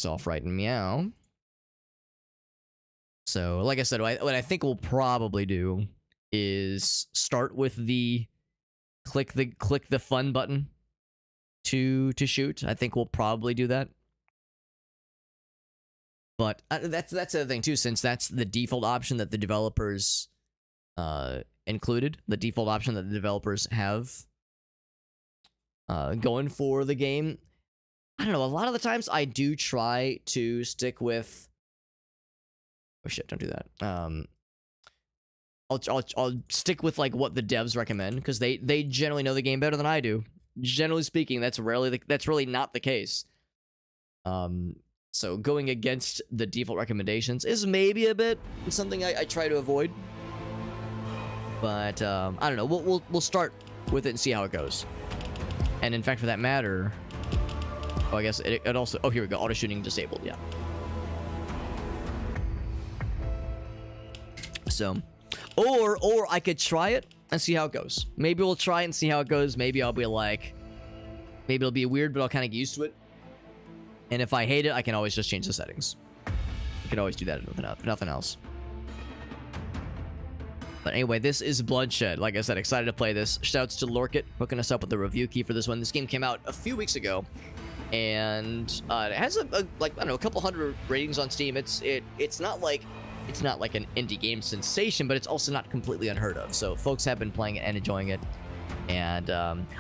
off right meow. So, like I said, what I think we'll probably do is start with the click the fun button to shoot. I think we'll probably do that. But that's the other thing too, since that's the default option that the developers included, the default option that the developers have going for the game. I don't know. A lot of the times, I do try to stick with. Oh shit! Don't do that. I'll stick with like what the devs recommend because they generally know the game better than I do. Generally speaking, that's really not the case. So going against the default recommendations is maybe a bit something I try to avoid. But I don't know. We'll start with it and see how it goes. And in fact, for that matter, oh, I guess it also. Oh, here we go. Auto shooting disabled. Yeah. So, or I could try it and see how it goes. Maybe we'll try it and see how it goes. Maybe I'll be like, maybe it'll be weird, but I'll kind of get used to it. And if I hate it, I can always just change the settings. I can always do that if nothing else. But anyway, this is Bloodshed. Like I said, excited to play this. Shouts to Lorkit hooking us up with the review key for this one. This game came out a few weeks ago, and it has like I don't know, a couple hundred ratings on Steam. It's not like an indie game sensation, but it's also not completely unheard of. So folks have been playing it and enjoying it. And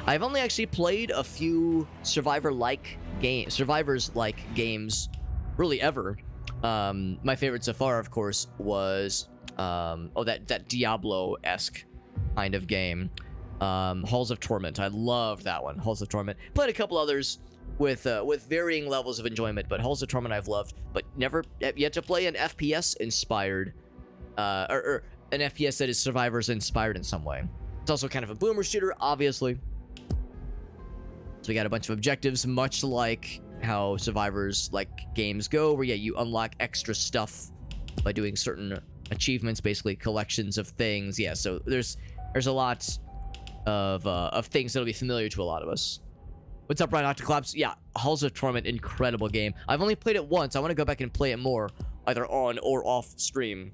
I've only actually played a few Survivors-like games, really ever. My favorite so far, of course, was that Diablo-esque kind of game, Halls of Torment. I loved that one, Halls of Torment. Played a couple others with varying levels of enjoyment, but Halls of Torment I've loved, but never yet to play an FPS inspired, or an FPS that is Survivors inspired in some way. It's also kind of a boomer shooter, obviously. So we got a bunch of objectives, much like how Survivors like games go, where yeah, you unlock extra stuff by doing certain achievements, basically collections of things. Yeah, so there's a lot of things that'll be familiar to a lot of us. What's up, Ryan Octoclops? Yeah, Halls of Torment, incredible game. I've only played it once. I want to go back and play it more, either on or off stream.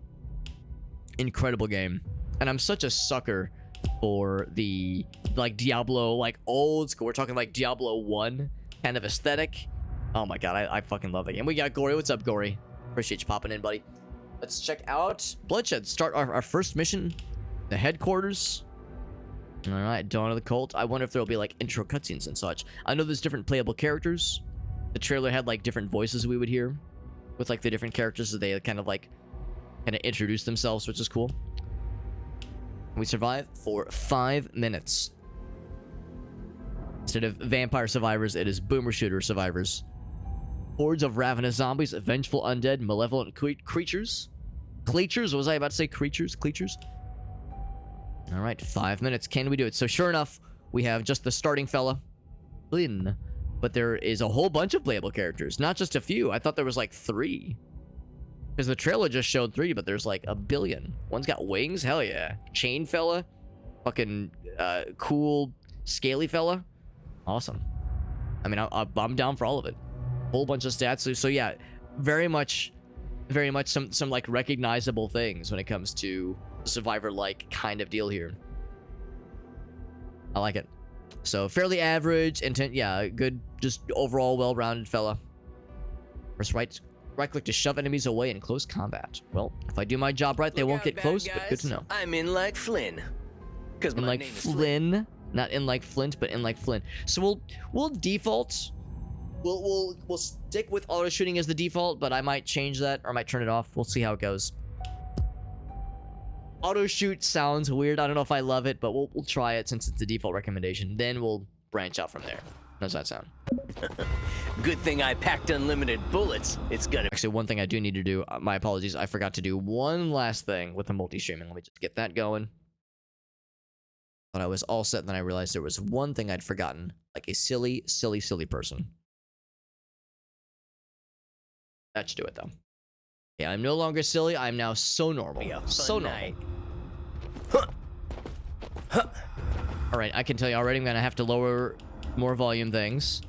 Incredible game. And I'm such a sucker for the like Diablo, like old school. We're talking like Diablo 1 kind of aesthetic. Oh my god, I fucking love that game. We got Gory. What's up, Gory? Appreciate you popping in, buddy. Let's check out Bloodshed. Start our first mission, the headquarters. All right, Dawn of the Cult. I wonder if there'll be like intro cutscenes and such. I know there's different playable characters. The trailer had like different voices we would hear with like the different characters that they kind of introduce themselves, which is cool. We survive for 5 minutes. Instead of vampire survivors, it is boomer shooter survivors. Hordes of ravenous zombies, vengeful undead, malevolent creatures. Creatures? What was I about to say? Creatures? All right, 5 minutes. Can we do it? So sure enough, we have just the starting fella, Flynn. But there is a whole bunch of playable characters, not just a few. I thought there was like 3. Because the trailer just showed 3, but there's like a billion. One's got wings? Hell yeah. Chain fella? Fucking cool scaly fella? Awesome. I mean, I'm down for all of it. Whole bunch of stats. So yeah, very much some like recognizable things when it comes to Survivor-like kind of deal here. I like it. So fairly average, intent, yeah, good, just overall well-rounded fella. Press right click to shove enemies away in close combat. Well, if I do my job right, they won't get close, but good to know. I'm in like Flynn. Because in like Flynn, not in like Flint, but in like Flynn. So we'll default. We'll stick with auto shooting as the default, but I might change that or I might turn it off. We'll see how it goes. Auto shoot sounds weird. I don't know if I love it, but we'll try it since it's the default recommendation. Then we'll branch out from there. How's that sound? Good thing I packed unlimited bullets. It's gonna. Actually, one thing I do need to do. My apologies. I forgot to do one last thing with the multi-streaming. Let me just get that going. But I was all set, and then I realized there was one thing I'd forgotten, like a silly person. That should do it, though. Yeah, I'm no longer silly. I'm now so normal. So normal. All right, I can tell you already. I'm gonna have to lower more volume things.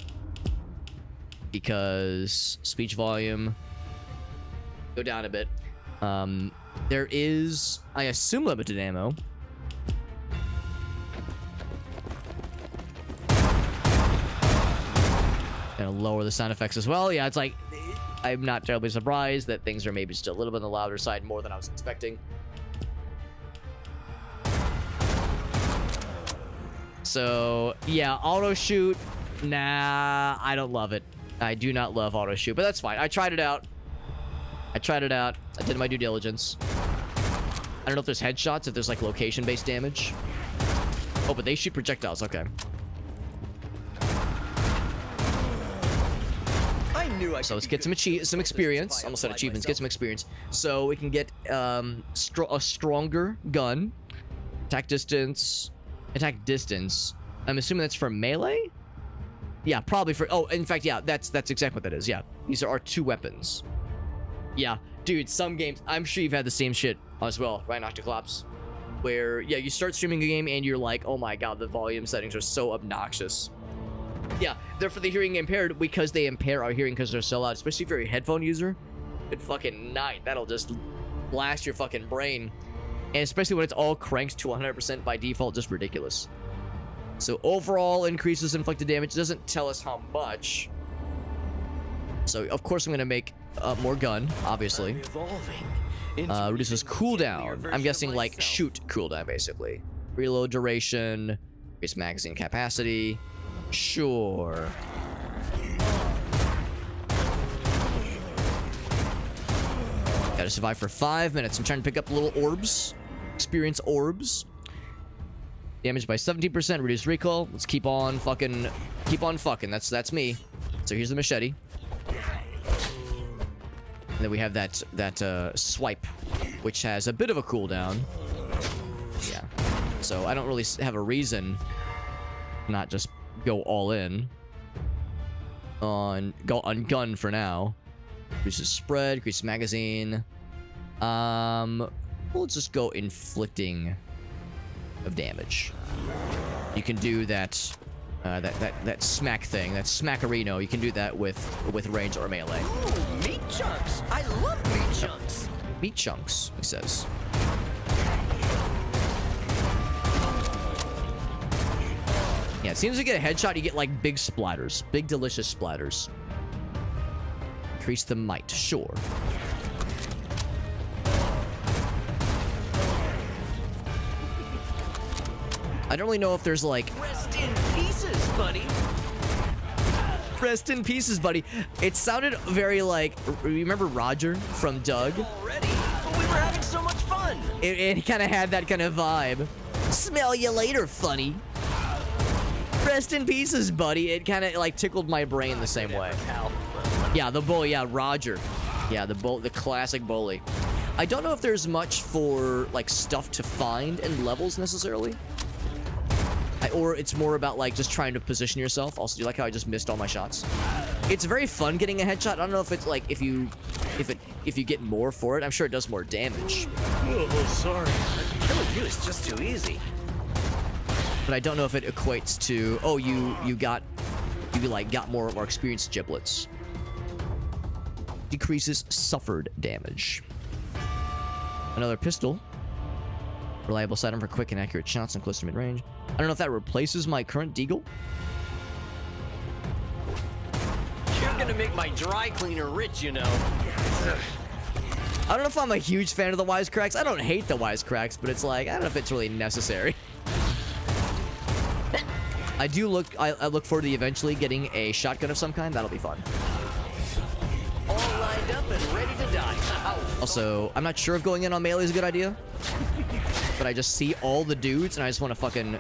because speech volume go down a bit. There is, I assume, limited ammo. Gonna lower the sound effects as well. Yeah, it's like, I'm not terribly surprised that things are maybe still a little bit on the louder side, more than I was expecting. So, yeah, auto shoot. Nah, I don't love it. I do not love auto shoot, but that's fine. I tried it out. I did my due diligence. I don't know if there's headshots, if there's like location-based damage. Oh, but they shoot projectiles. Okay. So let's get some experience. Almost said achievements. Get some experience. So we can get a stronger gun. Attack distance. I'm assuming that's for melee? Yeah, probably for... Oh, in fact, yeah, that's exactly what that is. Yeah, these are our 2 weapons. Yeah, dude, some games... I'm sure you've had the same shit as well, right, Octoclops? Where, yeah, you start streaming a game and you're like, oh my god, the volume settings are so obnoxious. Yeah, they're for the hearing impaired because they impair our hearing because they're so loud. Especially if you're a headphone user. Good fucking night. That'll just blast your fucking brain. And especially when it's all cranked to 100% by default, just ridiculous. So overall increases inflicted damage. Doesn't tell us how much. So of course I'm going to make more gun, obviously. Reduces cooldown. I'm guessing like shoot cooldown, basically. Reload duration. Increase magazine capacity. Sure. Gotta survive for 5 minutes. I'm trying to pick up little orbs. Experience orbs. Damage by 17%. Reduced recoil. Let's keep on fucking. That's me. So here's the machete. And then we have that swipe, which has a bit of a cooldown. Yeah. So I don't really have a reason to not just go all in on gun for now. Increases spread, increases magazine. We'll just go inflicting of damage. You can do that that smack thing, that smackerino. You can do that with range or melee. Ooh, meat chunks. I love meat chunks. Meat chunks, he says. Yeah, as soon as you get a headshot, you get like big splatters. Big delicious splatters. Increase the might, sure. I don't really know if there's like... Rest in pieces, buddy. Rest in pieces, buddy. It sounded very like... Remember Roger from Doug? Already? But we were having so much fun. It kind of had that kind of vibe. Smell you later, funny. Rest in pieces, buddy. It kind of like tickled my brain the same way. Yeah, the bully. Yeah, Roger. Yeah, the classic bully. I don't know if there's much for like stuff to find in levels necessarily. Or it's more about like just trying to position yourself. Also, do you like how I just missed all my shots? It's very fun getting a headshot. I don't know if it's like if you get more for it. I'm sure it does more damage. Oh, sorry. Killing you is just too easy. But I don't know if it equates to, oh, you got more experience giblets. Decreases suffered damage. Another pistol. Reliable sidearm for quick and accurate shots in close to mid-range. I don't know if that replaces my current deagle. You're gonna make my dry cleaner rich, you know. I don't know if I'm a huge fan of the wisecracks. I don't hate the wisecracks, but it's like, I don't know if it's really necessary. I look forward to eventually getting a shotgun of some kind. That'll be fun. All lined up and ready to die. Also, I'm not sure if going in on melee is a good idea. But I just see all the dudes and I just want to fucking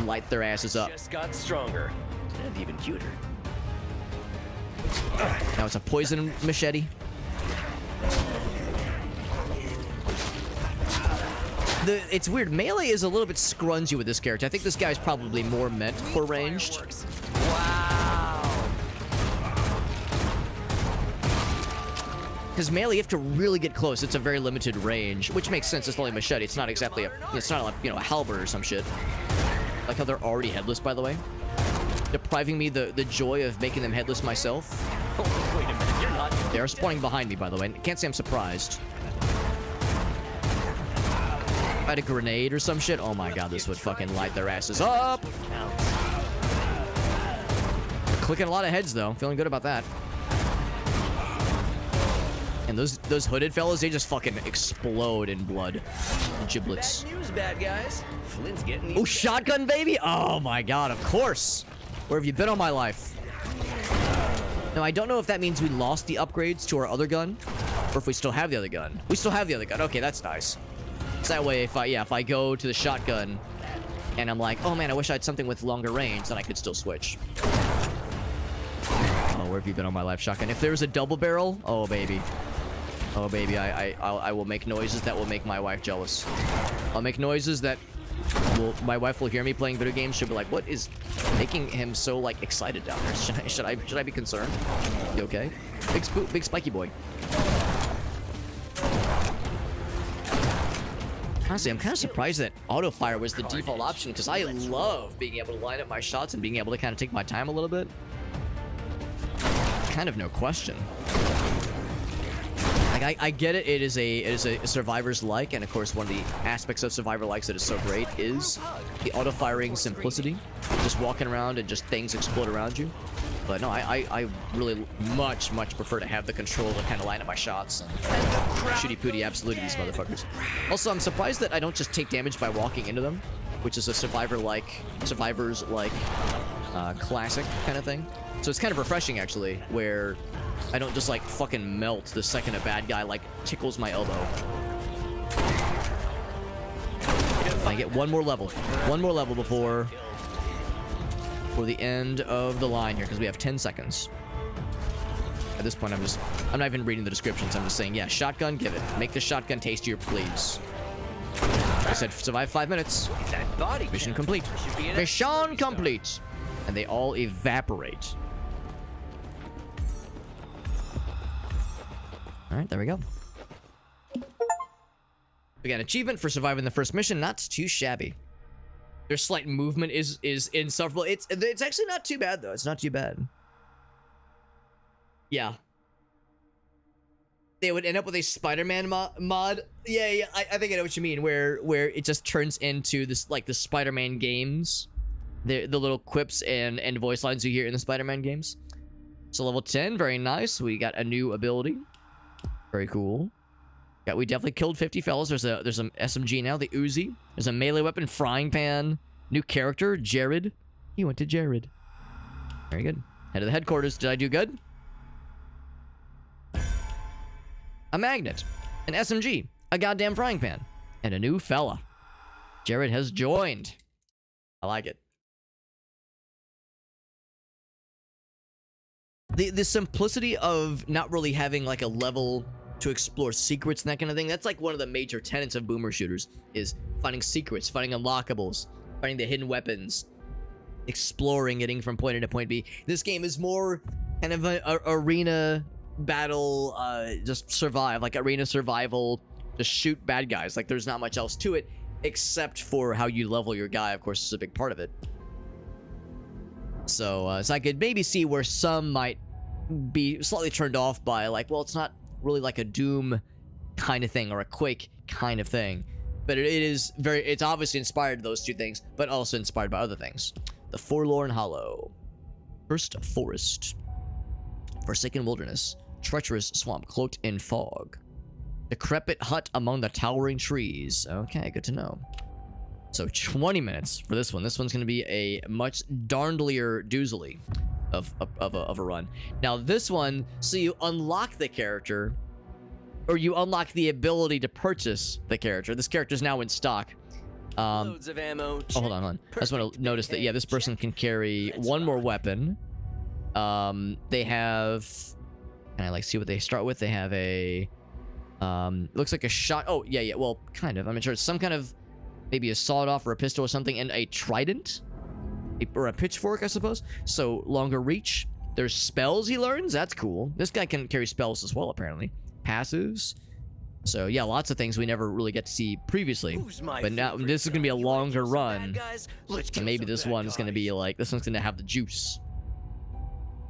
light their asses up. Just got stronger and even cuter. Now it's a poison machete. It's weird. Melee is a little bit scrungy with this character. I think this guy's probably more meant for ranged. Wow. Because melee, you have to really get close. It's a very limited range, which makes sense. It's only a machete. It's not exactly a... It's not like, you know, a halberd or some shit. Like how they're already headless, by the way. depriving me the joy of making them headless myself. Oh, wait a minute, you're not. They are spawning behind me, by the way. Can't say I'm surprised. If I had a grenade or some shit, oh my god, this would fucking light their asses up. Clicking a lot of heads, though. Feeling good about that. And those hooded fellas, they just fucking explode in blood. Giblets. Bad news, bad guys. Flynn's getting Oh, shotgun, baby? Oh my god, of course. Where have you been all my life? Now, I don't know if that means we lost the upgrades to our other gun, or if we still have the other gun. We still have the other gun. Okay, that's nice. So that way, if I go to the shotgun, and I'm like, oh man, I wish I had something with longer range, then I could still switch. Oh, where have you been all my life, shotgun? If there was a double barrel, oh baby. Oh baby, I will make noises that will make my wife jealous. I'll make noises that my wife will hear me playing video games. She'll be like, "What is making him so like excited down there? Should I be concerned? You okay? Big spiky boy." Honestly, I'm kind of surprised that auto fire was the default option because I love being able to line up my shots and being able to kind of take my time a little bit. Kind of no question. Like I get it. It is a survivor's like, and of course one of the aspects of survivor likes that is so great is the auto firing simplicity. Just walking around and just things explode around you. But no, I really much prefer to have the control to kind of line up my shots and shooty pooty absolutely these motherfuckers. Also, I'm surprised that I don't just take damage by walking into them, which is a survivors like classic kind of thing. So it's kind of refreshing actually, where I don't just like fucking melt the second a bad guy like tickles my elbow. I get one more level before the end of the line here, because we have 10 seconds. At this point, I'm not even reading the descriptions. I'm just saying, yeah, shotgun, give it. Make the shotgun tastier, please. I said survive 5 minutes. That body Mission count. complete. Mission complete. And they all evaporate. All right, there we go. We got an achievement for surviving the first mission. Not too shabby. Their slight movement is insufferable. It's actually not too bad though. It's not too bad. Yeah. They would end up with a Spider-Man mod. Yeah. I think I know what you mean. Where it just turns into this like the Spider-Man games, the little quips and voice lines you hear in the Spider-Man games. So level 10, very nice. We got a new ability. Very cool. Yeah, we definitely killed 50 fellas. There's an SMG now, the Uzi. There's a melee weapon, frying pan. New character, Jared. He went to Jared. Very good. Head to the headquarters. Did I do good? A magnet, an SMG, a goddamn frying pan, and a new fella. Jared has joined. I like it. The simplicity of not really having like a level to explore secrets and that kind of thing, that's like one of the major tenets of boomer shooters, is finding secrets, finding unlockables, finding the hidden weapons, exploring, getting from point A to point B. This game is more kind of an arena battle, just survive, like arena survival, just shoot bad guys. Like there's not much else to it except for how you level your guy, of course, is a big part of it. So, so I could maybe see where some might be slightly turned off by like, well, it's not really like a Doom kind of thing or a Quake kind of thing, but it's obviously inspired those two things, but also inspired by other things. The Forlorn Hollow, Cursed Forest, Forsaken Wilderness, Treacherous Swamp cloaked in fog, Decrepit Hut among the towering trees. Okay, good to know. So 20 minutes for this one. This one's going to be a much darndlier doozly of a run. Now this one, so you unlock the character, or you unlock the ability to purchase the character. This character is now in stock. Loads of ammo. Oh, hold on. I just want to notice that, yeah, this person can carry one more weapon. They have, can I like see what they start with? They have a, looks like a shot. Oh, yeah, well, kind of. I'm not sure. It's some kind of, maybe a sawed-off or a pistol or something, and a trident. Or a pitchfork, I suppose. So, longer reach. There's spells he learns. That's cool. This guy can carry spells as well, apparently. Passives. So yeah, lots of things we never really get to see previously. Who's my But now favorite this is gonna be a villain? You wanna longer kill some run. bad guys? Let's So kill maybe some this bad one is gonna be guys. like, this one's gonna have the juice.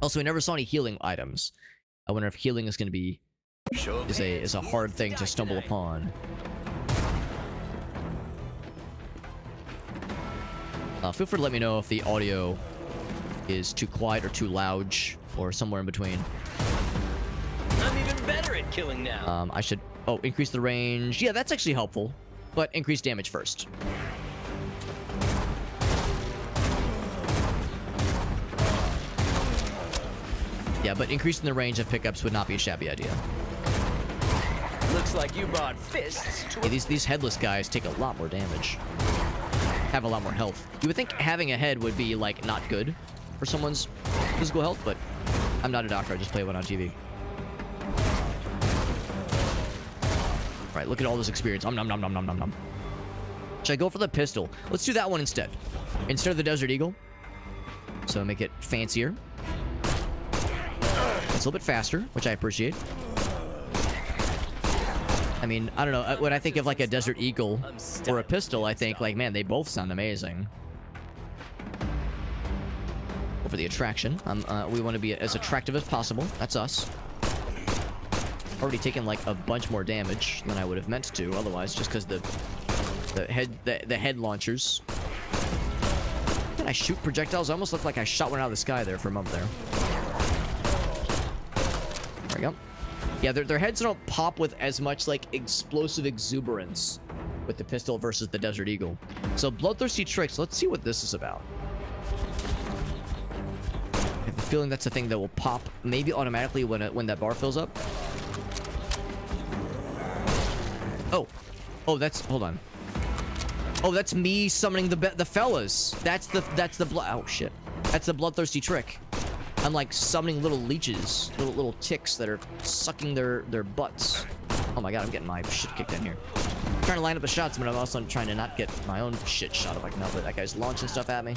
Also, we never saw any healing items. I wonder if healing is gonna be is a hard thing to stumble upon. Feel free to let me know if the audio is too quiet or too loud, or somewhere in between. I'm even better at killing now. I should... Oh, increase the range. Yeah, that's actually helpful. But increase damage first. Yeah, but increasing the range of pickups would not be a shabby idea. Looks like you brought fists to Yeah, these headless guys take a lot more damage. Have a lot more health. You would think having a head would be, like, not good for someone's physical health, but I'm not a doctor. I just play one on TV. Right, look at all this experience. Nom nom nom nom nom nom nom. Should I go for the pistol? Let's do that one instead. Instead of the Desert Eagle. So make it fancier. It's a little bit faster, which I appreciate. I mean, I don't know. When I think of like a Desert Eagle or a pistol, I think like, man, they both sound amazing. Go for the attraction. We want to be as attractive as possible. That's us. Already taken like a bunch more damage than I would have meant to otherwise, just because the head launchers. Can I shoot projectiles? I almost looked like I shot one out of the sky there for a moment there. There we go. Yeah, their heads don't pop with as much like explosive exuberance with the pistol versus the Desert Eagle. So bloodthirsty tricks. Let's see what this is about. I have a feeling that's a thing that will pop maybe automatically when that bar fills up. Oh, that's... Hold on. Oh, that's me summoning the fellas. That's the blood... Oh, shit. That's the bloodthirsty trick. I'm, like, summoning little leeches. Little ticks that are sucking their butts. Oh, my God. I'm getting my shit kicked in here. I'm trying to line up the shots, but I'm also trying to not get my own shit shot if I can help it. That guy's launching stuff at me.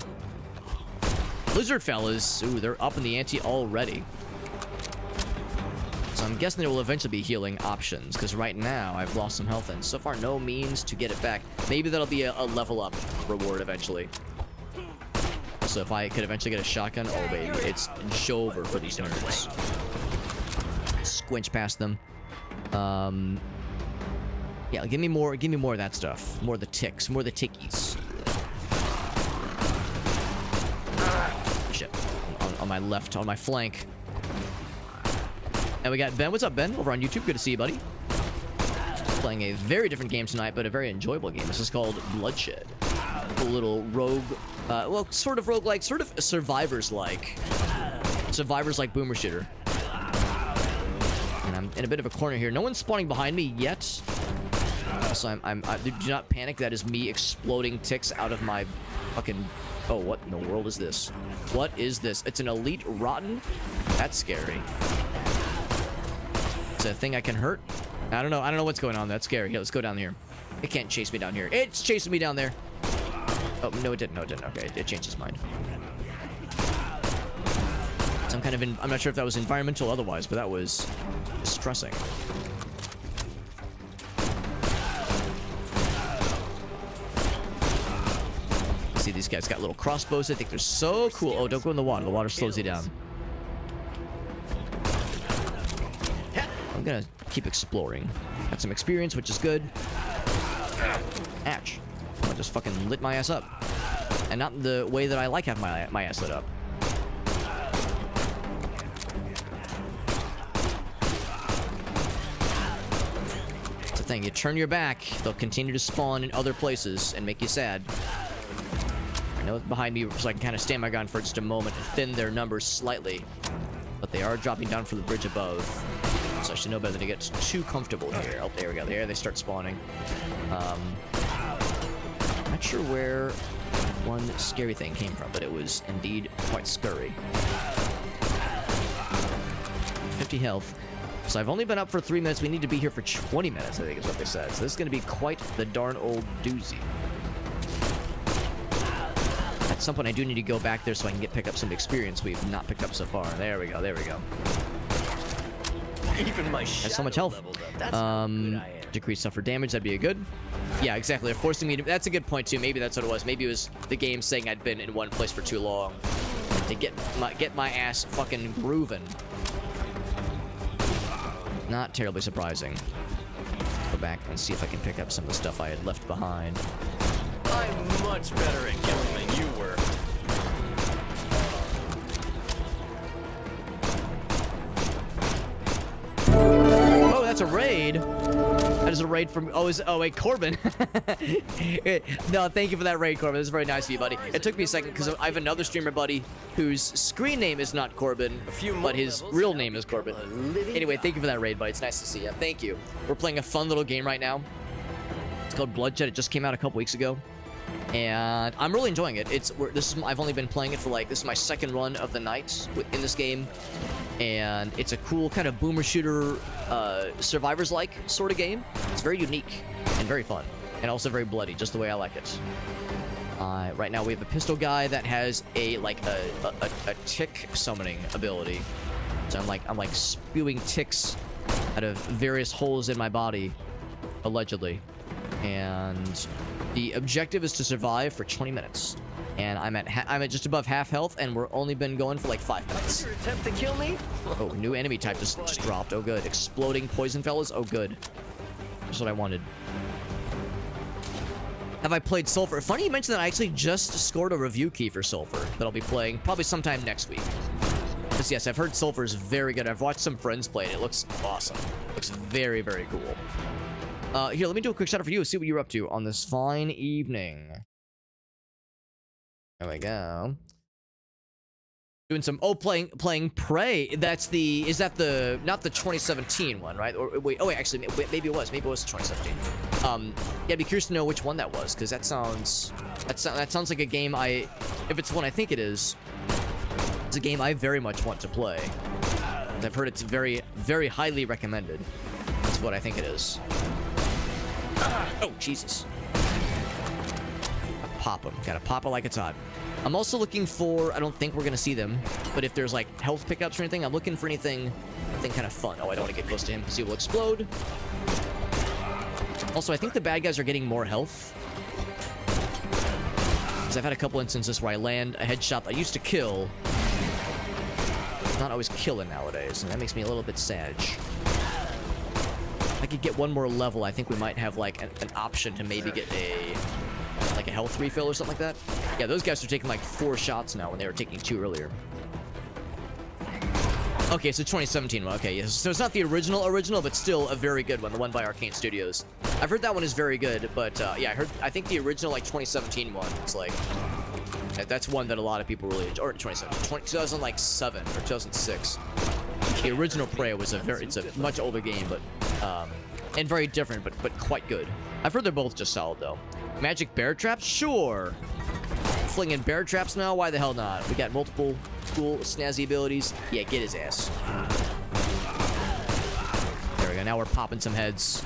Lizard fellas. Ooh, they're up in the ante already. So I'm guessing there will eventually be healing options, because right now I've lost some health and so far no means to get it back. Maybe that'll be a level up reward eventually. So if I could eventually get a shotgun, oh baby, it's show over for these nerds. Squinch past them. Yeah, give me more of that stuff. More of the ticks, more of the tickies. Shit. On my left, on my flank. And we got Ben. What's up, Ben? Over on YouTube. Good to see you, buddy. Playing a very different game tonight, but a very enjoyable game. This is called Bloodshed. A little rogue, well, sort of roguelike, sort of Survivors-like. Survivors-like boomer shooter. And I'm in a bit of a corner here. No one's spawning behind me yet. So do not panic. That is me exploding ticks out of my fucking... Oh, what in the world is this? What is this? It's an elite rotten? That's scary. It's a thing I can hurt? I don't know what's going on. That's scary. Yeah, let's go down here. It can't chase me down here. It's chasing me down there. Oh, no, it didn't. No, it didn't. Okay, it changed its mind. Some kind of... I'm not sure if that was environmental or otherwise, but that was distressing. See, these guys got little crossbows. I think they're so cool. Oh, don't go in the water. The water slows you down. I'm gonna keep exploring. Got some experience, which is good. Ouch. I just fucking lit my ass up. And not the way that I like having my ass lit up. It's the thing. You turn your back, they'll continue to spawn in other places and make you sad. I know it's behind me, so I can kind of stand my ground for just a moment and thin their numbers slightly. But they are dropping down from the bridge above. So I should know better than to get too comfortable here. Oh, there we go. There they start spawning. Not sure where one scary thing came from, but it was indeed quite scurry. 50 health. So I've only been up for 3 minutes. We need to be here for 20 minutes, I think is what they said. So this is going to be quite the darn old doozy. At some point, I do need to go back there so I can pick up some experience we've not picked up so far. There we go. There we go. Even my Has so much health. Decrease suffer damage. That'd be a good. Yeah, exactly. They're forcing me to. That's a good point too. Maybe that's what it was. Maybe it was the game saying I'd been in one place for too long to get my ass fucking grooving. Not terribly surprising. Go back and see if I can pick up some of the stuff I had left behind. I'm much better at killing than you were. Oh, that's a raid. That is a raid from. Oh wait, Corbin. No, thank you for that raid, Corbin. This is very nice of you, buddy. It took me a second because I have another streamer buddy whose screen name is not Corbin, but his real name is Corbin. Anyway, thank you for that raid, buddy. It's nice to see you. Thank you. We're playing a fun little game right now. It's called Bloodshed. It just came out a couple weeks ago, and I'm really enjoying it. I've only been playing it for this is my second run of the night in this game. And it's a cool kind of boomer shooter, survivors-like sort of game. It's very unique and very fun, and also very bloody, just the way I like it. Right now we have a pistol guy that has a tick summoning ability. So I'm like spewing ticks out of various holes in my body, allegedly. And the objective is to survive for 20 minutes. And I'm at just above half health, and we're only been going for like 5 minutes. Your attempt to kill me? Oh, new enemy type just dropped. Oh, good. Exploding poison fellas. Oh, good. That's what I wanted. Have I played Sulfur? Funny you mentioned that. I actually just scored a review key for Sulfur that I'll be playing probably sometime next week. Because yes, I've heard Sulfur is very good. I've watched some friends play it. It looks awesome. It looks very, very cool. Here, let me do a quick shout out for you. See what you're up to on this fine evening. There we go. Doing some playing Prey. Is that not the 2017 one, right? Or wait, actually maybe it was 2017. Yeah, I'd be curious to know which one that was, because that sounds like a game if it's one I think it is, it's a game I very much want to play. I've heard it's very, very highly recommended. That's what I think it is. Oh, Jesus. Pop them. Gotta pop it like it's hot. I'm also looking for, I don't think we're gonna see them, but if there's like health pickups or anything, I'm looking for anything kind of fun. Oh, I don't want to get close to him because he will explode. Also, I think the bad guys are getting more health. Because I've had a couple instances where I land a headshot that I used to kill. It's not always killing nowadays, and that makes me a little bit sad. If I could get one more level, I think we might have like an option to maybe get a health refill or something like that. Yeah, those guys are taking like 4 shots now when they were taking 2 earlier. Okay, so 2017 one. Okay, so it's not the original, but still a very good one, the one by Arcane Studios. I've heard that one is very good, but yeah, I think the original like 2017 one, it's like that's one that a lot of people really enjoy. Or 2007 or 2006. The original Prey was it's a much older game, but and very different, but quite good. I've heard they're both just solid though. Magic bear traps? Sure. Flinging bear traps now? Why the hell not? We got multiple cool snazzy abilities. Yeah, get his ass. There we go. Now we're popping some heads.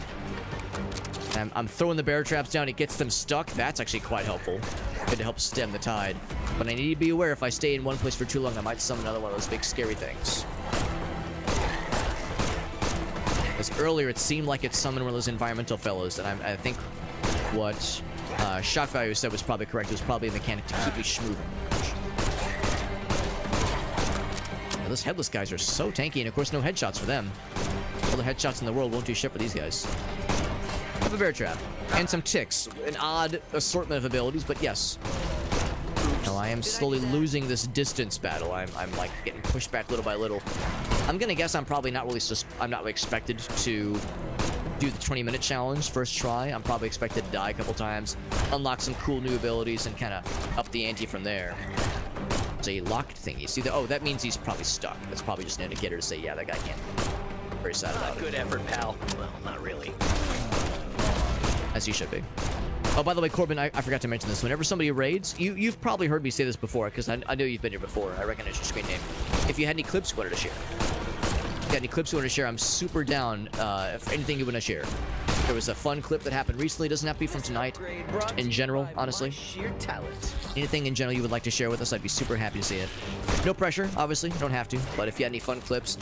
I'm throwing the bear traps down. It gets them stuck. That's actually quite helpful. Good to help stem the tide. But I need to be aware if I stay in one place for too long, I might summon another one of those big scary things. Because earlier it seemed like it summoned one of those environmental fellows, and I think what Shock Value said was probably correct. It was probably a mechanic to keep me schmoving. Yeah, those headless guys are so tanky, and of course no headshots for them. All the headshots in the world won't do shit for these guys. I have a bear trap and some ticks, an odd assortment of abilities, but yes. No, I am slowly losing this distance battle. I'm like getting pushed back little by little. I'm gonna guess I'm probably not really I'm not expected to do the 20-minute challenge first try. I'm probably expected to die a couple times, unlock some cool new abilities, and kind of up the ante from there. It's a locked thingy. See, oh, that means he's probably stuck. That's probably just an indicator to say, yeah, that guy can't. Very sad about it. Good effort, pal. Well, not really. As you should be. Oh, by the way, Corbin, I forgot to mention this. Whenever somebody raids, you've probably heard me say this before, because I know you've been here before. I recognize your screen name. If you had any clips you wanted to share. If you had any clips you wanted to share, I'm super down for anything you want to share. There was a fun clip that happened recently. It doesn't have to be from tonight. In general, honestly. Anything in general you would like to share with us, I'd be super happy to see it. No pressure, obviously. You don't have to. But if you had any fun clips,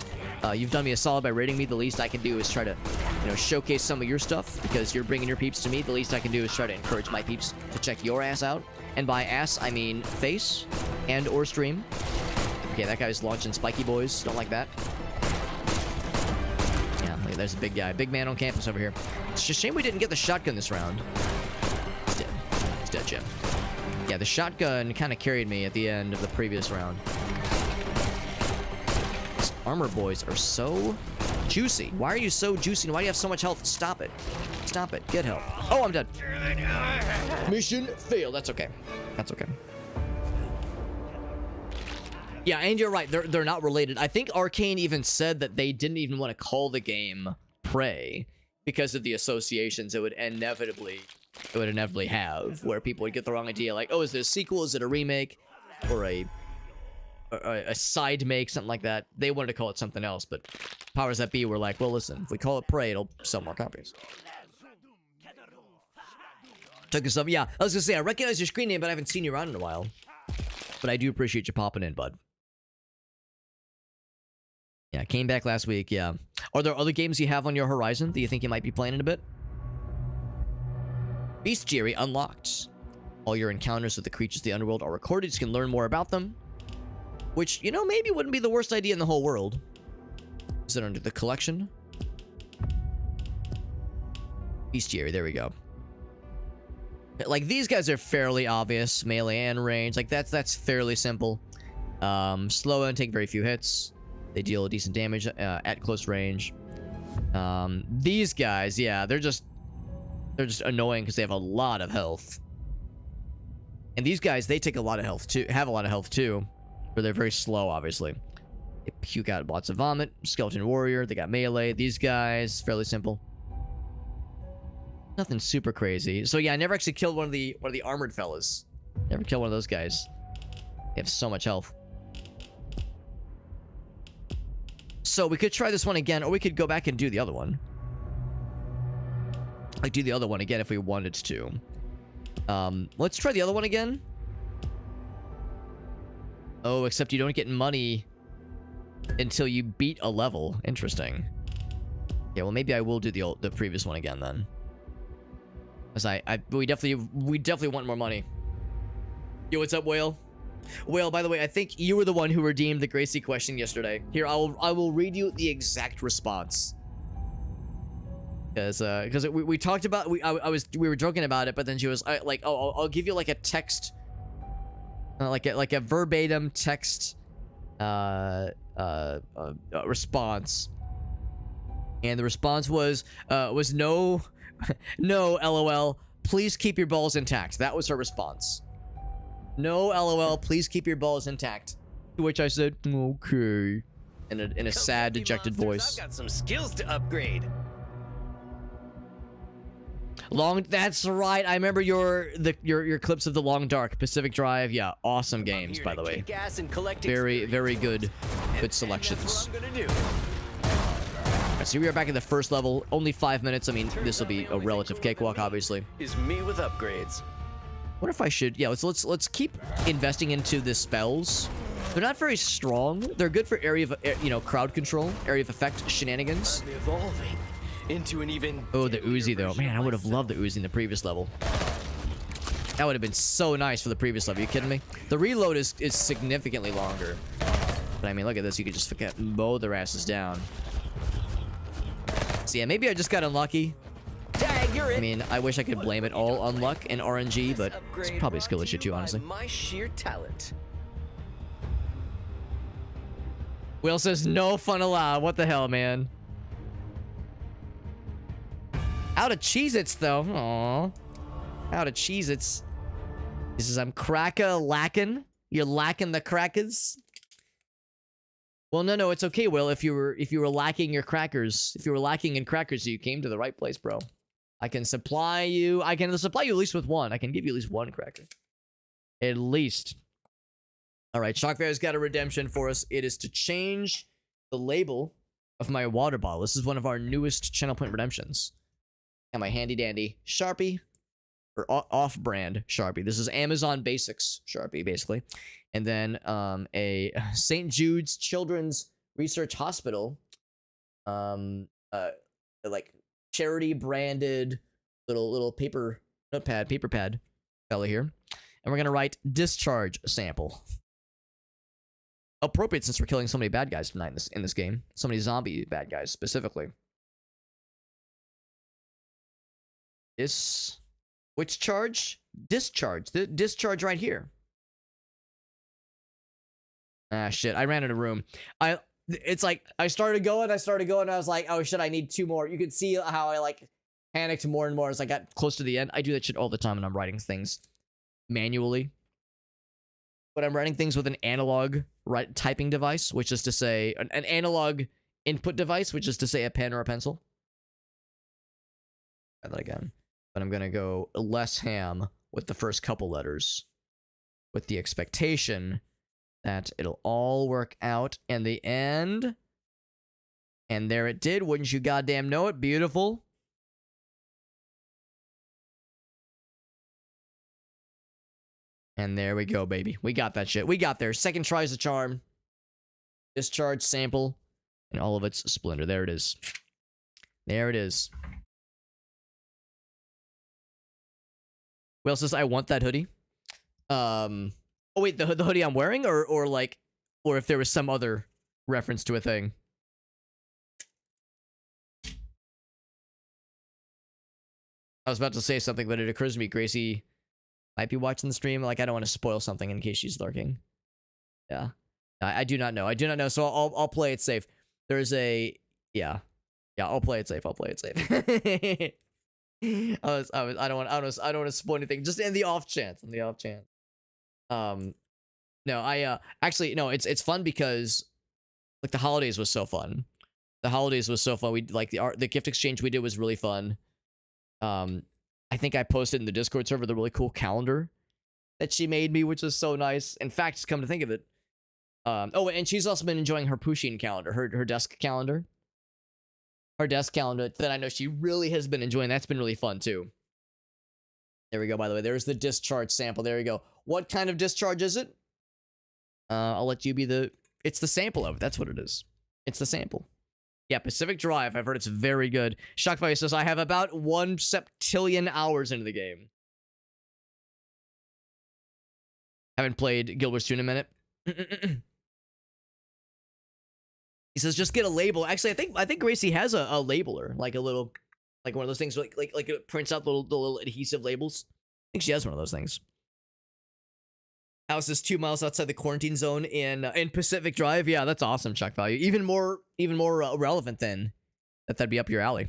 You've done me a solid by rating me. The least I can do is try to, showcase some of your stuff because you're bringing your peeps to me. The least I can do is try to encourage my peeps to check your ass out. And by ass, I mean face and or stream. Okay, that guy's launching spiky boys. Don't like that. Yeah, look, there's a big guy. Big man on campus over here. It's just a shame we didn't get the shotgun this round. It's dead. It's dead, Jim. Yeah, the shotgun kind of carried me at the end of the previous round. These armor boys are so juicy. Why are you so juicy? Why do you have so much health? Stop it. Stop it. Get help. Oh, I'm dead. Mission failed. That's okay. That's okay. Yeah, and you're right. They're not related. I think Arcane even said that they didn't even want to call the game Prey because of the associations it would inevitably have, where people would get the wrong idea, like, oh, is it a sequel? Is it a remake? Or a side make, something like that. They wanted to call it something else, but powers that be were like, well, listen, if we call it Prey, it'll sell more copies. Took us up. Yeah, I was gonna say, I recognize your screen name, but I haven't seen you around in a while. But I do appreciate you popping in, bud. Yeah, came back last week, yeah. Are there other games you have on your horizon that you think you might be playing in a bit? Bestiary unlocked. All your encounters with the creatures of the underworld are recorded. You can learn more about them. Which, maybe wouldn't be the worst idea in the whole world. Is it under the collection? Bestiary, there we go. Like, these guys are fairly obvious. Melee and range. Like, that's fairly simple. Slow and take very few hits. They deal decent damage at close range. These guys, yeah, they're just annoying because they have a lot of health. And these guys, they take a lot of health too. Have a lot of health too, but they're very slow, obviously. They puke out lots of vomit. Skeleton warrior. They got melee. These guys, fairly simple. Nothing super crazy. So yeah, I never actually killed one of the armored fellas. Never killed one of those guys. They have so much health. So we could try this one again, or we could go back and do the other one. Like, do the other one again if we wanted to. Let's try the other one again. Oh, except you don't get money until you beat a level. Interesting. Yeah, well, maybe I will do the previous one again then. Because we definitely want more money. Yo, what's up, Whale? Whale, by the way, I think you were the one who redeemed the Gracie question yesterday. Here, I will read you the exact response. Because we talked about we were joking about it, but then she was like, oh, I'll give you like a text, like a verbatim text, response, and the response was no, no, LOL. Please keep your balls intact. That was her response. No, LOL. Please keep your balls intact. To which I said, okay, in a sad, dejected voice. I've got some skills to upgrade. That's right. I remember your clips of the Long Dark, Pacific Drive. Yeah, awesome games, by the way. Very good selections. Alright, so we are back in the first level. Only 5 minutes. I mean, this will be a relative cakewalk, obviously. Is me with upgrades. What if I should? Yeah, let's keep investing into the spells. They're not very strong. They're good for area of crowd control, area of effect shenanigans. I'm evolving into an even. Oh, the Uzi though. Man, I would have loved the Uzi in the previous level. That would have been so nice for the previous level. Are you kidding me? The reload is significantly longer. But I mean, look at this. You could just mow their asses down. So yeah, maybe I just got unlucky. I mean, I wish I could blame it all on luck and RNG, but it's probably a skill issue too, honestly. My sheer talent. Will says, no fun allowed. What the hell, man? Out of Cheez-Its, though. Aww. Out of Cheez-Its. He says, I'm lacking. You're lacking the crackers? Well, no, it's okay, Will. If you were lacking your crackers, if you were lacking in crackers, you came to the right place, bro. I can supply you at least with one. I can give you at least one cracker. At least. All right, Shockfair's got a redemption for us. It is to change the label of my water bottle. This is one of our newest channel point redemptions. And my handy dandy Sharpie, or off-brand Sharpie. This is Amazon Basics Sharpie, basically. And then a St. Jude's Children's Research Hospital um uh like charity branded little paper pad fella here, and we're gonna write discharge sample. Appropriate since we're killing so many bad guys tonight in this game, so many zombie bad guys specifically. Which charge? Discharge. The discharge right here. Ah, shit. I ran out of room. It's like, I started going, and I was like, oh shit, I need 2 more. You could see how I like panicked more and more as I got close to the end. I do that shit all the time when I'm writing things manually. But I'm writing things with an analog typing device, which is to say, an analog input device, which is to say a pen or a pencil. Try that again. But I'm gonna go less ham with the first couple letters, with the expectation that it'll all work out in the end. And there it did. Wouldn't you goddamn know it? Beautiful. And there we go, baby. We got that shit. We got there. Second try's the charm. Discharge sample and all of its splendor. There it is. There it is. Who else says I want that hoodie? Oh wait, the hoodie I'm wearing, or if there was some other reference to a thing. I was about to say something, but it occurs to me Gracie might be watching the stream. Like, I don't want to spoil something in case she's lurking. Yeah, I do not know. I do not know. So I'll play it safe. There's a I'll play it safe. I'll play it safe. I don't want to spoil anything. Just in the off chance. No, actually no. It's fun because like the holidays was so fun. We like the gift exchange we did was really fun. I think I posted in the Discord server the really cool calendar that she made me, which was so nice. In fact, come to think of it, oh, and she's also been enjoying her Pusheen calendar, her desk calendar. Her desk calendar that I know she really has been enjoying. That's been really fun too. There we go, by the way. There's the discharge sample. There you go. What kind of discharge is it? I'll let you be it's the sample of it. That's what it is. It's the sample. Yeah, Pacific Drive. I've heard it's very good. Shockfire says, I have about 1 septillion hours into the game. Haven't played Guild Wars 2 in a minute. He says, just get a label. Actually, I think Gracie has a labeler, like a little, like one of those things, like it prints out the little adhesive labels. I think she has one of those things. House is 2 miles outside the quarantine zone in Pacific Drive. Yeah, that's awesome. Shock value. Even more relevant than that'd be up your alley.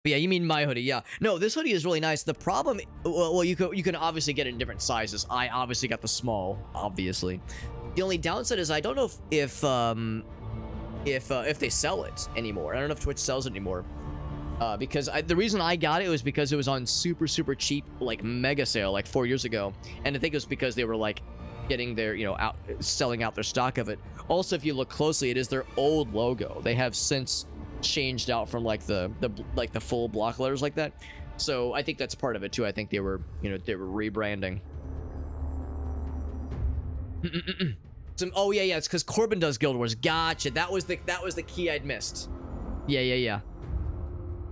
But yeah, you mean my hoodie? Yeah. No, this hoodie is really nice. The problem, well, you can obviously get it in different sizes. I obviously got the small, obviously. The only downside is I don't know if they sell it anymore. I don't know if Twitch sells it anymore. Because the reason I got it was because it was on super cheap, like mega sale, like 4 years ago, and I think it was because they were like getting their, selling out their stock of it. Also, if you look closely, it is their old logo. They have since changed out from like the full block letters like that. So I think that's part of it too. I think they were rebranding. Oh yeah, it's because Corbin does Guild Wars. Gotcha. That was the key I'd missed. Yeah.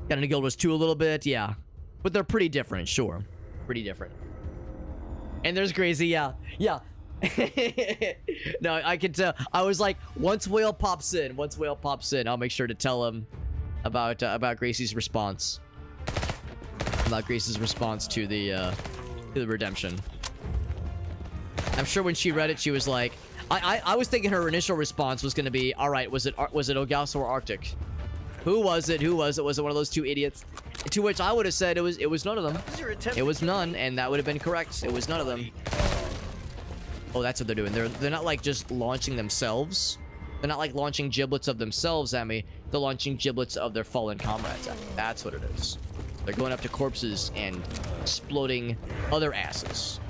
Got into Guild Wars 2 a little bit, yeah. But they're pretty different, sure. Pretty different. And there's Crazy, yeah. No, I can tell. I was like, once Whale pops in, I'll make sure to tell him about Gracie's response. About Gracie's response to the redemption. I'm sure when she read it, she was like, I was thinking her initial response was going to be, all right, was it Ogasso or Arctic? Who was it? Was it one of those 2 idiots? To which I would have said it was none of them. It was none, and that would have been correct. It was none of them. Oh, that's what they're doing. They're not like just launching themselves. They're not like launching giblets of themselves at me. They're launching giblets of their fallen comrades at me. That's what it is. They're going up to corpses and exploding other asses.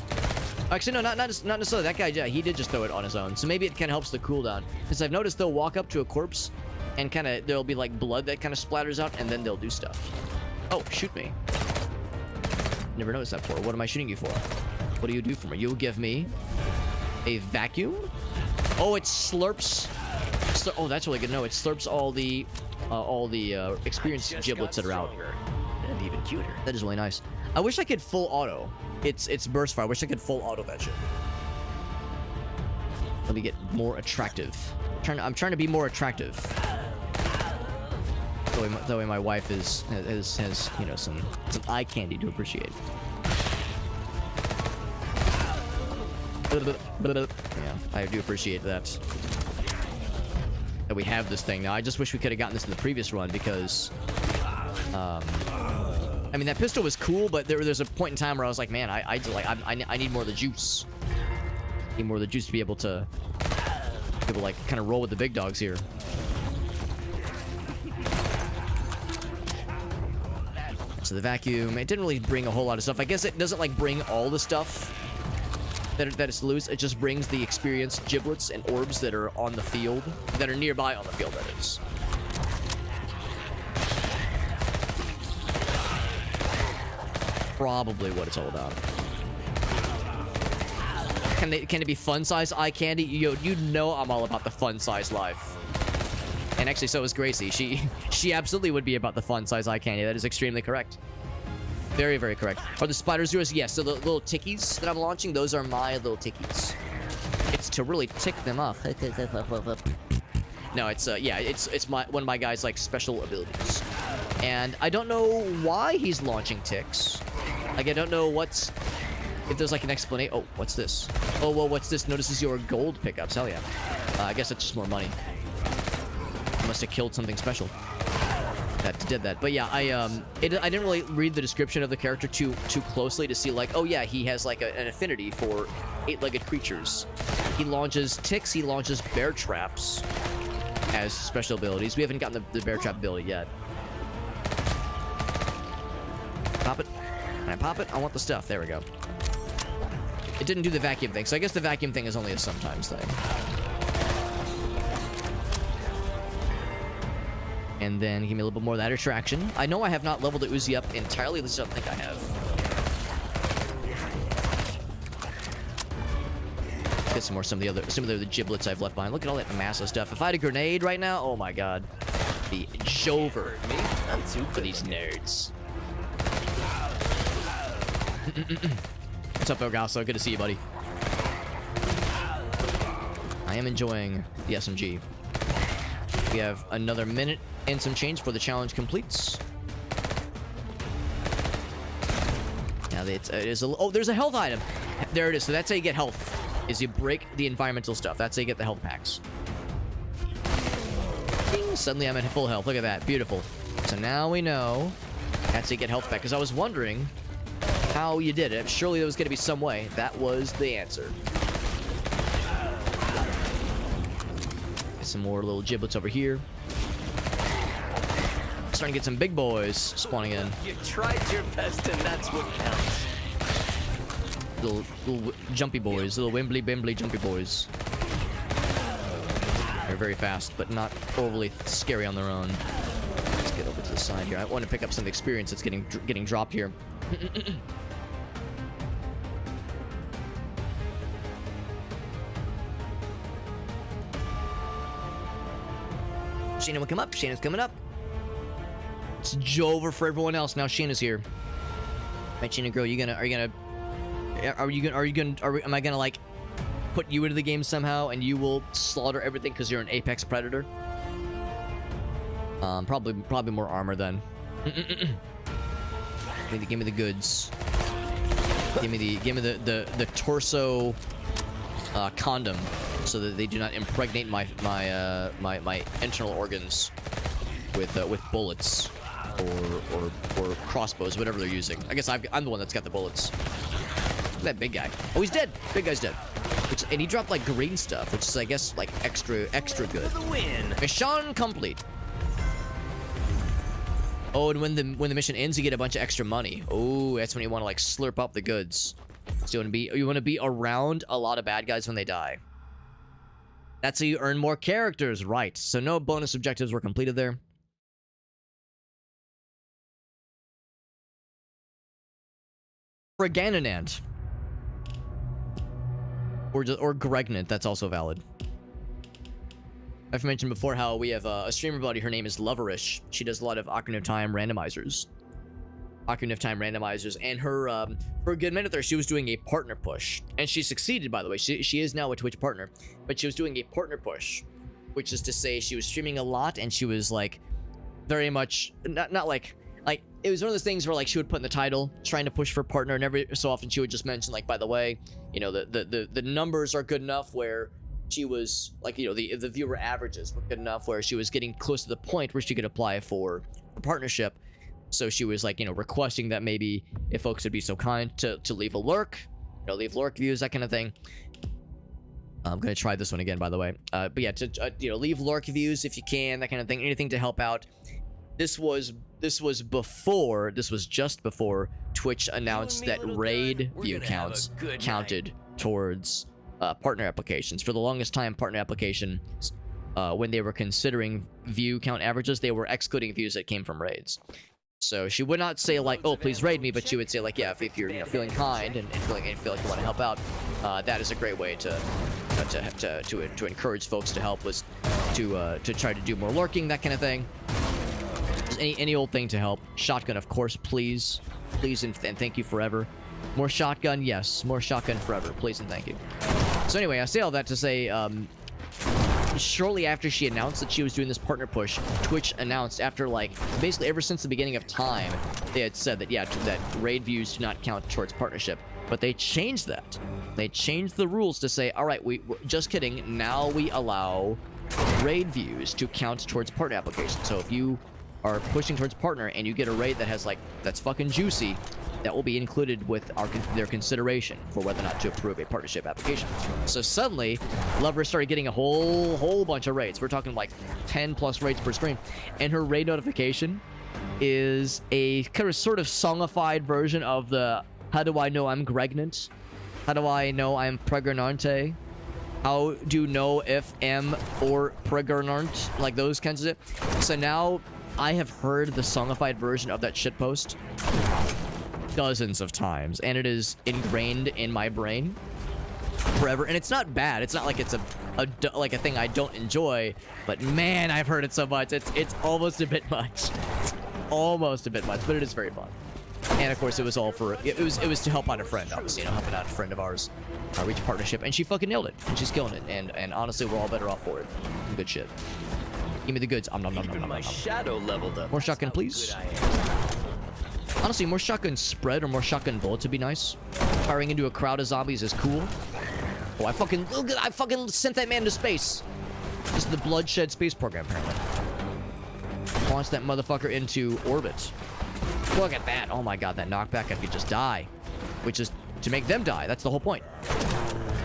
Actually, no, not necessarily. That guy, yeah, he did just throw it on his own. So maybe it kind of helps the cooldown. Because I've noticed they'll walk up to a corpse and kind of, there'll be like blood that kind of splatters out, and then they'll do stuff. Oh, shoot me. Never noticed that before. What am I shooting you for? What do you do for me? You'll give me a vacuum? Oh, it slurps Oh, that's really good. No, it slurps all the experience Just giblets got that are out. stronger and even cuter. That is really nice. I wish I could full auto. It's burst fire. I wish I could full auto that shit. Let me get more attractive. I'm trying to be more attractive. That way my wife has you know some eye candy to appreciate. Yeah, I do appreciate that. That we have this thing now. I just wish we could have gotten this in the previous run because, I mean that pistol was cool, but there's a point in time where I was like, man, I need more of the juice. I need more of the juice to be able to like kind of roll with the big dogs here. So the vacuum, it didn't really bring a whole lot of stuff. I guess it doesn't like bring all the stuff that it's loose. It just brings the experienced giblets and orbs that are on the field, that are nearby on the field, that is. Probably what it's all about. Can it be fun size eye candy? You know I'm all about the fun size life. And actually, so is Gracie. She absolutely would be about the fun size eye candy. That is extremely correct. Very, very correct. Are the spiders yours? Yes. So the little tickies that I'm launching, those are my little tickies. It's to really tick them off. No, it's yeah, it's one of my guy's like special abilities. And I don't know why he's launching ticks. Like I don't know if there's like an explanation. Oh, what's this? Oh, well, what's this? Notices your gold pickups. Hell yeah. I guess it's just more money. I must have killed something special that did that. But yeah, I didn't really read the description of the character too closely to see like, oh yeah, he has like an affinity for 8-legged creatures. He launches ticks. He launches bear traps as special abilities. We haven't gotten the bear trap ability yet. Pop it. Can I pop it? I want the stuff. There we go. It didn't do the vacuum thing, so I guess the vacuum thing is only a sometimes thing. And then give me a little bit more of that attraction. I know I have not leveled the Uzi up entirely, at least I don't think I have. Get some of the other giblets I've left behind. Look at all that massive stuff. If I had a grenade right now, oh my god. The Jover for these nerds. What's up, Elgaso? Good to see you, buddy. I am enjoying the SMG. We have another minute and some change before the challenge completes. Now it is a... Oh, there's a health item. There it is. So that's how you get health. Is you break the environmental stuff. That's how you get the health packs. Ding, suddenly I'm at full health. Look at that. Beautiful. So now we know that's how you get health back. Because I was wondering how you did it. Surely there was going to be some way. That was the answer. Get some more little giblets over here. Starting to get some big boys spawning in. You tried your best, and that's what counts. Little jumpy boys, little wimbly jumpy boys. They're very fast, but not overly scary on their own. Let's get over to the side here. I want to pick up some experience that's getting dropped here. Shayna will come up. Shayna's coming up. It's Jover for everyone else. Now Shayna's here. Right, Shayna girl, am I gonna like put you into the game somehow and you will slaughter everything because you're an apex predator? Probably more armor then. Give me the goods. Give me the torso condom so that they do not impregnate my internal organs with bullets or crossbows, whatever they're using. I guess I'm the one that's got the bullets. Look at that big guy. Oh, he's dead. Big guy's dead. And he dropped like green stuff, which is I guess like extra good. For the win. Mission complete. Oh, and when the mission ends, you get a bunch of extra money. Oh, that's when you want to like slurp up the goods. So you want to be around a lot of bad guys when they die. That's how you earn more characters, right? So no bonus objectives were completed there. Fregananant. Or Gregnant, that's also valid. I've mentioned before how we have a streamer buddy. Her name is Loverish. She does a lot of Ocarina of Time randomizers. And her, for a good minute there, she was doing a partner push. And she succeeded, by the way. She is now a Twitch partner. But she was doing a partner push. Which is to say she was streaming a lot and she was, like, very much... Not like... Like, it was one of those things where, like, she would put in the title, trying to push for a partner, and every so often she would just mention, like, by the way, you know, the numbers are good enough where... She was like, you know, the viewer averages were good enough where she was getting close to the point where she could apply for a partnership. So she was like, you know, requesting that maybe if folks would be so kind to leave a lurk, you know, leave lurk views, that kind of thing. I'm gonna try this one again, by the way. But yeah, to you know, leave lurk views if you can, that kind of thing, anything to help out. This was just before Twitch announced that raid view counts counted towards partner applications. For the longest time, partner application, when they were considering view count averages, they were excluding views that came from raids. So she would not say like, oh, please raid me, but she would say like, yeah, if you're, you know, feeling kind and feel like you want to help out, that is a great way to encourage folks to help, was to try to do more lurking, that kind of thing. Just any old thing to help. Shotgun, of course, please and thank you forever. More shotgun, yes. More shotgun forever. Please and thank you. So anyway, I say all that to say, shortly after she announced that she was doing this partner push, Twitch announced after, like, basically ever since the beginning of time, they had said that, yeah, that raid views do not count towards partnership. But they changed that. They changed the rules to say, all right, we're just kidding. Now we allow raid views to count towards partner applications. So if you are pushing towards partner and you get a raid that has, like, that's fucking juicy, that will be included with their consideration for whether or not to approve a partnership application. So suddenly, Lover started getting a whole bunch of raids. We're talking like 10 plus raids per stream, and her raid notification is a kind of sort of songified version of the "How do I know I'm pregnant? How do I know I'm pregnante? How do you know if am or pregnant?" Like those kinds of shit. So now I have heard the songified version of that shitpost dozens of times, and it is ingrained in my brain forever. And it's not bad. It's not like it's like a thing I don't enjoy, but man, I've heard it so much. It's almost a bit much. It's almost a bit much, but it is very fun. And of course, it was all for it was to help out a friend, obviously, you know, helping out a friend of ours reach a partnership, and she fucking nailed it, and she's killing it. And honestly, we're all better off for it. Good shit. Give me the goods. My shadow leveled up. More shotgun, please. Honestly, more shotgun spread or more shotgun bullets would be nice. Firing into a crowd of zombies is cool. Oh, I fucking sent that man to space. This is the Bloodshed space program, apparently. Launch that motherfucker into orbit. Look at that. Oh my god, that knockback, I could just die. Which is to make them die. That's the whole point.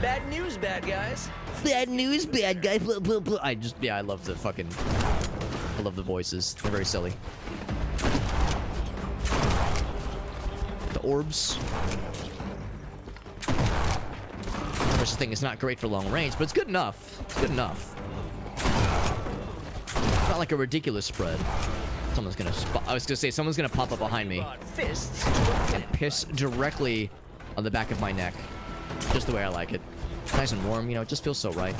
Bad news, bad guys. Bad news, bad guy. Blah, blah, blah. I love the fucking... I love the voices. They're very silly. The orbs. Of course, the thing is not great for long range, but it's good enough. It's good enough. It's not like a ridiculous spread. Someone's gonna... I was gonna say, someone's gonna pop up behind me and piss directly on the back of my neck. Just the way I like it. Nice and warm, you know, it just feels so right.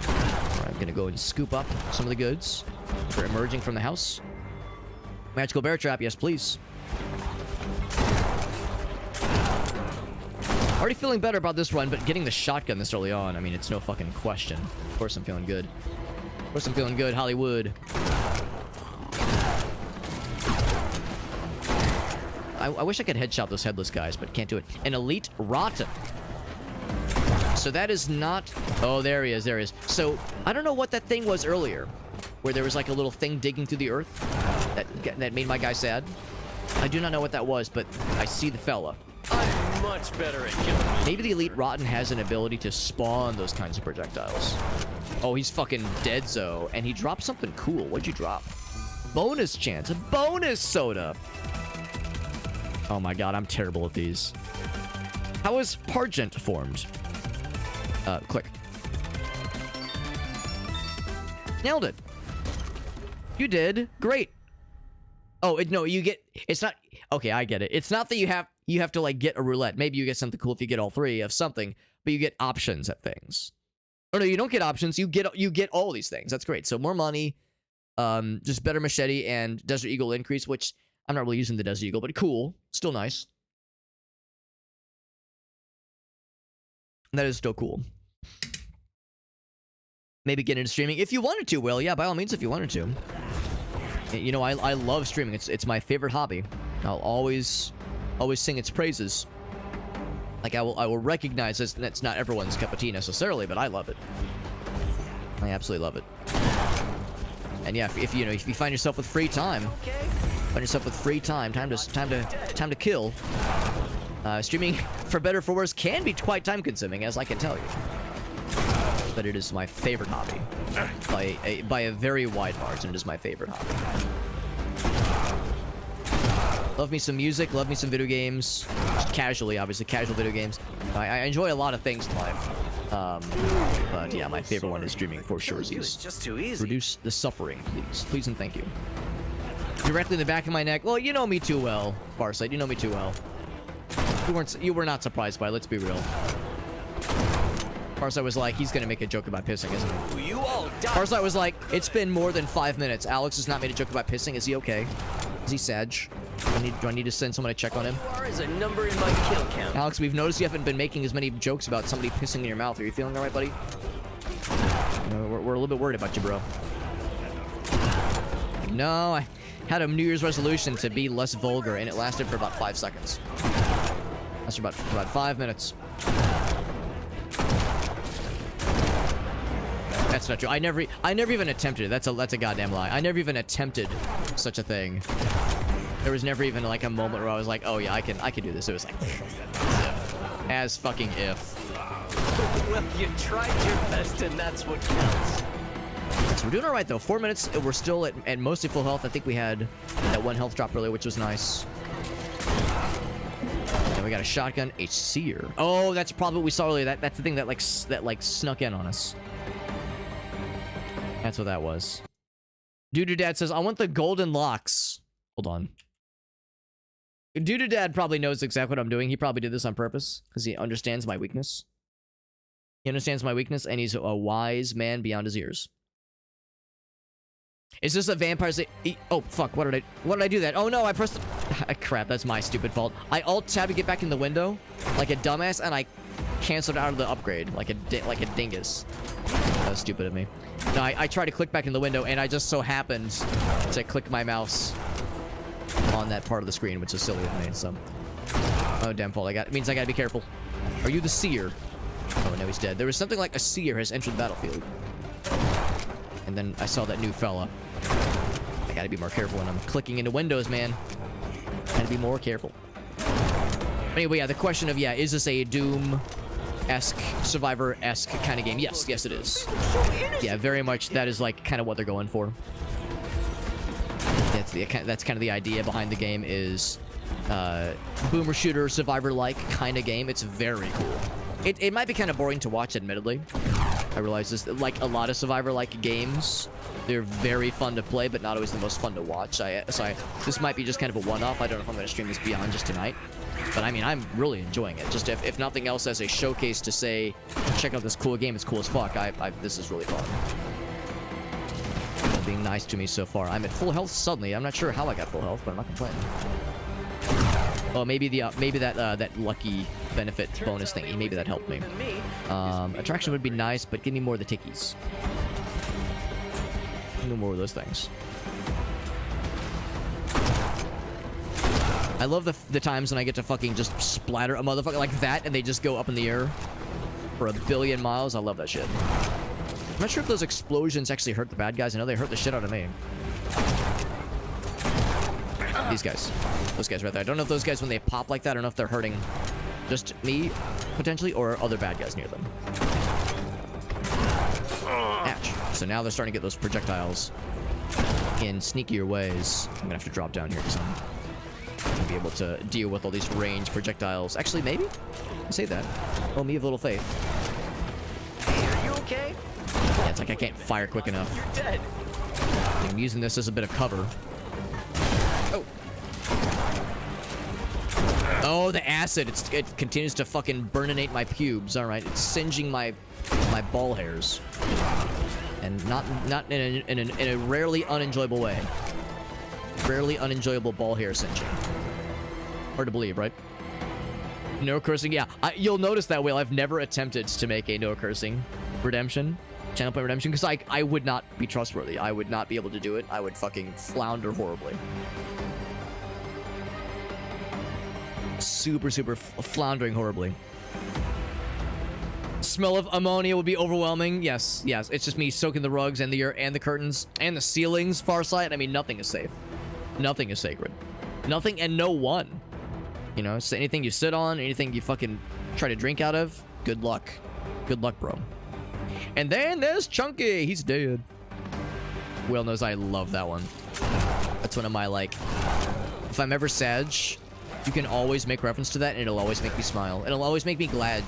Alright, I'm gonna go and scoop up some of the goods for emerging from the house. Magical bear trap, yes please. Already feeling better about this run, but getting the shotgun this early on, I mean, it's no fucking question. Of course I'm feeling good. Of course I'm feeling good, Hollywood. I wish I could headshot those headless guys, but can't do it. An elite rotten. So that is not... Oh, there he is, there he is. So, I don't know what that thing was earlier, where there was like a little thing digging through the earth that made my guy sad. I do not know what that was, but I see the fella. I'm much better at killing. Maybe the elite rotten has an ability to spawn those kinds of projectiles. Oh, he's fucking dead-zo, and he dropped something cool. What'd you drop? Bonus chance. A bonus soda. Oh my god, I'm terrible at these. How is Pargent formed? Click. Nailed it. You did. Great. Oh, no, you get... It's not... Okay, I get it. It's not that you have to, like, get a roulette. Maybe you get something cool if you get all three of something. but you get options at things. Oh no, you don't get options. You get all these things. That's great. So more money, just better machete and Desert Eagle increase, which I'm not really using the Desert Eagle, but cool. Still nice. That is still cool. Maybe get into streaming if you wanted to, Will. Yeah, by all means, if you wanted to. You know, I love streaming. It's my favorite hobby. I'll always sing its praises. Like I will recognize this. That's not everyone's cup of tea necessarily, but I love it. I absolutely love it. And yeah, if you find yourself with free time, time to kill. Streaming, for better or for worse, can be quite time consuming, as I can tell you. But it is my favorite hobby. By a very wide margin, it is my favorite hobby. Love me some music, love me some video games. Just casually, obviously, casual video games. I enjoy a lot of things in life. But yeah, my favorite one is streaming for sure. Just too easy. Reduce the suffering, please. Please and thank you. Directly in the back of my neck. Well, you know me too well, Farsight. You know me too well. You were not surprised by it, let's be real. Farsight was like, he's gonna make a joke about pissing, isn't he? You all die. Farsight was like, it's been more than 5 minutes. Alex has not made a joke about pissing. Is he okay? Is he sad? Do I need to send someone to check on him? Is a number in my kill count. Alex, we've noticed you haven't been making as many jokes about somebody pissing in your mouth. Are you feeling alright, buddy? We're a little bit worried about you, bro. No, I had a New Year's resolution to be less vulgar, and it lasted for about 5 seconds. Lasted for about 5 minutes. That's not true. I never even attempted it. That's a goddamn lie. I never even attempted such a thing. There was never even like a moment where I was like, oh yeah, I can do this. It was like, as fucking if. Well, you tried your best, and that's what counts. So we're doing all right though. 4 minutes. We're still at mostly full health. I think we had that 1 health drop earlier, which was nice. And we got a shotgun, a seer. Oh, that's probably what we saw earlier. That's the thing that snuck in on us. That's what that was. Dude Dad says, I want the golden locks. Hold on. Dude Dad probably knows exactly what I'm doing. He probably did this on purpose because he understands my weakness. He understands my weakness, and he's a wise man beyond his years. Is this a vampire? Oh fuck! What did I do that? Oh no! I pressed. Crap! That's my stupid fault. I alt tab to get back in the window, like a dumbass, and I canceled out of the upgrade, like a dingus. That was stupid of me. No, I tried to click back in the window, and I just so happened to click my mouse on that part of the screen, which is silly of me. So, oh damn fault! It means I gotta be careful. Are you the seer? Oh no, he's dead. There was something like a seer has entered the battlefield. And then I saw that new fella. I gotta be more careful when I'm clicking into windows, man. Gotta be more careful. Anyway, yeah, the question of, is this a Doom-esque, Survivor-esque kind of game? Yes, it is. Yeah, very much. That is, like, kind of what they're going for. That's kind of the idea behind the game is boomer shooter, Survivor-like kind of game. It's very cool. It might be kind of boring to watch, admittedly. I realize this, like a lot of Survivor-like games, they're very fun to play, but not always the most fun to watch. This might be just kind of a one-off. I don't know if I'm going to stream this beyond just tonight. But I mean, I'm really enjoying it. Just if nothing else, as a showcase to say, check out this cool game. It's cool as fuck. This is really fun. Being nice to me so far. I'm at full health suddenly. I'm not sure how I got full health, but I'm not complaining. Oh, maybe that lucky benefit bonus thingy. Maybe that helped me. Attraction would be nice, but give me more of the tickies. Give me more of those things. I love the times when I get to fucking just splatter a motherfucker like that, and they just go up in the air for 1 billion miles. I love that shit. I'm not sure if those explosions actually hurt the bad guys. I know they hurt the shit out of me. These guys. Those guys right there. I don't know if those guys, when they pop like that, I don't know if they're hurting just me, potentially, or other bad guys near them. Ouch. So now they're starting to get those projectiles in sneakier ways. I'm gonna have to drop down here because I'm gonna be able to deal with all these range projectiles. Actually, maybe? I say that. Oh, me of little faith. Hey, are you okay? Yeah, it's like I can't fire quick enough. You're dead. I'm using this as a bit of cover. Oh. Oh, the acid. It continues to fucking burninate my pubes. All right, it's singeing my ball hairs, and not in a rarely unenjoyable way. Rarely unenjoyable ball hair singeing. Hard to believe, right? No cursing. Yeah, you'll notice that, Will. I've never attempted to make a no cursing redemption, channel point redemption, because I would not be trustworthy. I would not be able to do it. I would fucking flounder horribly. Super floundering horribly. Smell of ammonia would be overwhelming. Yes. It's just me soaking the rugs and the curtains and the ceilings. Farsight. I mean, nothing is safe. Nothing is sacred. Nothing and no one. You know, so anything you sit on, anything you fucking try to drink out of, good luck. Good luck, bro. And then there's Chunky. He's dead. Will knows I love that one. That's one of my, like, if I'm ever sad, you can always make reference to that and it'll always make me smile. It'll always make me glad.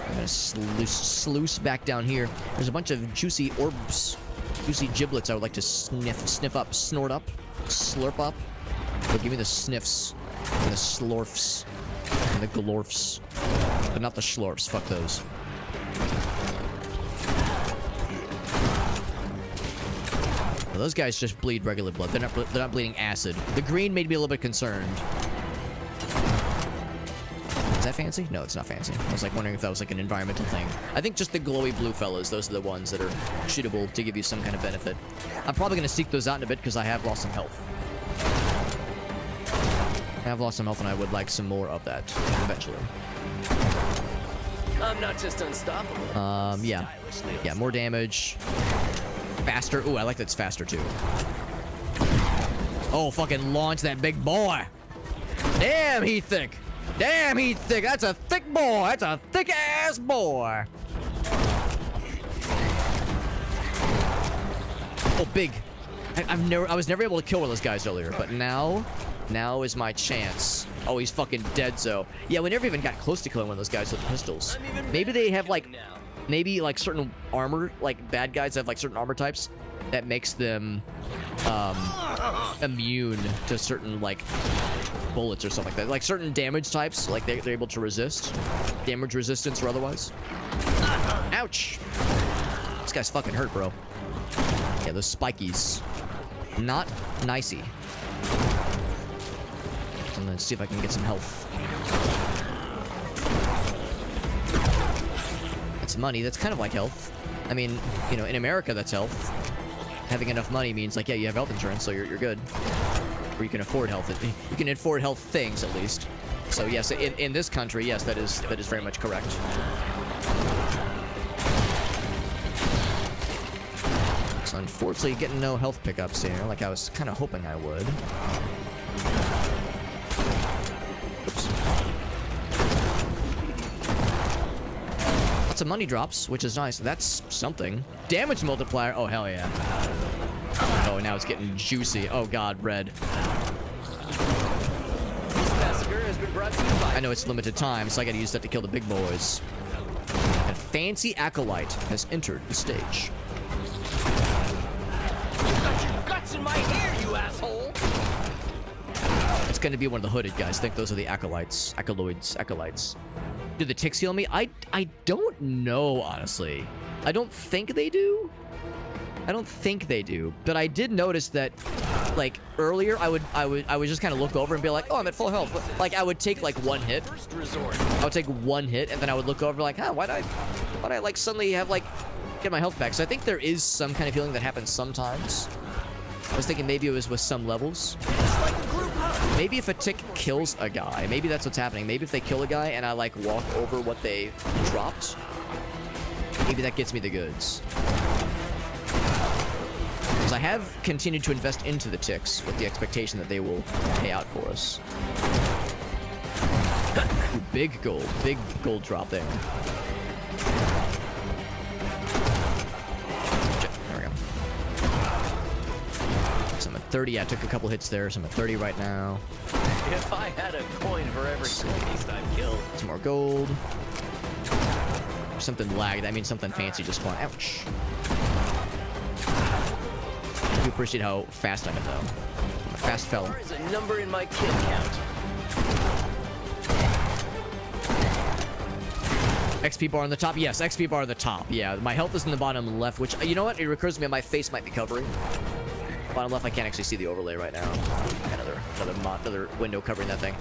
I'm gonna sluice back down here. There's a bunch of juicy orbs, juicy giblets I would like to sniff up, snort up, slurp up. But give me the sniffs, and the slorfs, and the glorfs. But not the schlorfs, fuck those. Well, those guys just bleed regular blood. They're not bleeding acid. The green made me a little bit concerned. Is that fancy? No, it's not fancy. I was like wondering if that was like an environmental thing. I think just the glowy blue fellas, those are the ones that are shootable to give you some kind of benefit. I'm probably going to seek those out in a bit because I have lost some health. I have lost some health and I would like some more of that eventually. I'm not just unstoppable. Yeah. Yeah, more damage. Faster. Ooh, I like that it's faster too. Oh, fucking launch that big boy. Damn, he thick. Damn, he thick. That's a thick boy. That's a thick ass boy. Oh, big. I was never able to kill one of those guys earlier, but now is my chance. Oh, he's fucking dead, so. Yeah, we never even got close to killing one of those guys with pistols. Maybe they have, like, maybe, like, certain armor, like, bad guys have, like, certain armor types that makes them, immune to certain, like, bullets or something like that. Like, certain damage types, like, they're able to resist. Damage resistance or otherwise. Ouch! This guy's fucking hurt, bro. Yeah, those spikies. Not nicey. And let's see if I can get some health. That's money. That's kind of like health. I mean, you know, in America, that's health. Having enough money means, like, yeah, you have health insurance, so you're good. Or you can afford health. You can afford health things, at least. So, yes, in this country, yes, that is very much correct. So, unfortunately, getting no health pickups here, like I was kind of hoping I would. Lots of money drops, which is nice. That's something. Damage multiplier. Oh, hell yeah. Oh, now it's getting juicy. Oh, God, red. This massacre has been brought to you by... I know it's limited time, so I gotta use that to kill the big boys. A fancy acolyte has entered the stage. You got your guts in my hair, you asshole! It's gonna be one of the hooded guys. I think those are the acolytes. Acolytes. Do the ticks heal me? I don't know, honestly. I don't think they do. But I did notice that, like, earlier I would just kind of look over and be like, oh, I'm at full health. Like, I would take like one hit. First resort. I would take one hit and then I would look over like, huh, why'd I like suddenly have like get my health back? So I think there is some kind of healing that happens sometimes. I was thinking maybe it was with some levels. Maybe if a tick kills a guy, maybe that's what's happening. Maybe if they kill a guy and I like walk over what they dropped, maybe that gets me the goods. Because I have continued to invest into the ticks with the expectation that they will pay out for us. Ooh, big gold drop there. There we go. So I'm at 30. Yeah, I took a couple hits there, so I'm at 30 right now. If I had a coin for every beast I've killed. Some more gold. Something lagged. That means something fancy just spawned. Ouch. do appreciate how fast I can though. I'm a fast fella. There is a number in my kill count. XP bar on the top. Yes, XP bar on the top. Yeah, my health is in the bottom left, which, you know what? It recurs to me my face might be covering. Bottom left, I can't actually see the overlay right now. Another window covering that thing.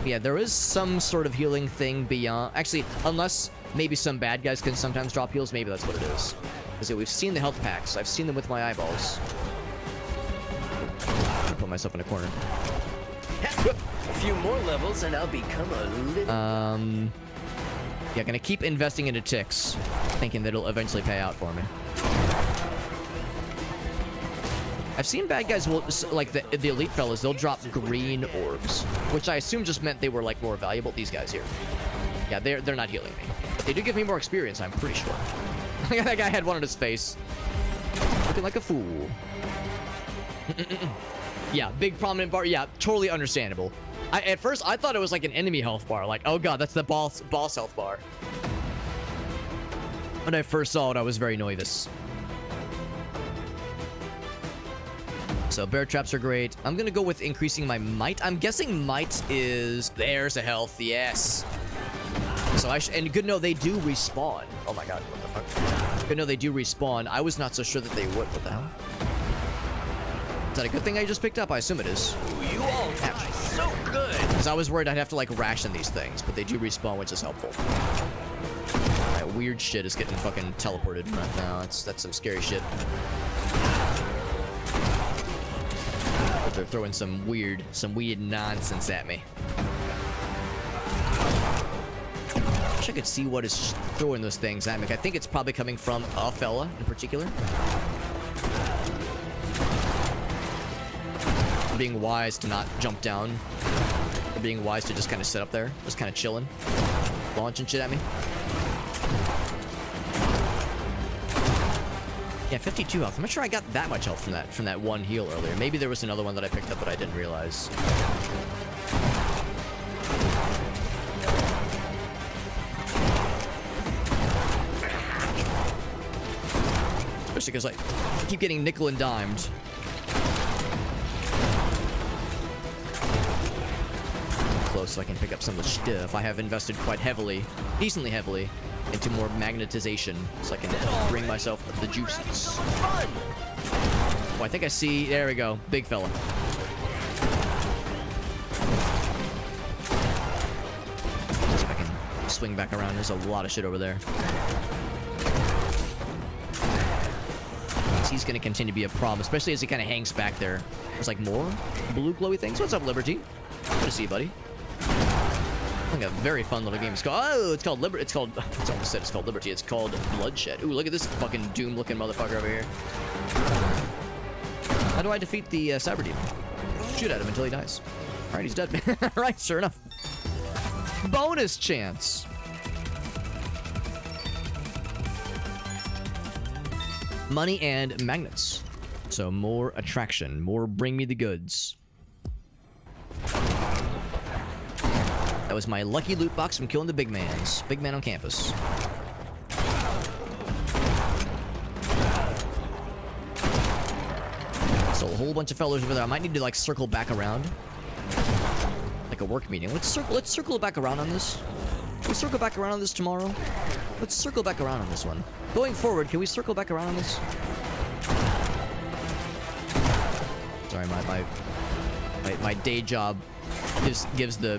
Yeah, there is some sort of healing thing beyond... Actually, unless maybe some bad guys can sometimes drop heals, maybe that's what it is. Because we've seen the health packs. I've seen them with my eyeballs. I'll put myself in a corner. A few more levels and I'll become a little... Yeah, gonna keep investing into ticks, thinking that it'll eventually pay out for me. I've seen bad guys will, like the elite fellas, they'll drop green orbs, which I assume just meant they were like more valuable. These guys here, yeah, they're not healing me, but they do give me more experience. I'm pretty sure. That guy had one on his face, looking like a fool. Yeah, big prominent bar. Yeah, totally understandable. At first, I thought it was like an enemy health bar. Like, oh god, that's the boss health bar. When I first saw it, I was very nervous. So bear traps are great. I'm gonna go with increasing my might. I'm guessing might is... There's a health, yes. So and good to know they do respawn. Oh my god, what the fuck? Good to know they do respawn. I was not so sure that they would. What the hell? Is that a good thing I just picked up? I assume it is. Ooh, you all die so good. Because I was worried I'd have to like ration these things, but they do respawn, which is helpful. That weird shit is getting fucking teleported right now. That's some scary shit. But they're throwing some weird nonsense at me. I wish I could see what is throwing those things at me. I think it's probably coming from a fella in particular. Being wise to not jump down. Or being wise to just kind of sit up there. Just kind of chilling. Launching shit at me. Yeah, 52 health. I'm not sure I got that much health from that one heal earlier. Maybe there was another one that I picked up but I didn't realize. Especially because I keep getting nickel and dimed. Close so I can pick up some of the stuff. I have invested quite heavily, decently heavily, into more magnetization so I can bring myself the juices. Oh, I think I see. There we go. Big fella. See if I can swing back around. There's a lot of shit over there. He's going to continue to be a problem, especially as he kind of hangs back there. There's like more blue glowy things. What's up, Liberty? Good to see you, buddy. Like a very fun little game. It's called Liberty. It's almost said it's called Liberty. It's called Bloodshed. Ooh, look at this fucking doom-looking motherfucker over here. How do I defeat the cyber demon? Shoot at him until he dies. All right, he's dead. All right, sure enough. Bonus chance. Money and magnets. So more attraction, more bring me the goods. That was my lucky loot box from killing the big mans. Big man on campus. So a whole bunch of fellas over there. I might need to like circle back around. Like a work meeting. Let's circle back around on this. Can we circle back around on this tomorrow? Let's circle back around on this one. Going forward, can we circle back around on this? Sorry, my day job gives the...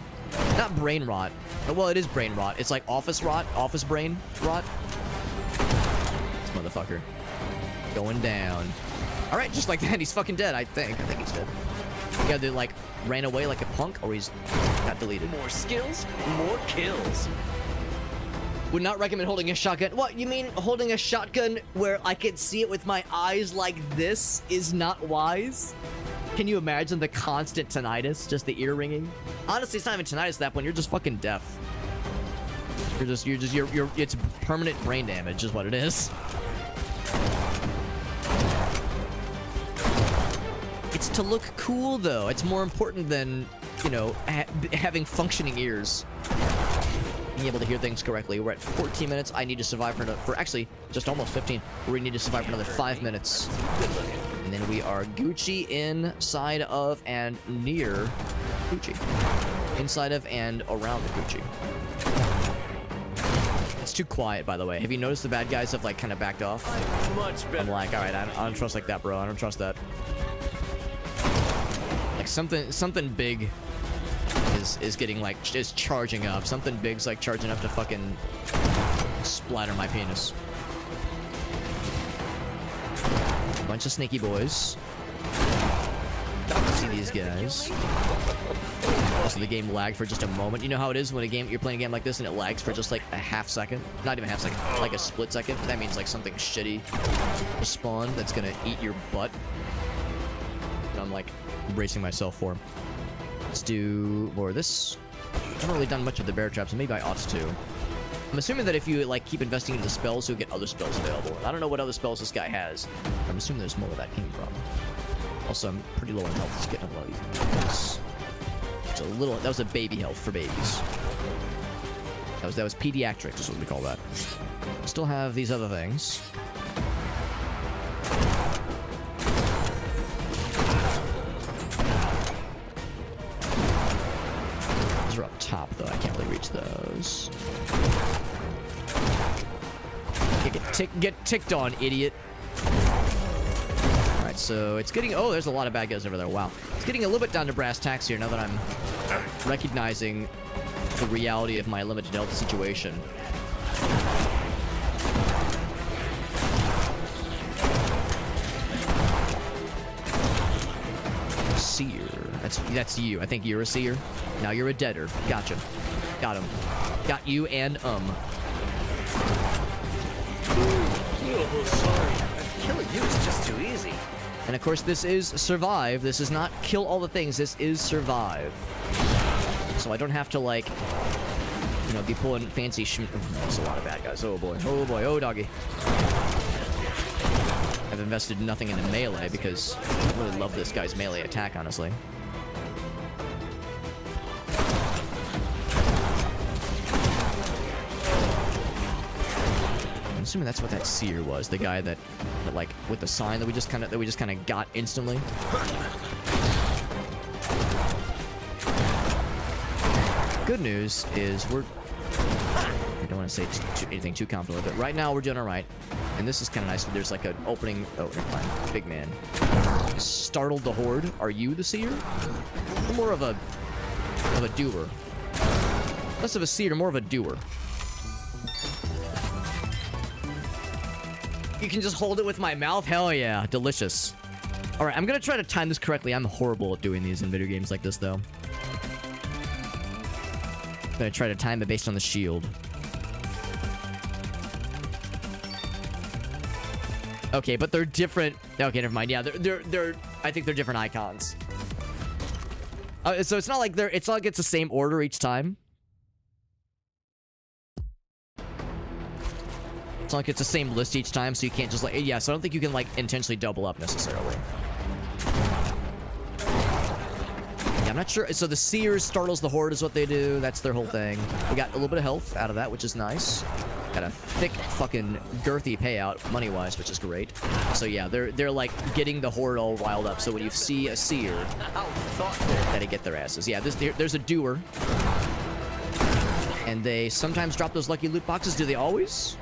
Not brain rot. Well, it is brain rot. It's like office rot. Office brain rot. This motherfucker. Going down. Alright, just like that, he's fucking dead, I think. I think he's dead. He either, like, ran away like a punk, or he's got deleted. More skills, more kills. Would not recommend holding a shotgun. What, you mean holding a shotgun where I can see it with my eyes like this is not wise? Can you imagine the constant tinnitus? Just the ear ringing? Honestly, it's not even tinnitus at that point. You're just fucking deaf. It's permanent brain damage is what it is. It's to look cool, though. It's more important than, you know, having functioning ears. being able to hear things correctly. We're at 14 minutes. I need to survive for actually just almost 15. We need to survive for another 5 minutes. And then we are Gucci inside of and near Gucci. Inside of and around the Gucci. It's too quiet, by the way. Have you noticed the bad guys have like kind of backed off? Much better. I'm like, all right, I don't trust like that, bro. I don't trust that. Like something big is getting like is charging up. Something big's like charging up to fucking splatter my penis. A bunch of sneaky boys. See these guys. Also, the game lagged for just a moment. You know how it is when you're playing a game like this and it lags for just like a half second? Not even a half second, like a split second. That means like something shitty will spawn that's gonna eat your butt. And I'm like bracing myself for. Let's do more of this. I haven't really done much with the bear traps, and maybe I ought to. I'm assuming that if you like keep investing into the spells, you'll get other spells available. I don't know what other spells this guy has. I'm assuming there's more where that came from. Also, I'm pretty low on health. Let's get a lot of these. It's a little. That was a baby health for babies. That was pediatrics, is what we call that. Still have these other things. Those are up top, though. I can't really reach those. Get ticked on, idiot. Alright, so it's getting... Oh, there's a lot of bad guys over there. Wow. It's getting a little bit down to brass tacks here now that I'm recognizing the reality of my limited health situation. Seer. That's you. I think you're a seer. Now you're a deader. Gotcha. Got him. Got you and Oh, sorry. Killing you is just too easy. And of course, this is survive. This is not kill all the things. This is survive. So I don't have to, like, you know, be pulling fancy There's a lot of bad guys. Oh boy. Oh boy. Oh doggy. I've invested nothing into melee because I really love this guy's melee attack, honestly. I'm assuming that's what that seer was, the guy that like with the sign that we just kind of got instantly. Good news is I don't want to say anything too confident, but right now we're doing all right. And this is kind of nice. There's like an opening. Oh, never mind. Big man. Startled the horde. Are you the seer? Or more of a doer. Less of a seer, more of a doer. You can just hold it with my mouth? Hell yeah. Delicious. Alright, I'm gonna try to time this correctly. I'm horrible at doing these in video games like this, though. I'm gonna try to time it based on the shield. Okay, but they're different. Okay, never mind. Yeah, they're I think they're different icons. So it's not like it's the same order each time. It's not like it's the same list each time, so you can't just like... Yeah, so I don't think you can, like, intentionally double up necessarily. Yeah, I'm not sure. So the Seers startles the Horde is what they do. That's their whole thing. We got a little bit of health out of that, which is nice. Got a thick fucking girthy payout money-wise, which is great. So yeah, they're like getting the Horde all riled up. So when you see a Seer, gotta get their asses. Yeah, there's a doer. And they sometimes drop those lucky loot boxes. Do they always?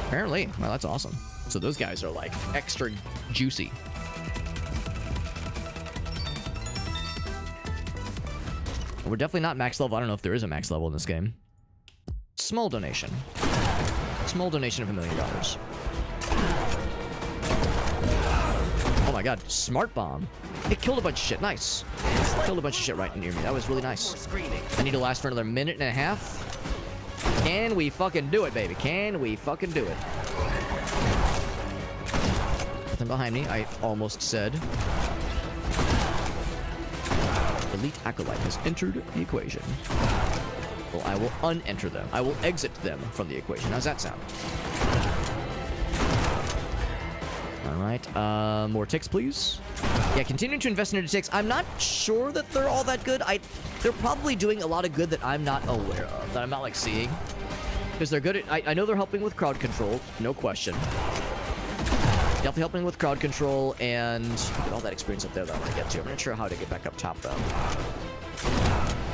Apparently. Well, that's awesome. So those guys are like extra juicy. We're definitely not max level. I don't know if there is a max level in this game. Small donation. Small donation of $1 million. Oh my god. Smart bomb. It killed a bunch of shit. Nice. Killed a bunch of shit right near me. That was really nice. I need to last for another minute and a half. Can we fucking do it, baby? Can we fucking do it? Nothing behind me. I almost said. Elite Acolyte has entered the equation. Well, I will unenter them. I will exit them from the equation. How's that sound? All right, more ticks, please. Yeah, continue to invest into ticks. I'm not sure that they're all that good. They're probably doing a lot of good that I'm not aware of, that I'm not, like, seeing. Because they're good at... I know they're helping with crowd control, no question. Definitely helping with crowd control, and... Look at all that experience up there that I want to get to. I'm not sure how to get back up top, though.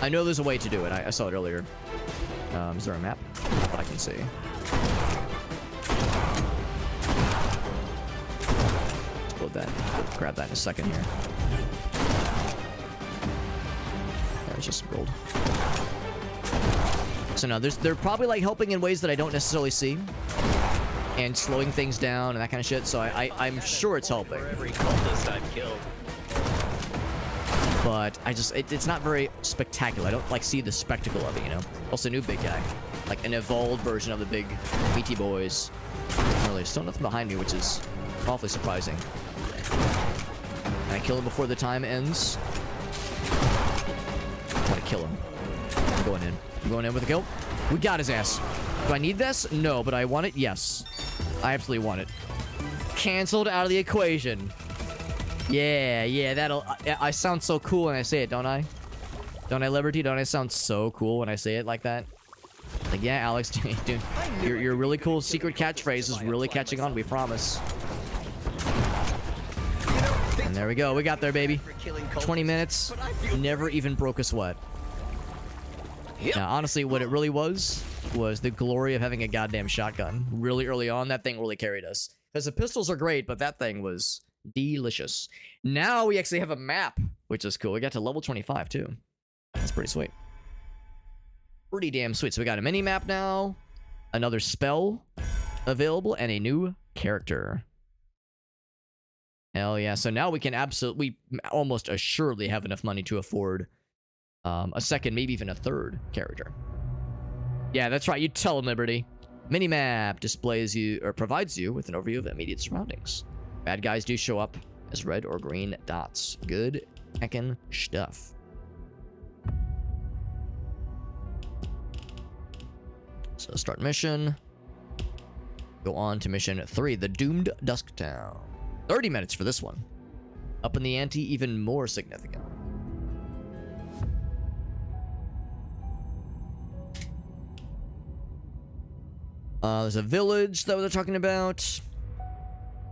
I know there's a way to do it. I saw it earlier. Is there a map? Not that I can see. Load that. We'll grab that in a second here. There's just some gold. So no, they're probably like helping in ways that I don't necessarily see, and slowing things down and that kind of shit. So I'm sure it's helping. Every cultist I've killed. But I just it's not very spectacular. I don't like see the spectacle of it, you know. Also, new big guy, like an evolved version of the big meaty boys. Well, there's still nothing behind me, which is awfully surprising. Can I kill him before the time ends? Try to kill him. I'm going in. I'm going in with a kill. We got his ass. Do I need this? No, but I want it? Yes. I absolutely want it. Cancelled out of the equation. Yeah, that'll... I sound so cool when I say it, don't I? Don't I, Liberty? Don't I sound so cool when I say it like that? Like, yeah, Alex, dude, your really cool secret catchphrase is really catching on, we promise. And there we go. We got there, baby. 20 minutes. Never even broke a sweat. Now, honestly, what it really was the glory of having a goddamn shotgun. Really early on, that thing really carried us. Because the pistols are great, but that thing was delicious. Now we actually have a map, which is cool. We got to level 25, too. That's pretty sweet. Pretty damn sweet. So we got a mini-map now, another spell available, and a new character. Hell yeah. So now we can almost assuredly have enough money to afford a second, maybe even a third character. Yeah, that's right. You tell him, Liberty. Minimap displays you, or provides you with an overview of immediate surroundings. Bad guys do show up as red or green dots. Good heckin' stuff. So start mission. Go on to mission 3, the Doomed Dusk Town. 30 minutes for this one. Up in the ante, even more significant. There's a village that they're talking about.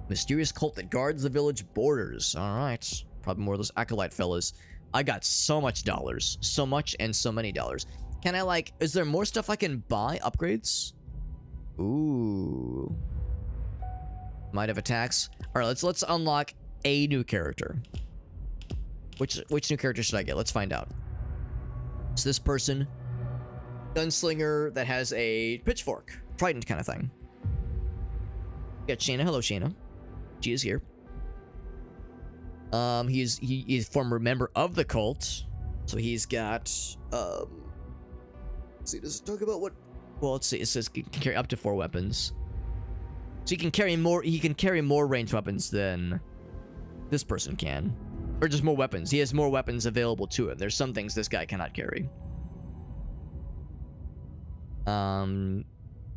Mysterious cult that guards the village borders. Alright. Probably more of those acolyte fellas. I got so much dollars. So much and so many dollars. Can I, like... Is there more stuff I can buy? Upgrades? Ooh. Might have attacks. Alright, let's unlock a new character. Which new character should I get? Let's find out. It's this person. Gunslinger that has a pitchfork. Trident kind of thing. We got Shayna. Hello, Shayna. She is here. He is a former member of the cult. So he's got let's see, does it talk about what? Well, let's see. It says he can carry up to 4 weapons. So he can carry more ranged weapons than this person can. Or just more weapons. He has more weapons available to him. There's some things this guy cannot carry.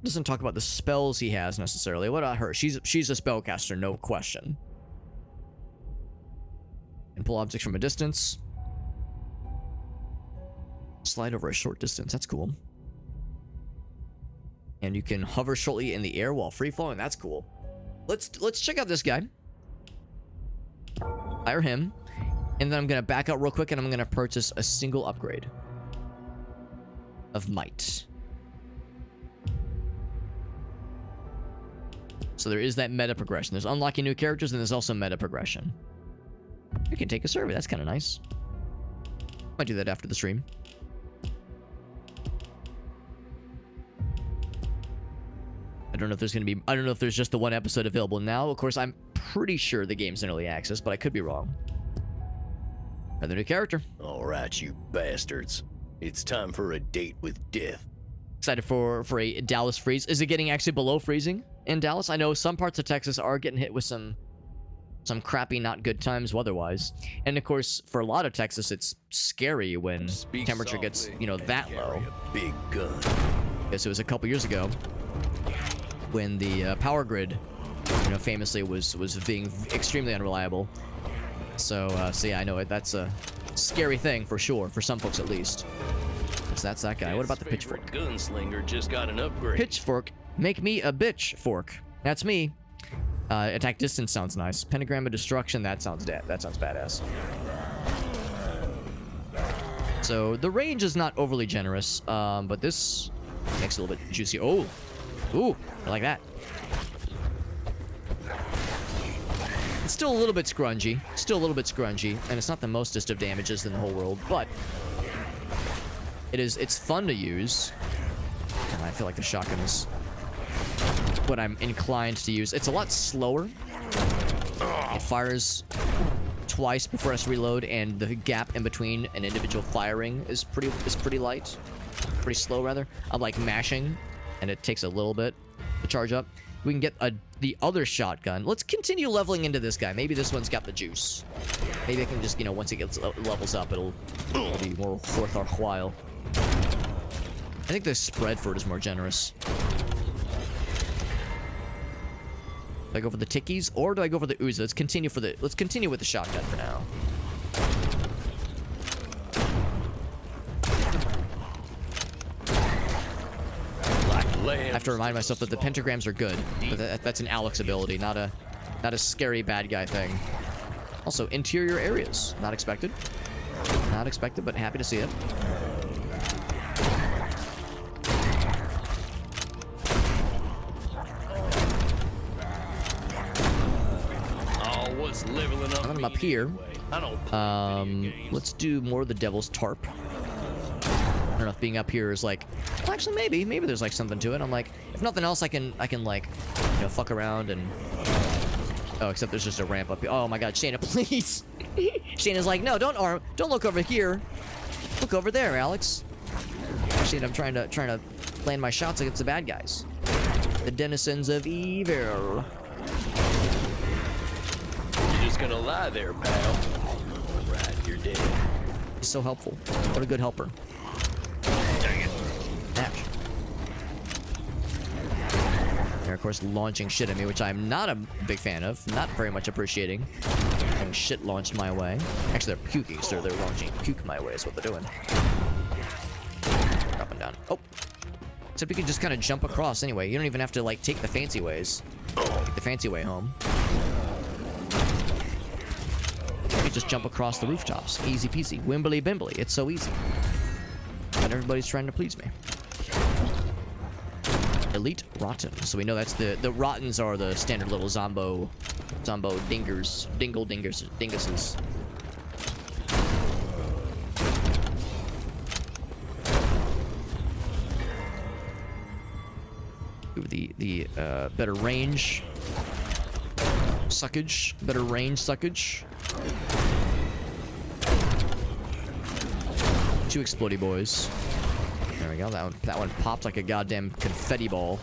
Doesn't talk about the spells he has necessarily. What about her? She's a spellcaster, no question. Can pull objects from a distance. Slide over a short distance. That's cool. And you can hover shortly in the air while free flowing. That's cool. Let's check out this guy. Hire him. And then I'm gonna back out real quick and I'm gonna purchase a single upgrade of might. So there is that meta progression. There's unlocking new characters, and there's also meta progression. You can take a survey. That's kind of nice. Might do that after the stream. I don't know if there's going to be... I don't know if there's just the one episode available now. Of course, I'm pretty sure the game's in early access, but I could be wrong. Another new character. All right, you bastards. It's time for a date with death. Excited for a Dallas freeze. Is it getting actually below freezing in Dallas? I know some parts of Texas are getting hit with some crappy, not good times weather-wise. And of course, for a lot of Texas, it's scary when temperature gets, you know, that low. A big gun. Because it was a couple years ago when the power grid you know, famously was being extremely unreliable. So yeah, I know it. That's a scary thing for sure, for some folks at least. So that's that guy. What about the pitchfork? Gunslinger just got an upgrade. Pitchfork, make me a bitch fork. That's me. Attack distance sounds nice. Pentagram of destruction, that sounds badass. So the range is not overly generous, but this makes it a little bit juicy. Oh, ooh, I like that. It's still a little bit scrungy, and it's not the mostest of damages in the whole world, but it's fun to use. I feel like the shotgun is what I'm inclined to use. It's a lot slower. It fires twice before us reload, and the gap in between an individual firing is pretty light, pretty slow rather. I'm like mashing, and it takes a little bit to charge up. We can get the other shotgun. Let's continue leveling into this guy. Maybe this one's got the juice. Maybe I can just, you know, once it gets levels up, it'll be more worth our while. I think the spread for it is more generous. Do I go for the tickies or do I go for the Uzi? Let's continue with the shotgun for now. I have to remind myself that the pentagrams are good. But that's an Alex ability, not a scary bad guy thing. Also, interior areas. Not expected. Not expected, but happy to see it. Leveling up. I'm up here. Let's do more of the Devil's Tarp. I don't know if being up here is like, well, actually maybe there's like something to it. I'm like, if nothing else, I can like, you know, fuck around and. Oh, except there's just a ramp up here. Oh my God, Shayna, please. Shayna's like, no, don't look over here. Look over there, Alex. Shayna, I'm trying to land my shots against the bad guys, the denizens of evil. Gonna lie there, pal. Right, you're dead. He's so helpful. What a good helper. Dang it. Ouch. They're, of course, launching shit at me, which I'm not a big fan of. Not very much appreciating having shit launched my way. Actually, they're puking, so they're launching puke my way is what they're doing. Up and down. Oh. Except you can just kind of jump across anyway. You don't even have to, like, take the fancy ways. Take the fancy way home. Just jump across the rooftops. Easy peasy. Wimbly bimbly. It's so easy. And everybody's trying to please me. Elite Rotten. So we know that's the Rottens are the standard little zombo dingers. Dinguses. Ooh, the better range suckage. Better range suckage. 2 explodey boys. There we go. That one popped like a goddamn confetti ball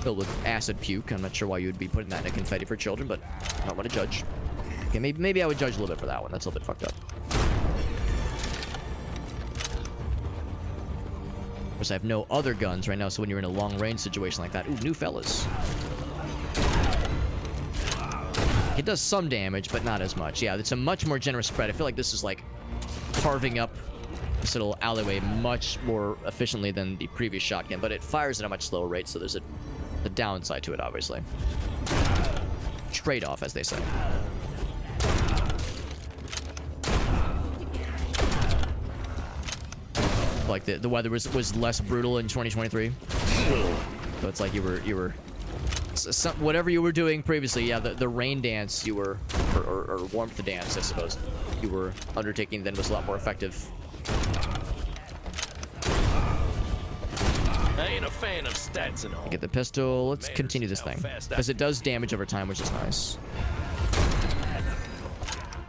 filled with acid puke. I'm not sure why you would be putting that in a confetti for children, but I don't want to judge. Okay, maybe I would judge a little bit for that one. That's a little bit fucked up. Of course, I have no other guns right now, so when you're in a long-range situation like that... Ooh, new fellas. It does some damage, but not as much. Yeah, it's a much more generous spread. I feel like this is like carving up this little alleyway much more efficiently than the previous shotgun, but it fires at a much slower rate, so there's a downside to it, obviously. Trade-off, as they say. Like the weather was less brutal in 2023. So it's like you were whatever you were doing previously, yeah, the rain dance you were, or warmth dance, I suppose, you were undertaking then was a lot more effective. I ain't a fan of stats and all. Get the pistol. Let's continue this thing, because it does damage over time, which is nice.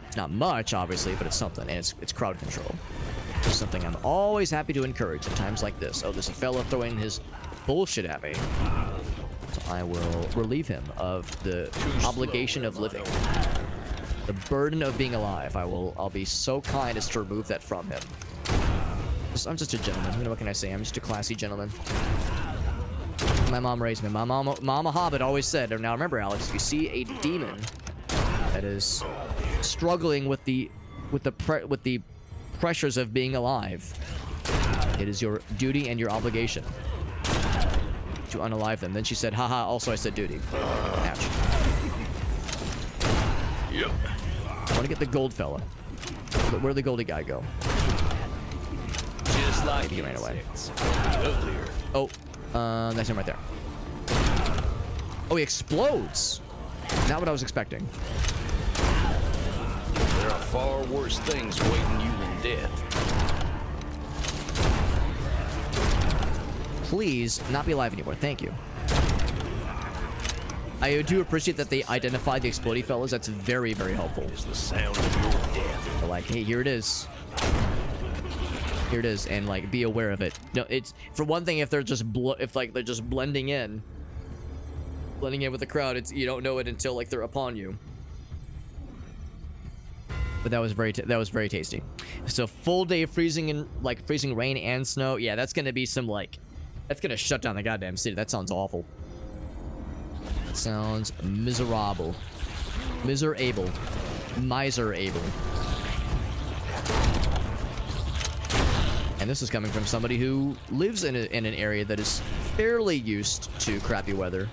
It's not much, obviously, but it's something, and it's crowd control. It's something I'm always happy to encourage at times like this. Oh, there's a fella throwing his bullshit at me. I will relieve him of the obligation of living, the burden of being alive. I'll be so kind as to remove that from him. I'm just a gentleman. You know, what can I say? I'm just a classy gentleman. My mom raised me. My Mama Hobbit always said, now remember, Alex, if you see a demon that is struggling with the pressures of being alive, it is your duty and your obligation to unalive them. Then she said, haha, also I said duty. Ouch. Yep. I want to get the gold fella. But where'd the goldie guy go? Just like Maybe he ran away. Uglier. Oh, that's him right there. Oh, he explodes. Not what I was expecting. There are far worse things waiting you than death. Please not be alive anymore. Thank you. I do appreciate that they identify the explodey fellas. That's very, very helpful. It's the sound of your death. They're like, hey, here it is. Here it is, and like, be aware of it. No, it's for one thing. If they're just they're just blending in with the crowd, it's you don't know it until like they're upon you. But that was very tasty. So full day of freezing rain and snow. Yeah, that's gonna be some like, that's gonna shut down the goddamn city. That sounds awful. That sounds miserable. Miserable. And this is coming from somebody who lives in an area that is fairly used to crappy weather.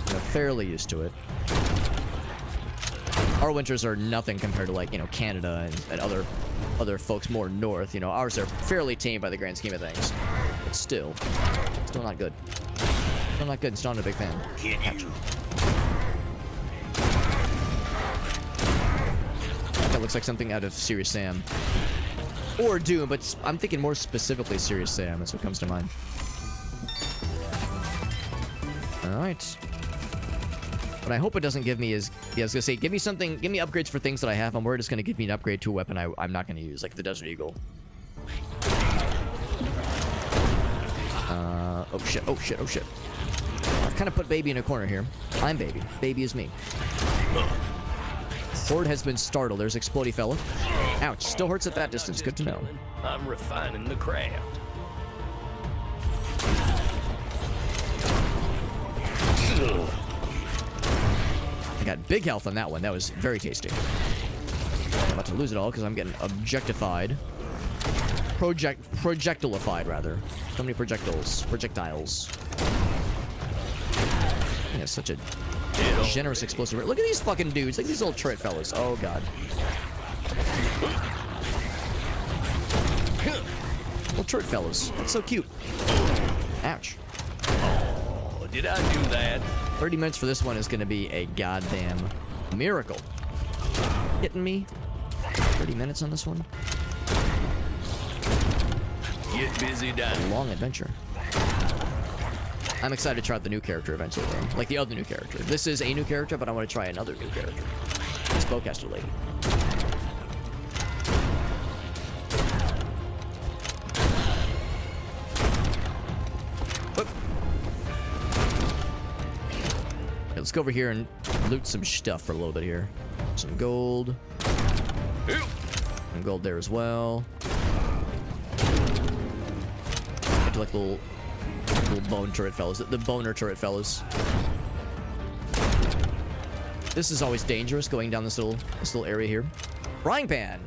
You know, fairly used to it. Our winters are nothing compared to, like, you know, Canada and other folks more north. You know, ours are fairly tame by the grand scheme of things. But still not good. Still not good, and still not a big fan. That looks like something out of Serious Sam. Or Doom, but I'm thinking more specifically Serious Sam. That's what comes to mind. Alright. What I hope it doesn't give me is... Yeah, I was gonna say, give me upgrades for things that I have. I'm worried it's gonna give me an upgrade to a weapon I'm not gonna use, like the Desert Eagle. Oh shit, oh shit, oh shit. I've kind of put Baby in a corner here. I'm Baby. Baby is me. Horde has been startled. There's Explodey fella. Ouch. Still hurts at that distance. Good to know. I'm refining the craft. I got big health on that one. That was very tasty. I'm about to lose it all because I'm getting objectified. Projectilified, rather. So many projectiles. Yeah, such a generous explosive. Look at these fucking dudes. Look at these little turret fellas. Oh, God. Little turret fellas. That's so cute. Ouch. Oh, did I do that? 30 minutes for this one is going to be a goddamn miracle. Hitting me? 30 minutes on this one? Get busy, Dan. A long adventure. I'm excited to try out the new character eventually, though. Like the other new character. This is a new character, but I want to try another new character. This bowcaster lady. Whoop. Okay, let's go over here and loot some stuff for a little bit here. Some gold. Some gold there as well. I do like little bone turret fellas. The boner turret fellas. This is always dangerous going down this little area here. Frying pan.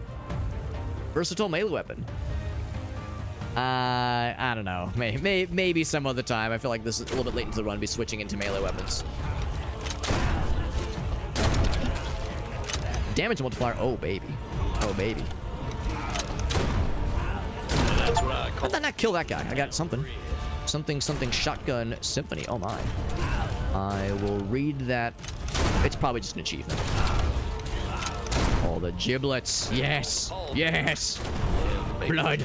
Versatile melee weapon. I don't know. Maybe some other time. I feel like this is a little bit late into the run to be switching into melee weapons. Damage multiplier. Oh, baby. Oh, baby. That's what I How call did I not kill that guy? I got something. Something shotgun symphony. Oh my. I will read that. It's probably just an achievement. All the giblets. Yes. Yes. Blood.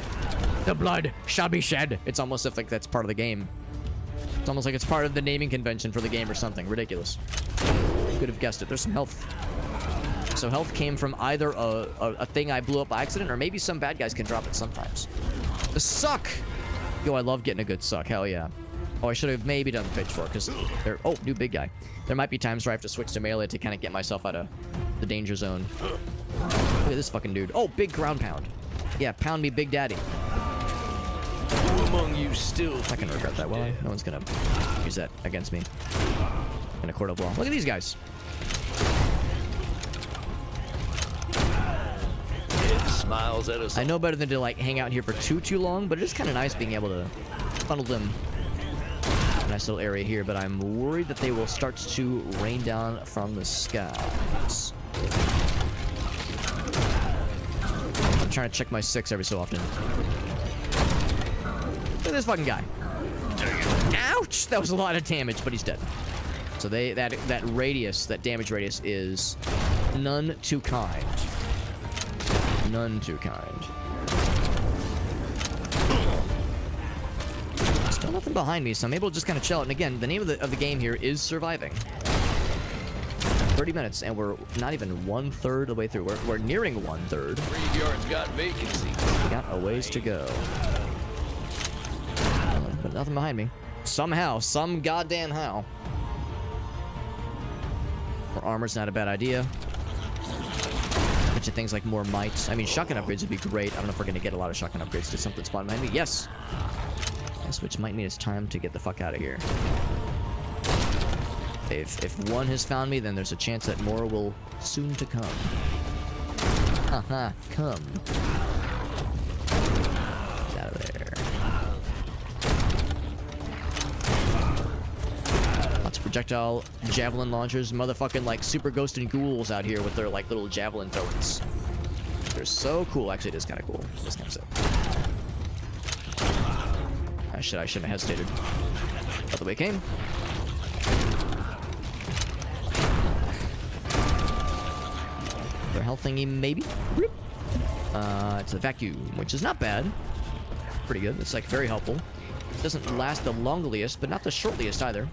The blood shall be shed. It's almost like that's part of the game. It's almost like it's part of the naming convention for the game or something. Ridiculous. Could have guessed it. There's some health. So health came from either a thing I blew up by accident, or maybe some bad guys can drop it sometimes. The suck. Yo, I love getting a good suck. Hell yeah. Oh, I should have maybe done the pitchfork because there. Oh, new big guy. There might be times where I have to switch to melee to kind of get myself out of the danger zone. Look at this fucking dude. Oh, big ground pound. Yeah, pound me, Big Daddy. Who am among you still I'm not gonna regret that, will I? No one's gonna use that against me in a court of law. Look at these guys. It smiles at us. I know better than to like hang out here for too long, but it's kind of nice being able to funnel them. Nice little area here, but I'm worried that they will start to rain down from the skies. I'm trying to check my 6 every so often. Look at this fucking guy. Ouch! That was a lot of damage, but he's dead. So that radius, that damage radius is none too kind. None too kind. Still nothing behind me, so I'm able to just kind of chill out. And again, the name of the game here is surviving. 30 minutes, and we're not even 1/3 of the way through. We're nearing 1/3. Graveyard's got vacancy. We got a ways to go. But nothing behind me. Somehow, some goddamn how. More armor's not a bad idea. Bunch of things like more might. I mean, shotgun upgrades would be great. I don't know if we're gonna get a lot of shotgun upgrades. Did something spawn behind me? Yes. Yes, which might mean it's time to get the fuck out of here. If one has found me, then there's a chance that more will soon to come. Haha, come. Get out of there. Lots of projectile javelin launchers, motherfucking like super ghost and ghouls out here with their like little javelin throwers. They're so cool. Actually, it is kind of cool. This kind of sick. I shouldn't have hesitated. By the way it came. Their health thingy, maybe. It's a vacuum, which is not bad. Pretty good. It's like very helpful. Doesn't last the longest, but not the shortliest either.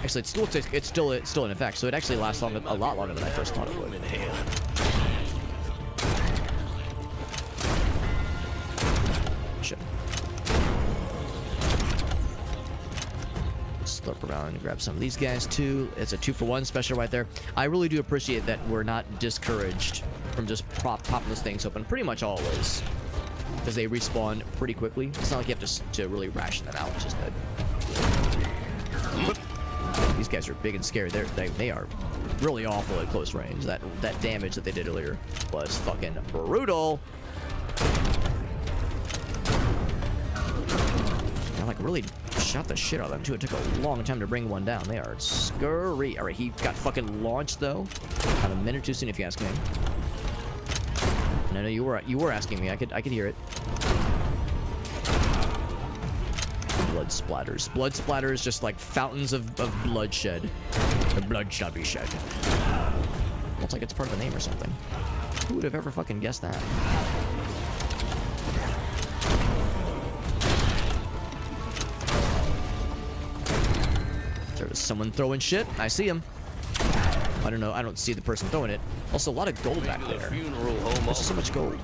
Actually, it's still in effect, so it actually lasts longer, a lot longer than I first thought it would. Shit. Slurp around and grab some of these guys too. It's a 2-for-1 special right there. I really do appreciate that we're not discouraged from just popping those things open pretty much always, because they respawn pretty quickly. It's not like you have to really ration them out, which is good. These guys are big and scary. They are really awful at close range. That damage that they did earlier was fucking brutal. I like really shot the shit out of them too. It took a long time to bring one down. They are scurry. All right, he got fucking launched though. About a minute too soon, if you ask me. No, you were asking me. I could hear it. Blood splatters. Blood splatters, just like fountains of bloodshed. The blood shall be shed. Looks like it's part of the name or something. Who would have ever fucking guessed that? There's someone throwing shit. I see him. I don't know. I don't see the person throwing it. Also, a lot of gold back there. There's so much gold.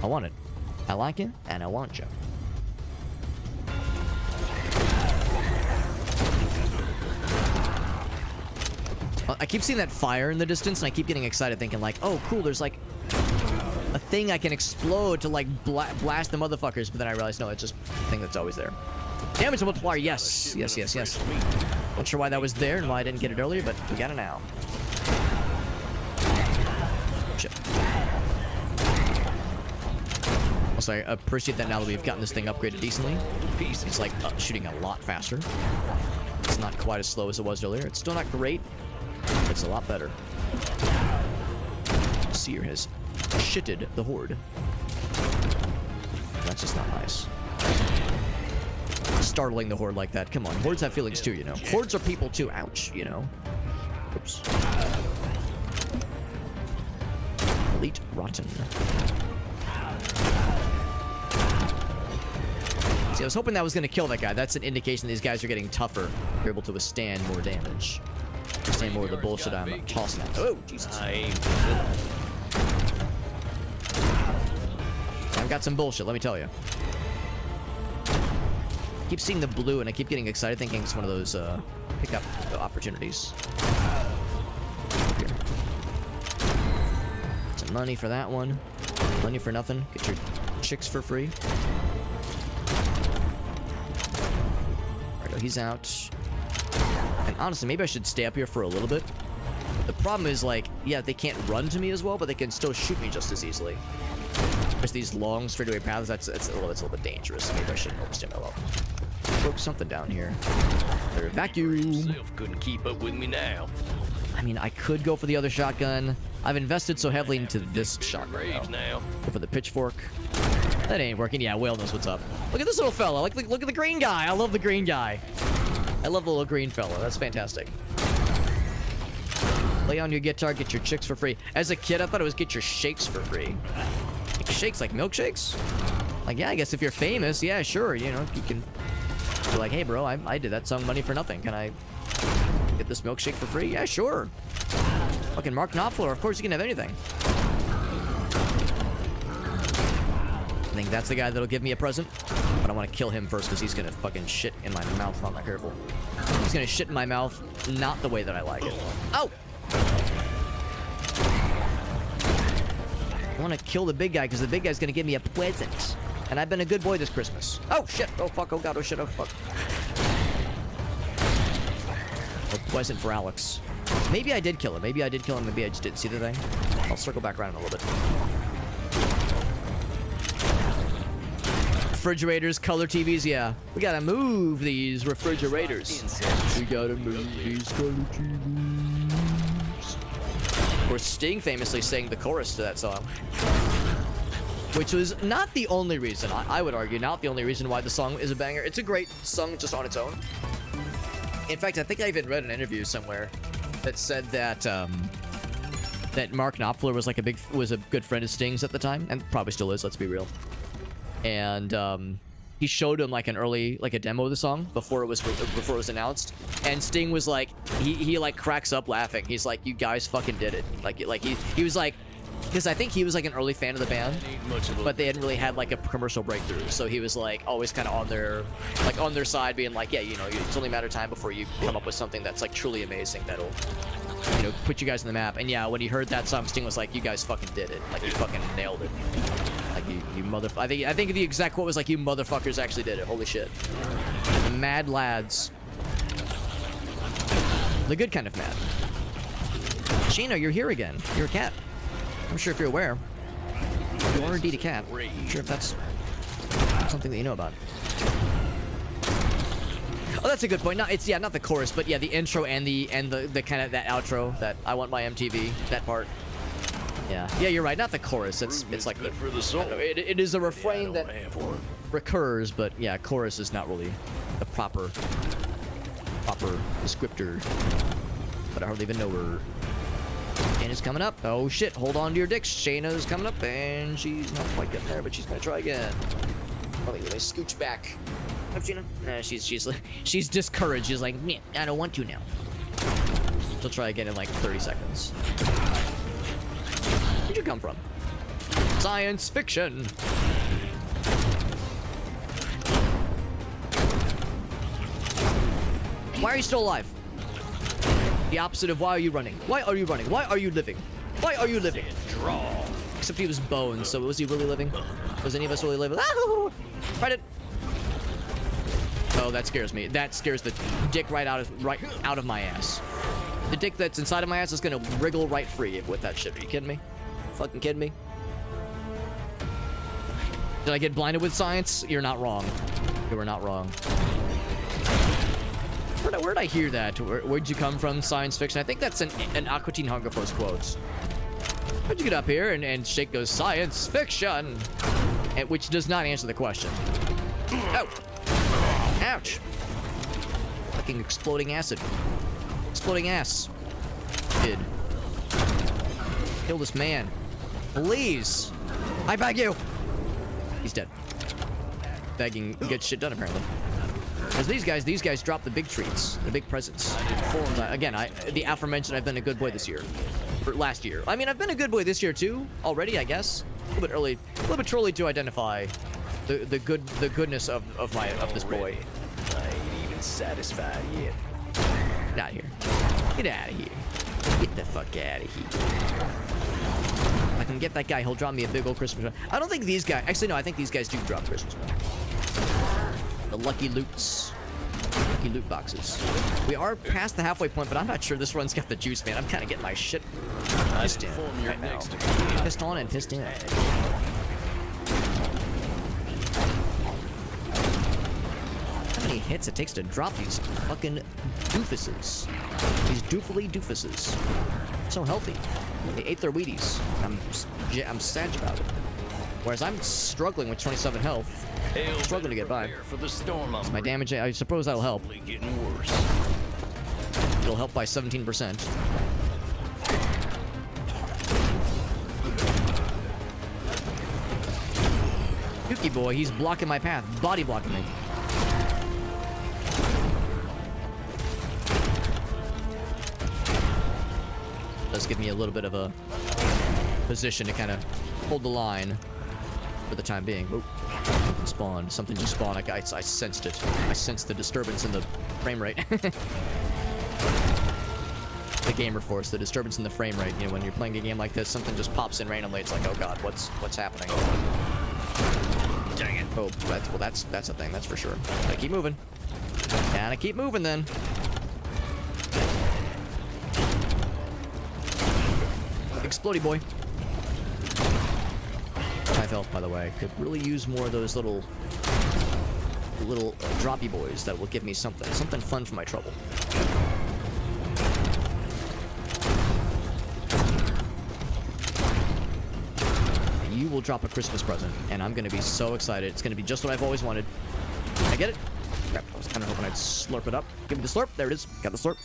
I want it. I like it, and I want you. I keep seeing that fire in the distance, and I keep getting excited, thinking like, "Oh, cool! There's like a thing I can explode to like blast the motherfuckers." But then I realize, no, it's just a thing that's always there. Damage multiplier, yes, yes, yes, yes. Not sure why that was there and why I didn't get it earlier, but we got it now. Shit. Also, I appreciate that now that we've gotten this thing upgraded decently. It's like shooting a lot faster. It's not quite as slow as it was earlier. It's still not great. It's a lot better. Seer has shitted the horde. That's just not nice. Startling the horde like that. Come on, hordes have feelings too, you know. Hordes are people too. Ouch, you know. Oops. Elite rotten. See, I was hoping that was going to kill that guy. That's an indication these guys are getting tougher. They're able to withstand more damage. Withstand more of the bullshit I'm tossing at. Oh, Jesus. I've got some bullshit, let me tell you. I keep seeing the blue and I keep getting excited thinking it's one of those pickup opportunities. Here. Some money for that one. Money for nothing. Get your chicks for free. Alright, he's out. And honestly, maybe I should stay up here for a little bit. The problem is, like, yeah, they can't run to me as well, but they can still shoot me just as easily. There's these long straightaway paths. It's a little bit dangerous. Maybe I shouldn't overstay my welcome. Broke something down here. There, vacuum. Yourself couldn't keep up with me now. I mean, I could go for the other shotgun. I've invested so heavily into this shotgun. Now. Go for the pitchfork. That ain't working. Yeah, Whale knows what's up. Look at this little fella. Look at the green guy. I love the green guy. I love the little green fella. That's fantastic. Play on your guitar, get your chicks for free. As a kid, I thought it was get your shakes for free. Like shakes, like milkshakes? Like, yeah, I guess if you're famous, yeah, sure, you know, you can be like, hey, bro, I did that song Money for Nothing. Can I get this milkshake for free? Yeah, sure. Fucking Mark Knopfler, of course you can have anything. I think that's the guy that'll give me a present. But I want to kill him first because he's going to fucking shit in my mouth if I'm not careful. He's going to shit in my mouth, not the way that I like it. Oh! I want to kill the big guy because the big guy's going to give me a present. And I've been a good boy this Christmas. Oh, shit. Oh, fuck. Oh, God. Oh, shit. Oh, fuck. A present for Alex. Maybe I did kill him. Maybe I did kill him. Maybe I just didn't see the thing. I'll circle back around in a little bit. Refrigerators, color TVs, yeah. We gotta move these refrigerators. We gotta move these color TVs. Of course, Sting famously sang the chorus to that song. Which was not the only reason, I would argue, not the only reason why the song is a banger. It's a great song just on its own. In fact, I think I even read an interview somewhere that said that that Mark Knopfler was like was a good friend of Sting's at the time, and probably still is, let's be real. And he showed him like a demo of the song before it was announced, and Sting was like, he like cracks up laughing. He's like, you guys fucking did it. Like he was like, because I think he was like an early fan of the band, but they hadn't really had like a commercial breakthrough, so he was like always kind of on their side, being like, yeah, you know, it's only a matter of time before you come up with something that's like truly amazing that'll, you know, put you guys on the map. And yeah, when he heard that song, Sting was like, you guys fucking did it. Like, you fucking nailed it. Like, you I think the exact quote was like, you motherfuckers actually did it. Holy shit. The mad lads. The good kind of mad. Sheena, you're here again. You're a cat. I'm sure if you're aware. You are indeed a cat. I'm sure if that's something that you know about. Oh, that's a good point. Not the chorus, but yeah, the intro and the kind of that outro, that I want my MTV, that part. Yeah, you're right. Not the chorus. It's like it is a refrain that recurs, but yeah, chorus is not really the proper descriptor. But I hardly even know her. Shayna's coming up. Oh shit! Hold on to your dicks. Shayna's coming up, and she's not quite getting there, but she's gonna try again. Let me scooch back. Up, Gina. Nah, she's discouraged. She's like, man, I don't want to now. She'll try again in like 30 seconds. Where'd you come from? Science fiction. Why are you still alive? The opposite of why are you running? Why are you running? Why are you living? Why are you living? Draw. Except he was bones, so was he really living? Was any of us really living? Ah! Right it. Oh, that scares me. That scares the dick right out of my ass. The dick that's inside of my ass is gonna wriggle right free with that shit. Are you kidding me? Fucking kidding me? Did I get blinded with science? You're not wrong. You were not wrong. Where'd I hear that? Where'd you come from, science fiction? I think that's an Aqua Teen Hunger Force quote. How'd you get up here? And Shake goes, science fiction! And, which does not answer the question. Oh! Ouch! Fucking exploding acid. Exploding ass. Kid. Kill this man. Please! I beg you! He's dead. Begging gets shit done, apparently. Because these guys drop the big treats, the big presents. Again, the aforementioned, I've been a good boy this year. Or last year. I mean, I've been a good boy this year too, already, I guess. A little bit early to identify the goodness of this boy. I ain't even satisfied yet. Get out of here. Get out of here. Get the fuck out of here. If I can get that guy, he'll drop me a big old Christmas. I don't think these guys. Actually, no. I think these guys do drop Christmas. The lucky loots. Lucky loot boxes. We are past the halfway point, but I'm not sure this run's got the juice, man. I'm kind of getting my shit pissed in right now. Pissed on and pissed in. How many hits it takes to drop these fucking doofuses. These doofily doofuses. So healthy. They ate their Wheaties. I'm sad about it. Whereas I'm struggling with 27 health. Struggling to get by. For the storm So my damage, I suppose that'll help. getting worse. It'll help by 17%. Yuki boy, he's blocking my path. Body blocking me. Does give me a little bit of a position to kind of hold the line for the time being. Oh, something spawned. Something just spawned. I sensed it. I sensed the disturbance in the frame rate. The gamer force, the disturbance in the frame rate. You know, when you're playing a game like this, something just pops in randomly. It's like, oh god, what's happening? Dang it. Oh, that's a thing. That's for sure. Gotta keep moving. Gotta keep moving then. Explodey boy. 5 health, by the way. Could really use more of those little droppy boys that will give me something fun for my trouble. You will drop a Christmas present, and I'm gonna be so excited. It's gonna be just what I've always wanted. I get it? Crap, I was kind of hoping I'd slurp it up. Give me the slurp. There it is. Got the slurp.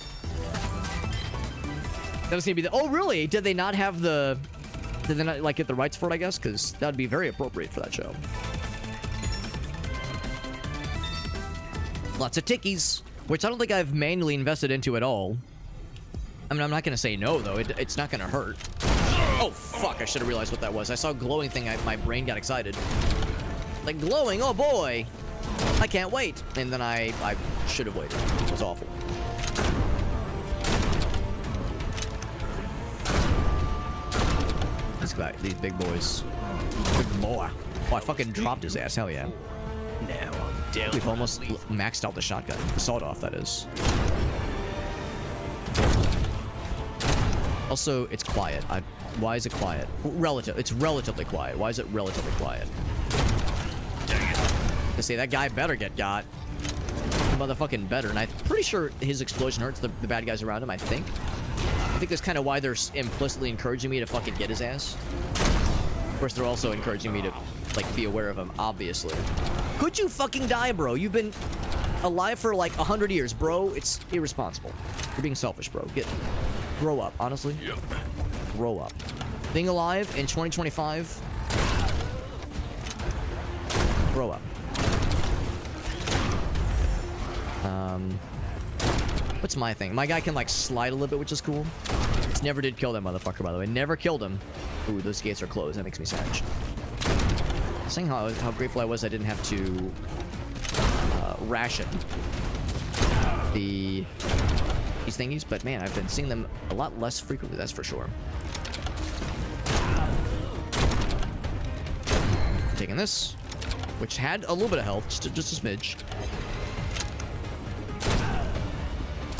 That was gonna be the... Oh, really? Did they not have the... Did they not, like, get the rights for it, I guess? Because that would be very appropriate for that show. Lots of tickies, which I don't think I've manually invested into at all. I mean, I'm not gonna say no, though. It's not gonna hurt. Oh, fuck. I should have realized what that was. I saw a glowing thing. My brain got excited. Like, glowing? Oh, boy. I can't wait. And then I should have waited. It was awful. These big boys. Big boy. Oh, I fucking dropped his ass. Hell yeah. Now I'm down. We've almost maxed out the shotgun. The sawed-off, that is. Also, it's quiet. Why is it quiet? It's relatively quiet. Why is it relatively quiet? To say that guy better get got. Motherfucking better. And I'm pretty sure his explosion hurts the bad guys around him, I think. I think that's kind of why they're implicitly encouraging me to fucking get his ass. Of course, they're also encouraging me to, like, be aware of him, obviously. Could you fucking die, bro? You've been alive for, like, 100 years, bro. It's irresponsible. You're being selfish, bro. Grow up, honestly. Yep. Grow up. Being alive in 2025... Grow up. What's my thing? My guy can, like, slide a little bit, which is cool. Never did kill that motherfucker, by the way. Never killed him. Ooh, those gates are closed. That makes me sad. Saying how grateful I was I didn't have to ration these thingies, but man, I've been seeing them a lot less frequently, that's for sure. Taking this, which had a little bit of health, just a smidge.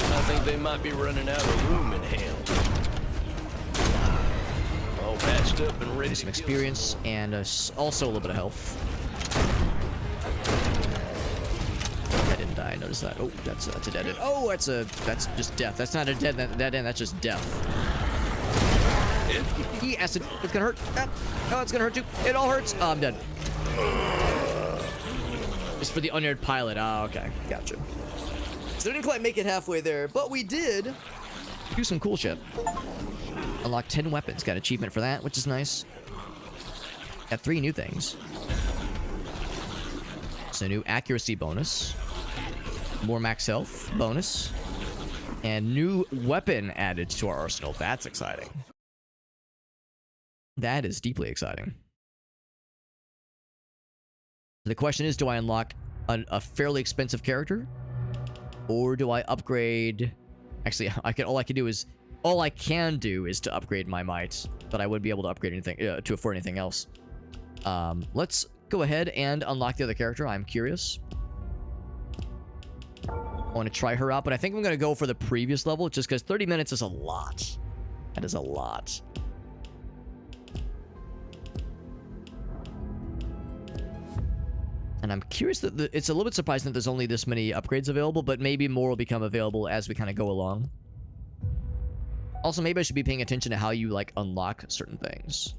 I think they might be running out of room in hell. All patched up and ready. Some experience and also a little bit of health. I didn't die. I noticed that. Oh, that's a dead end. Oh, that's just death. That's not a dead end. That's just death. Acid. It's gonna hurt. Oh, it's gonna hurt too. It all hurts. Oh, I'm dead. It's for the unaired pilot. Oh, okay. Gotcha. So we didn't quite make it halfway there, but we did do some cool shit. Unlocked 10 weapons. Got achievement for that, which is nice. Got 3 new things. So new accuracy bonus. More max health bonus. And new weapon added to our arsenal. That's exciting. That is deeply exciting. The question is, do I unlock a fairly expensive character? Or do I upgrade... Actually, all I can do is to upgrade my might, but I wouldn't be able to upgrade anything, to afford anything else. Let's go ahead and unlock the other character. I'm curious. I want to try her out, but I think I'm going to go for the previous level just because 30 minutes is a lot. That is a lot. And I'm curious that it's a little bit surprising that there's only this many upgrades available, but maybe more will become available as we kind of go along. Also, maybe I should be paying attention to how you, like, unlock certain things.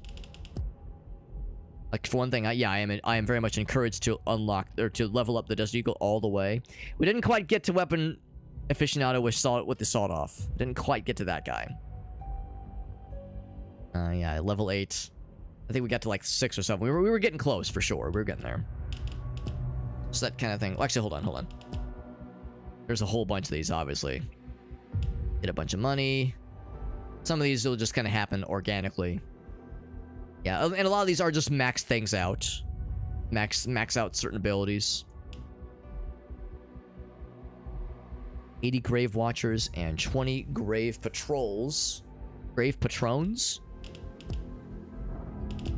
Like, for one thing, I am very much encouraged to unlock, or to level up the Desert Eagle all the way. We didn't quite get to Weapon Aficionado with the sawed-off. Didn't quite get to that guy. Yeah, level 8. I think we got to, like, 6 or 7. We were getting close, for sure. We were getting there. So that kind of thing. Well, actually, hold on. There's a whole bunch of these, obviously. Get a bunch of money. Some of these will just kind of happen organically. Yeah, and a lot of these are just max things out. Max out certain abilities. 80 Grave Watchers and 20 Grave Patrols. Grave Patrons.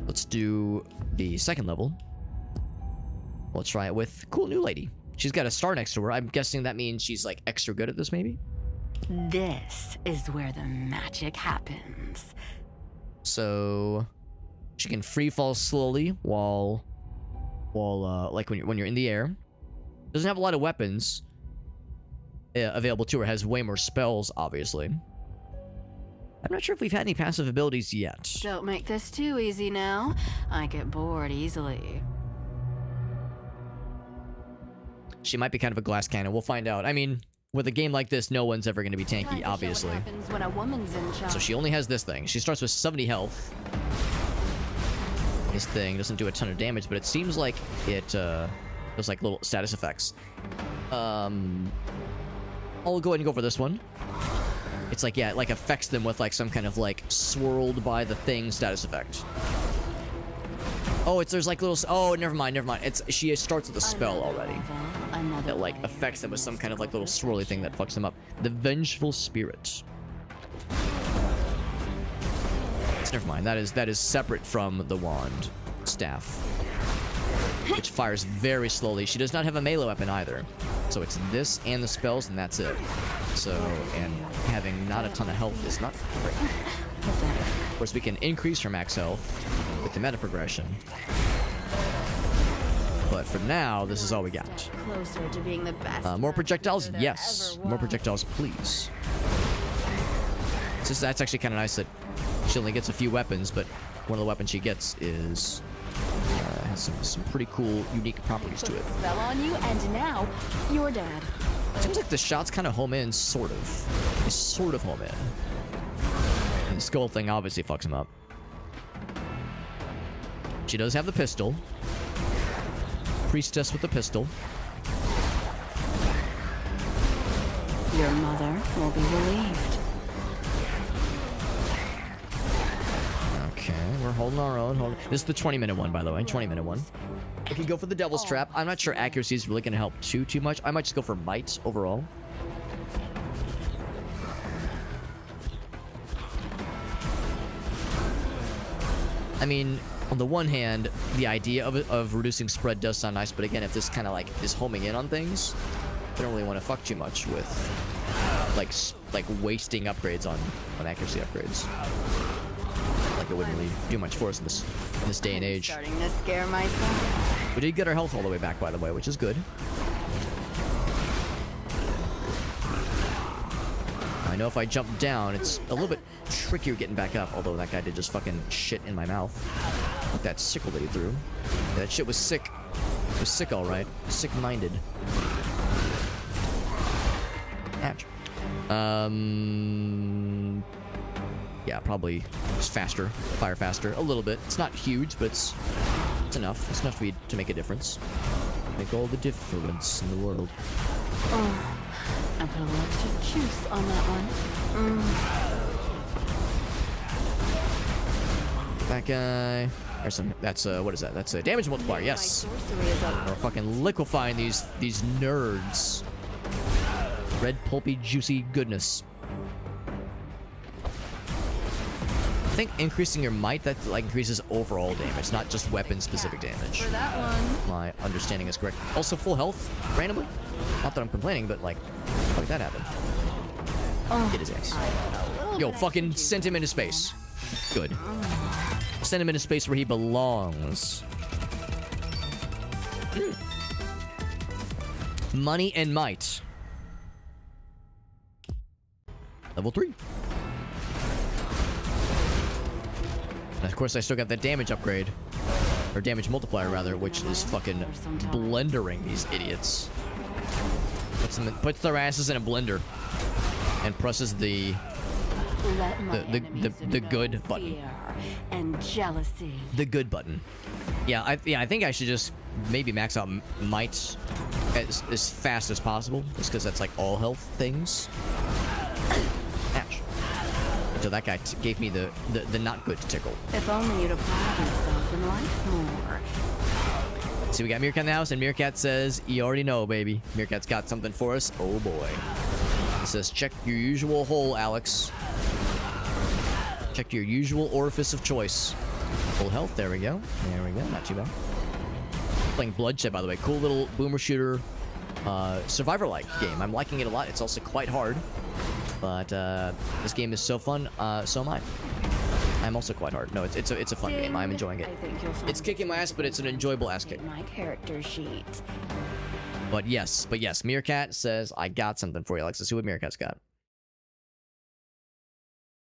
Let's do the second level. We'll try it with cool new lady. She's got a star next to her. I'm guessing that means she's like extra good at this, maybe? This is where the magic happens. So she can free fall slowly while like when you're in the air. Doesn't have a lot of weapons available to her. Has way more spells, obviously. I'm not sure if we've had any passive abilities yet. Don't make this too easy now. I get bored easily. She might be kind of a glass cannon. We'll find out. I mean, with a game like this, no one's ever going to be tanky, obviously. What happens when a woman's in charge. So she only has this thing. She starts with 70 health. This thing doesn't do a ton of damage, but it seems like it does like little status effects. I'll go ahead and go for this one. It's like, yeah, it like affects them with like some kind of like swirled by the thing status effect. Oh, there's like little. Oh, never mind. She starts with a spell already. That like affects them with some kind of like little swirly thing that fucks them up. The Vengeful Spirit. Never mind. That is separate from the wand staff, which fires very slowly. She does not have a melee weapon either, so it's this and the spells, and that's it. So, and having not a ton of health is not great. Of course, we can increase her max health with the meta progression. But for now, this is all we got. Closer to being the best. More projectiles? Yes. More projectiles, please. That's actually kind of nice that she only gets a few weapons, but one of the weapons she gets is has some pretty cool, unique properties to it. Spell on you, and now you're dead. Seems like the shots kind of home in, sort of. They sort of home in. And the skull thing obviously fucks him up. She does have the pistol. Priestess with the pistol. Your mother will be relieved. Okay, we're holding our own. This is the 20-minute one, by the way. 20-minute one. If you go for the Devil's Trap, I'm not sure accuracy is really going to help too much. I might just go for might overall. I mean, on the one hand, the idea of reducing spread does sound nice, but again, if this kind of like is homing in on things, I don't really want to fuck too much with like wasting upgrades on accuracy upgrades. Like it wouldn't really do much for us in this day and age. Starting to scare myself. We did get our health all the way back, by the way, which is good. I know if I jump down, it's a little bit trickier getting back up, although that guy did just fucking shit in my mouth. Like that sickle that he threw. Yeah, that shit was sick. It was sick, alright. Sick-minded. Ouch. Yeah, probably just faster. Fire faster. A little bit. It's not huge, but it's enough. It's enough to make a difference. Make all the difference in the world. Oh, I put a little extra juice on that one. That guy. There's some. That's what is that? That's a damage multiplier. Yes. We're fucking liquefying these nerds. Red, pulpy, juicy goodness. I think increasing your might, that like increases overall damage, not just weapon-specific damage. For that one. My understanding is correct. Also full health, randomly. Not that I'm complaining, but like, how did that happen? Get his ass. Yo, fucking send him into space. Good. Send him into space where he belongs. Money and might. Level 3. And of course, I still got that damage upgrade. Or damage multiplier, rather, which is fucking blendering these idiots. Puts their asses in a blender. And presses the good button. And jealousy. The good button. Yeah, I think I should just maybe max out might as fast as possible, just because that's like all health things. Ouch. So that guy gave me the not good tickle. If only you'd apply yourself in life more. See, we got Meerkat in the house, and Meerkat says, "You already know, baby." Meerkat's got something for us. Oh boy. It says, "Check your usual hole, Alex. Check your usual orifice of choice." Full health. There we go. There we go. Not too bad. Playing Bloodshed, by the way. Cool little boomer shooter, survivor-like game. I'm liking it a lot. It's also quite hard, but this game is so fun. So am I. I'm also quite hard. No, it's a fun game. I'm enjoying it. It's kicking my ass, but it's an enjoyable ass kick. My character sheet. But yes, Meerkat says, "I got something for you, Alex." Let's see what Meerkat's got.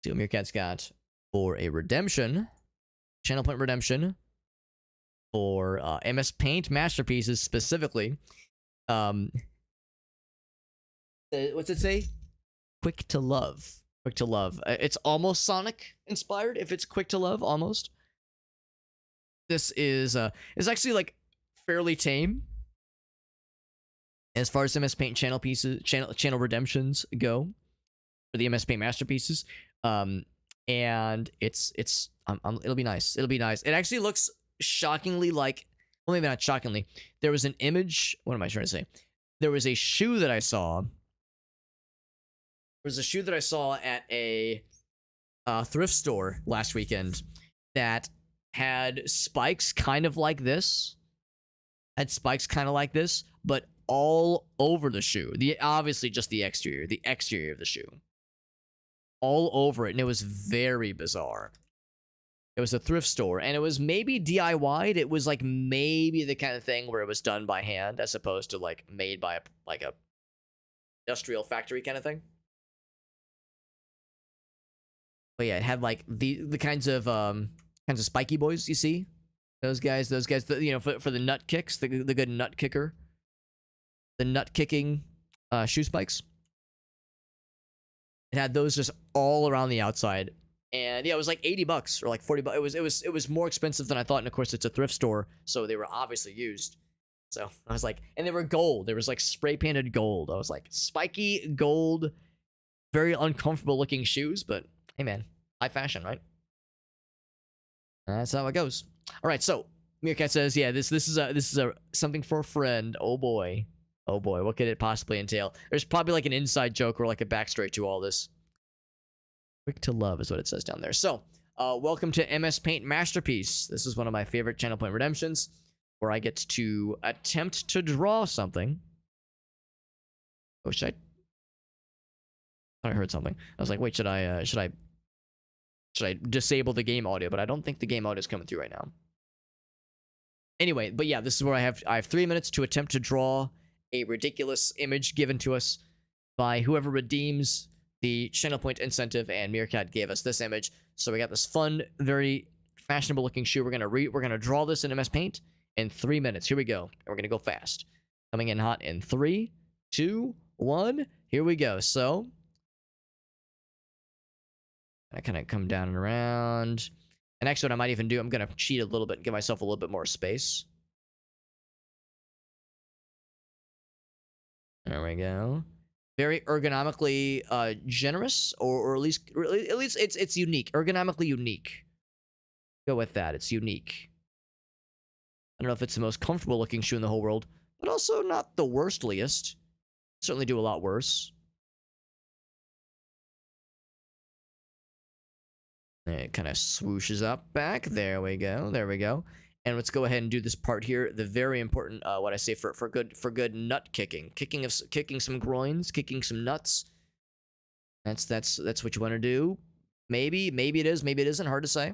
See what Meerkat's got for a redemption. Channel point redemption. For MS Paint masterpieces specifically. What's it say? Quick to love. Quick to love. It's almost Sonic inspired, if it's quick to love, almost. This is actually like fairly tame as far as MS Paint channel redemptions go for the MS Paint masterpieces. And it'll be nice. It'll be nice. It actually looks shockingly like, well, maybe not shockingly. There was an image. What am I trying to say? There was a shoe that I saw. There was a shoe that I saw at a thrift store last weekend that had spikes kind of like this. Had spikes kind of like this, but all over the shoe. Obviously just the exterior of the shoe. All over it, and it was very bizarre. It was a thrift store, and it was maybe DIY'd. It was like maybe the kind of thing where it was done by hand as opposed to like made by a industrial factory kind of thing. But yeah, it had like the kinds of spiky boys you see. Those guys, you know, for the nut kicks, the good nut kicker. The nut kicking shoe spikes. It had those just all around the outside. And yeah, it was like $80 or like $40. It was more expensive than I thought. And of course, it's a thrift store, so they were obviously used. So I was like, and they were gold. There was like spray painted gold. I was like, spiky gold, very uncomfortable looking shoes. But hey, man, high fashion, right? That's how it goes. All right, so Meerkat says, yeah, this is a something for a friend. Oh boy, what could it possibly entail? There's probably like an inside joke or like a backstory to all this. Quick to love is what it says down there. So, welcome to MS Paint Masterpiece. This is one of my favorite channel point redemptions, where I get to attempt to draw something. Oh, should I heard something. I was like, wait, should I disable the game audio? But I don't think the game audio is coming through right now. Anyway, but yeah, this is where I have 3 minutes to attempt to draw a ridiculous image given to us by whoever redeems the channel point incentive, and Meerkat gave us this image. So we got this fun, very fashionable looking shoe. We're gonna draw this in MS Paint in 3 minutes. Here we go. And we're gonna go fast. Coming in hot in 3, 2, 1. Here we go. So I kind of come down and around. And actually, what I might even do, I'm gonna cheat a little bit and give myself a little bit more space. There we go. Very ergonomically generous, or at least it's unique, ergonomically unique. Go with that. It's unique. I don't know if it's the most comfortable looking shoe in the whole world, but also not the worstliest. Certainly do a lot worse. It kind of swooshes up back. There we go. There we go. And let's go ahead and do this part here. The very important, what I say for good nut kicking, kicking some groins, kicking some nuts. That's what you want to do. Maybe it is, maybe it isn't. Hard to say.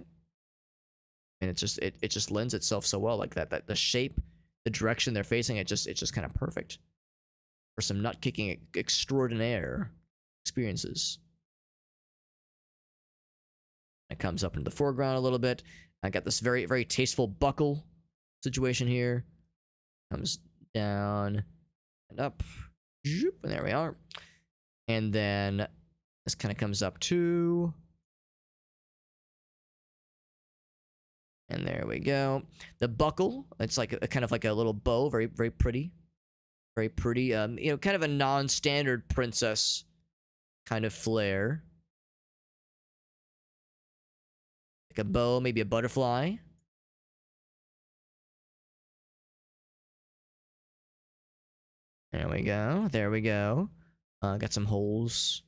And it just lends itself so well like that. That the shape, the direction they're facing, it's just kind of perfect for some nut kicking extraordinaire experiences. It comes up into the foreground a little bit. I got this very tasteful buckle situation here. Comes down and up. And there we are. And then this kind of comes up too. And there we go. The buckle, it's like a kind of like a little bow, very pretty. Very pretty. You know, kind of a non-standard princess kind of flair. Like a bow, maybe a butterfly. There we go. There we go. Got some holes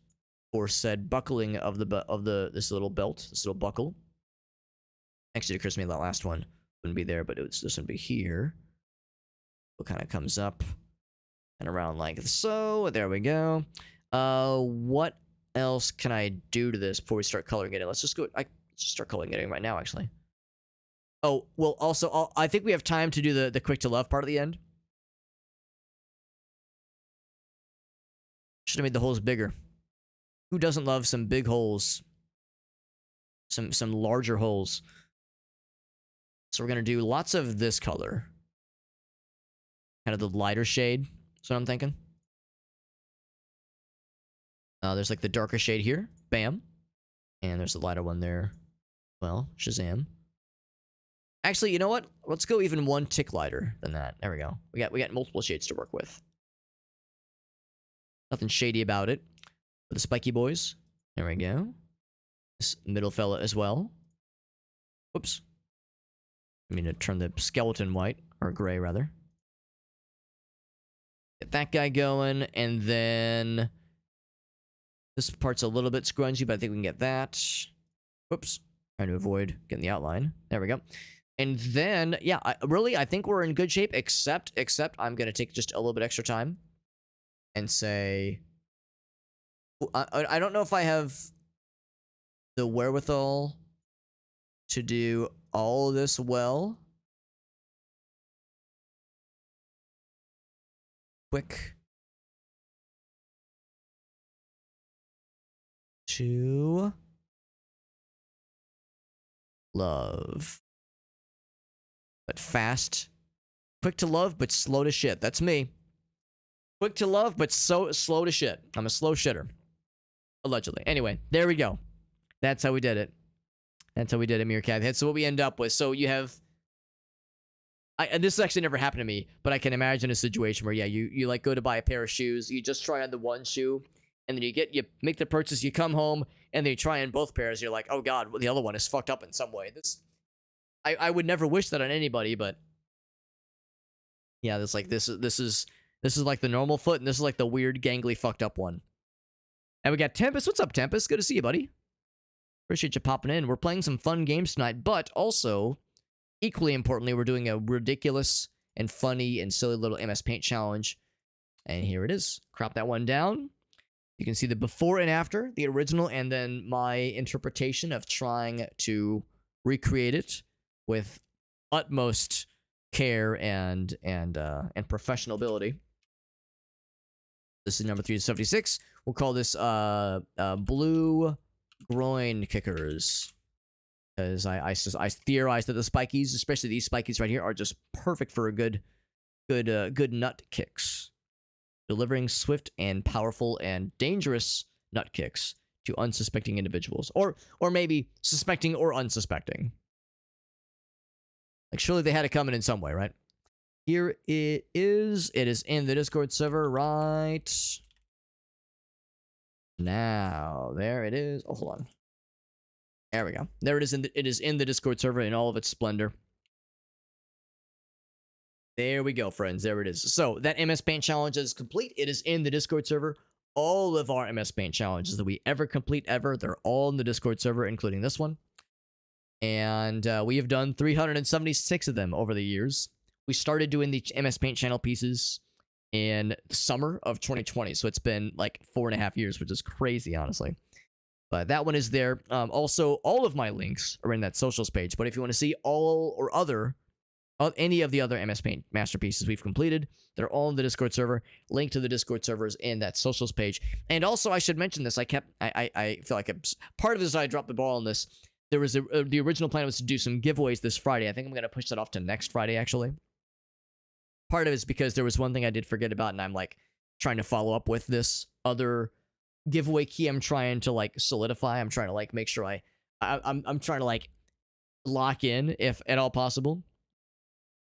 for said buckling of this little belt, this little buckle. Actually, it occurs to me that last one wouldn't be there, but this would be here. It kind of comes up and around like so. There we go. What else can I do to this before we start coloring it in? Let's just go. Let's just start coloring it in right now, actually. Oh, well, also, I think we have time to do the quick to love part at the end. Should have made the holes bigger. Who doesn't love some big holes? Some larger holes. So we're gonna do lots of this color. Kind of the lighter shade. That's what I'm thinking. There's like the darker shade here. Bam. And there's the lighter one there. Well, Shazam. Actually, you know what? Let's go even one tick lighter than that. There we go. We got multiple shades to work with. Nothing shady about it. For the spiky boys. There we go. This middle fella as well. Whoops. I mean to turn the skeleton white. Or gray, rather. Get that guy going. And then... this part's a little bit scrunchy, but I think we can get that. Whoops. Trying to avoid getting the outline. There we go. And then, yeah, I think we're in good shape, except I'm going to take just a little bit extra time. And say... I don't know if I have the wherewithal to do all this well. Quick. To love. But fast. Quick to love, but slow to shit. That's me. Quick to love, but so slow to shit. I'm a slow shitter. Allegedly. Anyway, there we go. That's how we did it. That's how we did it, Meerkat. So what we end up with. So you have... and this has actually never happened to me, but I can imagine a situation where, yeah, you like go to buy a pair of shoes. You just try on the one shoe, and then you make the purchase, you come home, and then you try on both pairs. You're like, oh god, well, the other one is fucked up in some way. I would never wish that on anybody, but... yeah, this is like the normal foot, and this is like the weird, gangly, fucked up one. And we got Tempest. What's up, Tempest? Good to see you, buddy. Appreciate you popping in. We're playing some fun games tonight, but also, equally importantly, we're doing a ridiculous and funny and silly little MS Paint challenge. And here it is. Crop that one down. You can see the before and after, the original, and then my interpretation of trying to recreate it with utmost care and professional ability. This is number 376. We'll call this blue groin kickers, because I theorize that the spikies, especially these spikies right here, are just perfect for a good nut kicks, delivering swift and powerful and dangerous nut kicks to unsuspecting individuals, or maybe suspecting or unsuspecting. Like, surely they had it coming in some way, right? Here it is. It is in the Discord server right now. There it is. Oh, hold on. There we go. There it is. It is in the Discord server in all of its splendor. There we go, friends. There it is. So that MS Paint challenge is complete. It is in the Discord server. All of our MS Paint challenges that we ever complete ever, they're all in the Discord server, including this one. And we have done 376 of them over the years. We started doing the MS Paint channel pieces in the summer of 2020, so it's been like 4.5 years, which is crazy, honestly. But that one is there. Also, all of my links are in that socials page. But if you want to see all or any of the other MS Paint masterpieces we've completed, they're all in the Discord server. Link to the Discord servers in that socials page. And also, I should mention this. I feel like part of this is I dropped the ball on this. There was the original plan was to do some giveaways this Friday. I think I'm going to push that off to next Friday, actually. Part of it is because there was one thing I did forget about, and I'm like trying to follow up with this other giveaway key I'm trying to like solidify. I'm trying to like make sure I'm trying to like lock in if at all possible.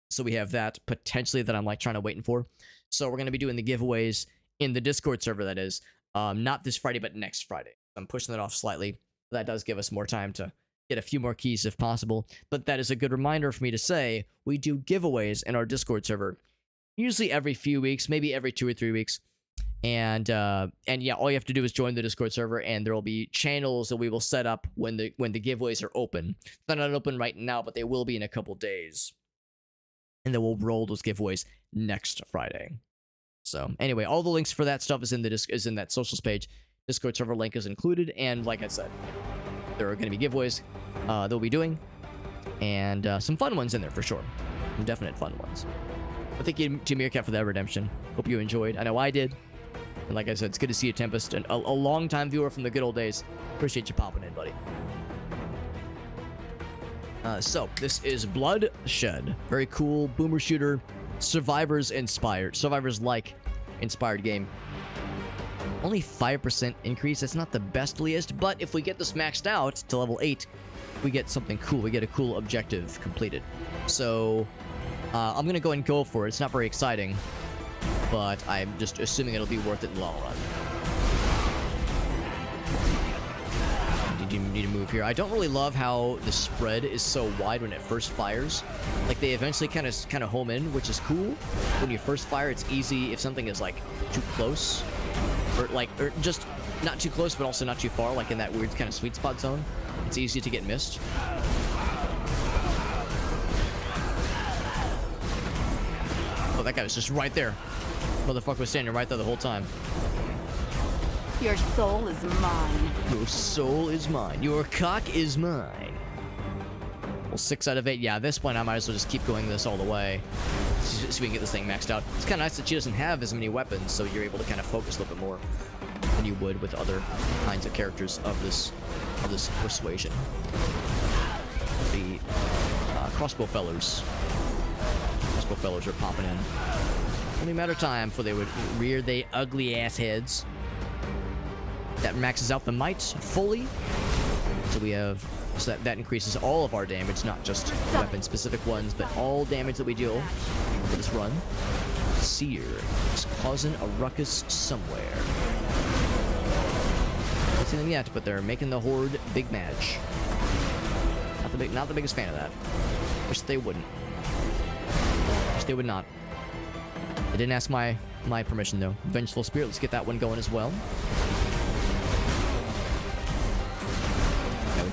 So we have that potentially that I'm like trying to waiting for. So we're going to be doing the giveaways in the Discord server, that is. Not this Friday, but next Friday. I'm pushing that off slightly. That does give us more time to get a few more keys if possible. But that is a good reminder for me to say we do giveaways in our Discord server. Usually every few weeks, maybe every 2 or 3 weeks. And yeah, all you have to do is join the Discord server, and there will be channels that we will set up when the giveaways are open. They're not open right now, but they will be in a couple days. And then we'll roll those giveaways next Friday. So anyway, all the links for that stuff is in that socials page. Discord server link is included, and like I said, there are going to be giveaways that we'll be doing, and some fun ones in there for sure. Some definite fun ones. But thank you to Meerkat for that redemption. Hope you enjoyed. I know I did. And like I said, it's good to see you, Tempest, and a long-time viewer from the good old days. Appreciate you popping in, buddy. So, this is Bloodshed. Very cool boomer shooter, survivors-like inspired game. Only 5% increase. That's not the bestliest, but if we get this maxed out to level 8, we get something cool. We get a cool objective completed. So, I'm going to go and go for it. It's not very exciting, but I'm just assuming it'll be worth it in the long run. Need to move here. I don't really love how the spread is so wide when it first fires. Like, they eventually kind of home in, which is cool. When you first fire, it's easy if something is like too close, or just not too close, but also not too far, like in that weird kind of sweet spot zone. It's easy to get missed. Oh, that guy was just right there. Motherfucker was standing right there the whole time. Your soul is mine. Your soul is mine. Your cock is mine. Well, 6 out of 8. Yeah, at this point, I might as well just keep going this all the way. So we can get this thing maxed out. It's kind of nice that she doesn't have as many weapons, so you're able to kind of focus a little bit more than you would with other kinds of characters of this persuasion. The crossbow fellers. Crossbow fellers are popping in. Only a matter of time before they would rear they ugly ass heads. That maxes out the might fully. So we have, so that increases all of our damage, not just weapon-specific ones, but all damage that we deal for this run. Seer is causing a ruckus somewhere. Haven't seen them yet, but they're making the Horde big match. Not the biggest fan of that. Wish they wouldn't. Wish they would not. They didn't ask my permission though. Vengeful Spirit, let's get that one going as well.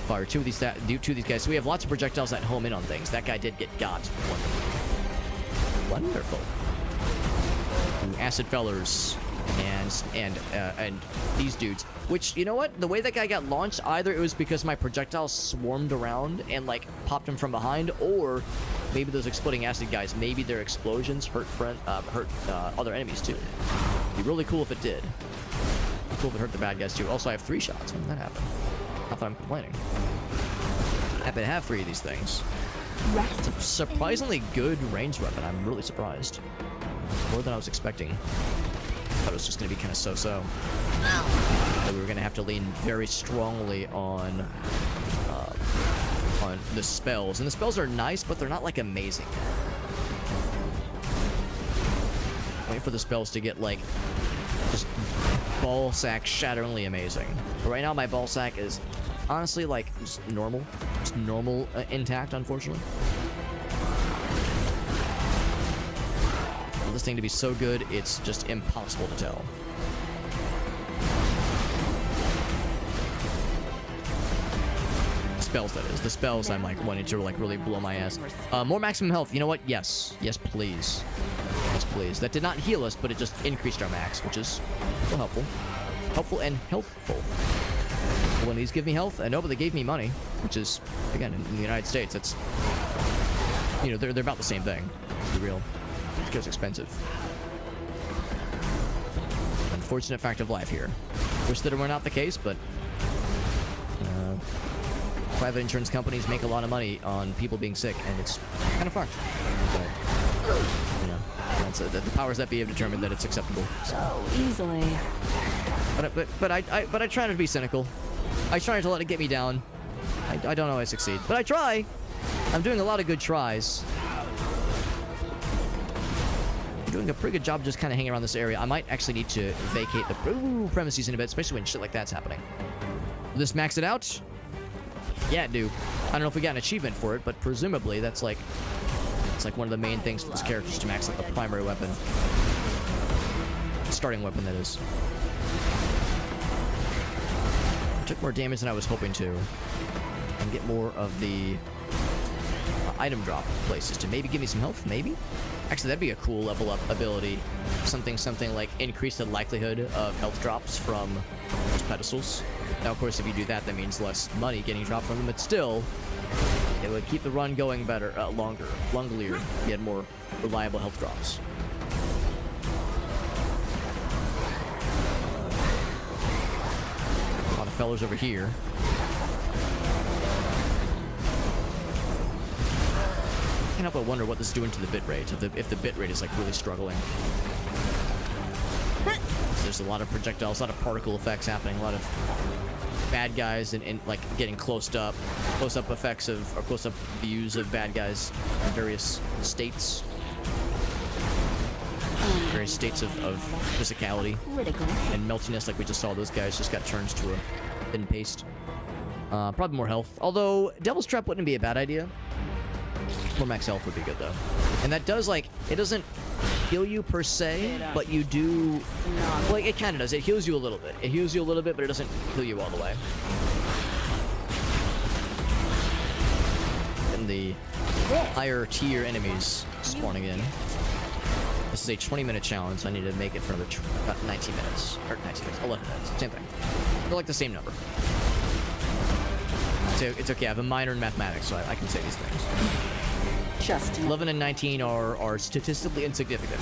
Fire two of these guys. So we have lots of projectiles that home in on things. That guy did get got. Wonderful. Acid fellers and these dudes. Which, you know what? The way that guy got launched, either it was because my projectiles swarmed around and like popped him from behind, or maybe those exploding acid guys, maybe their explosions hurt other enemies too. It'd be really cool if it did. It'd be cool if it hurt the bad guys too. Also, I have 3 shots. When did that happen? Not that I'm complaining. I happen to have 3 of these things. It's a surprisingly good ranged weapon. I'm really surprised. More than I was expecting. I thought it was just going to be kind of so-so. That we were going to have to lean very strongly on the spells. And the spells are nice, but they're not, like, amazing. Waiting for the spells to get, like, just ball sack shatteringly amazing. But right now, my ball sack is honestly like just normal, intact, unfortunately. For this thing to be so good, it's just impossible to tell. spells, that is. The spells I'm like wanting to like really blow my ass. More maximum health. You know what? Yes. Yes, please. Yes, please. That did not heal us, but it just increased our max, which is still helpful. Helpful and healthful. When these give me health, I know, but they gave me money, which is, again, in the United States, it's, you know, they're about the same thing, to be real. It goes expensive. Unfortunate fact of life here. Wish that it were not the case, but private insurance companies make a lot of money on people being sick, and it's kind of fucked. So, you know, that's the powers that be have determined that it's acceptable. So easily. But I try not to be cynical. I try not to let it get me down. I don't always succeed, but I try. I'm doing a lot of good tries. I'm doing a pretty good job just kind of hanging around this area. I might actually need to vacate the premises in a bit, especially when shit like that's happening. Will this max it out? Yeah, dude. I don't know if we got an achievement for it, but presumably that's like, it's like one of the main things for this character is to max out the primary weapon. Starting weapon, that is. I took more damage than I was hoping to. And get more of the item drop places to maybe give me some health, maybe? Actually, that'd be a cool level up ability. Something like increase the likelihood of health drops from those pedestals. Now, of course, if you do that, that means less money getting dropped from them, but still, it would keep the run going better, longer. You had more reliable health drops. A lot of fellas over here. I can't help but wonder what this is doing to the bitrate, if the bitrate is like really struggling. There's a lot of projectiles, a lot of particle effects happening, a lot of bad guys and like getting close up effects of, or close up views of bad guys in various states. Various states of physicality and meltiness, like we just saw. Those guys just got turned to a thin paste. Probably more health, although Devil's Trap wouldn't be a bad idea. More max health would be good, though. And that does, like, it doesn't heal you per se, but you do... Well, it kind of does. It heals you a little bit. It heals you a little bit, but it doesn't heal you all the way. And the higher tier enemies spawning in. This is a 20-minute challenge, so I need to make it for another about 19 minutes. Or 19 minutes, 11 minutes. Same thing. They're like the same number. So it's okay, I have a minor in mathematics, so I can say these things. Just 11 and 19 are statistically insignificant.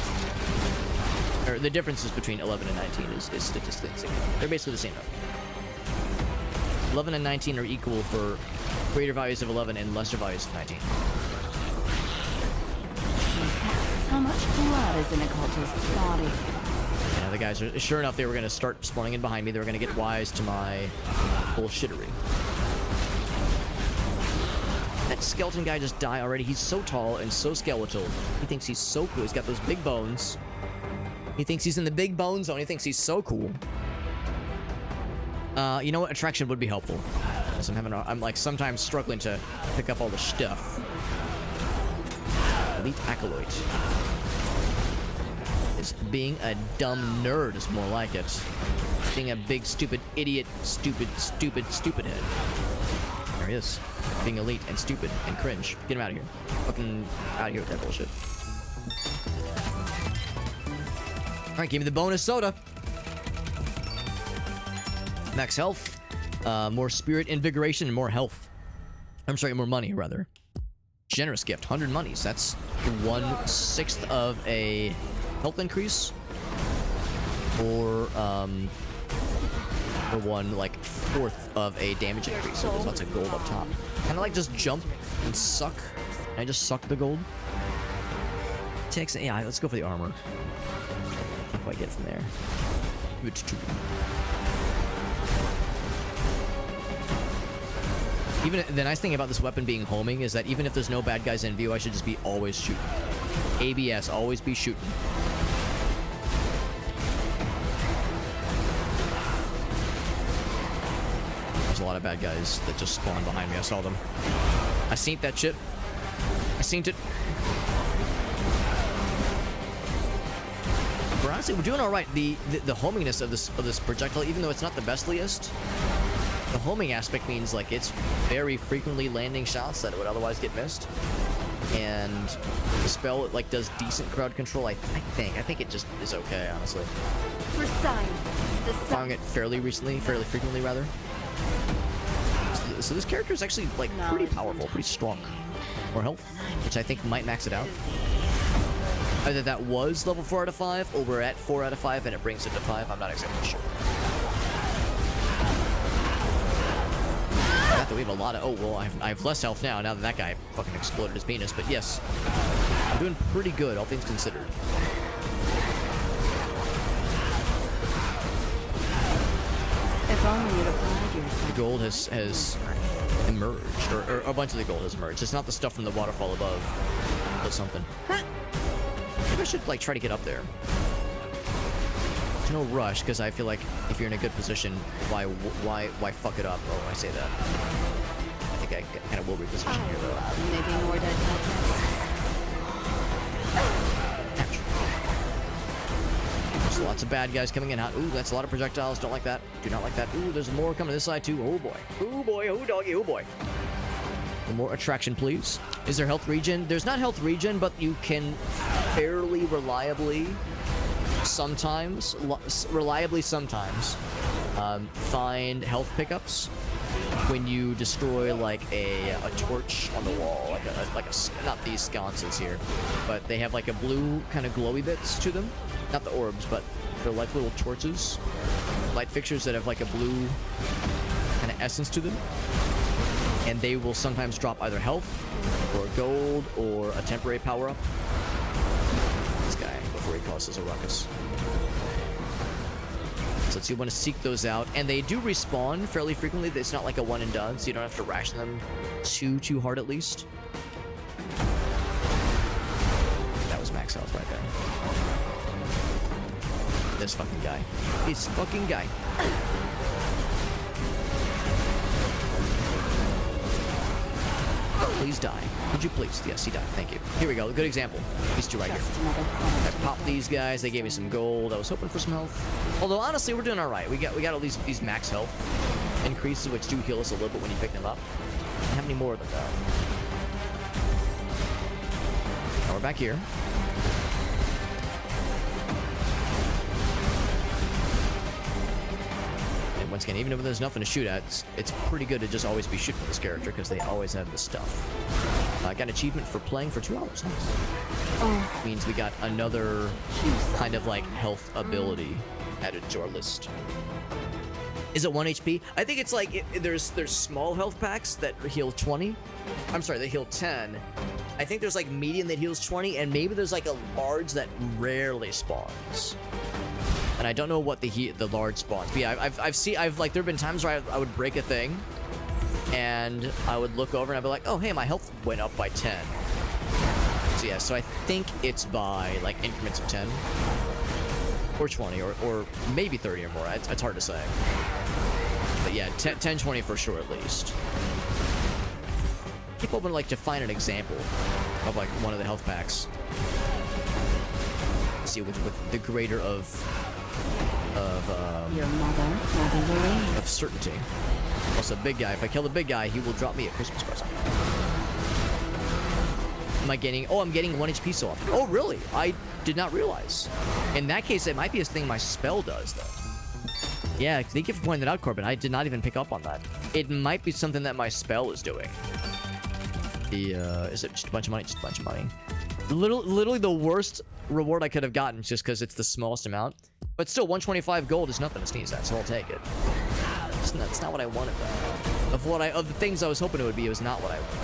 Or the differences between 11 and 19 is statistically insignificant. They're basically the same number. 11 and 19 are equal for greater values of 11 and lesser values of 19. how much blood is in a cultist's body. Yeah, the guys are... Sure enough, they were going to start spawning in behind me. They were going to get wise to my bullshittery. That skeleton guy just died already. He's so tall and so skeletal. He thinks he's so cool. He's got those big bones. He thinks he's in the big bone zone. He thinks he's so cool. You know what? Attraction would be helpful. Because I'm like sometimes struggling to pick up all the stuff. Elite Acolyte. Is being a dumb nerd is more like it. Being a big stupid idiot, stupid head. There he is. Being elite and stupid and cringe. Get him out of here. Fucking out of here with that bullshit. Alright, give me the bonus soda. Max health. More spirit invigoration and more health. I'm sorry, more money, rather. Generous gift. 100 monies. That's 1/6 of a health increase. Or 1/4 of a damage increase. So there's lots of gold up top. Kind of like just jump and suck. And I just suck the gold. Takes, yeah, let's go for the armor. Can't quite get from there. It's too good. Even the nice thing about this weapon being homing is that even if there's no bad guys in view, I should just be always shooting. ABS, always be shooting. There's a lot of bad guys that just spawned behind me. I saw them. I seen that shit. I seen it. But honestly, we're doing all right. The hominess of this projectile, even though it's not the bestliest, The homing aspect means like it's very frequently landing shots that would otherwise get missed. And the spell like does decent crowd control. I think it just is okay, honestly. For sign. The Found it fairly frequently rather. So this character is actually like pretty powerful, pretty strong. More health, which I think might max it out. Either that was level 4 out of 5, or we're at 4 out of 5 and it brings it to 5. I'm not exactly sure. Not that we have a lot of... Oh, well, I have less health now that that guy fucking exploded his penis. But yes, I'm doing pretty good, all things considered. If only you'd applied yourself. The gold has emerged, or a bunch of the gold has emerged. It's not the stuff from the waterfall above, but something. Maybe I should like try to get up there. There's no rush because I feel like if you're in a good position, why fuck it up? Oh, I say that. I think I kind of will reposition here though. Maybe more dead Ouch. There's lots of bad guys coming in hot. Ooh, that's a lot of projectiles. Don't like that. Do not like that. Ooh, there's more coming this side too. Oh boy. Oh boy. Oh doggy. Oh boy. More attraction, please. Is there health regen? There's not health regen, but you can fairly reliably sometimes, find health pickups when you destroy like a torch on the wall, like a not these sconces here, but they have like a blue kind of glowy bits to them. Not the orbs, but they're like little torches, light fixtures that have like a blue kind of essence to them. And they will sometimes drop either health, or gold, or a temporary power-up. This guy, before he causes a ruckus. So you want to seek those out. And they do respawn fairly frequently. It's not like a one and done, so you don't have to ration them too hard at least. That was max health right there. This fucking guy. This fucking guy. Please die. Would you please? Yes, he died. Thank you. Here we go. Good example. These two right here. I popped these guys. They gave me some gold. I was hoping for some health. Although honestly, we're doing all right. We got all these max health increases, which do heal us a little bit when you pick them up. How many more of them though? Now we're back here. Once again, even if there's nothing to shoot at, it's pretty good to just always be shooting this character because they always have the stuff. I got an achievement for playing for 2 hours. Nice. Oh. Means we got another kind of like health ability added to our list. Is it 1 HP? I think it's like there's small health packs that heal 20. I'm sorry, they heal 10. I think there's like medium that heals 20, and maybe there's like a large that rarely spawns. And I don't know what the large spawns. But yeah, I've like there've been times where I would break a thing, and I would look over and I'd be like, oh hey, my health went up by 10. So yeah, so I think it's by like increments of 10 or 20 or maybe 30 or more. It's hard to say. But yeah, 10, 20 for sure at least. People would like to find an example of like one of the health packs. Let's see with the greater of Your mother, Mother Louise. of certainty. Also, big guy. If I kill the big guy, he will drop me a Christmas present. Am I getting? Oh, I'm getting 1 HP so often. Oh, really? I did not realize. In that case, it might be a thing my spell does, though. Yeah, thank you for pointing that out, Corbin. I did not even pick up on that. It might be something that my spell is doing. Is it just a bunch of money? Just a bunch of money. Literally the worst reward I could have gotten just because it's the smallest amount. But still, 125 gold is nothing to sneeze at, so I'll take it. It's not what I wanted, though. Of the things I was hoping it would be, it was not what I wanted.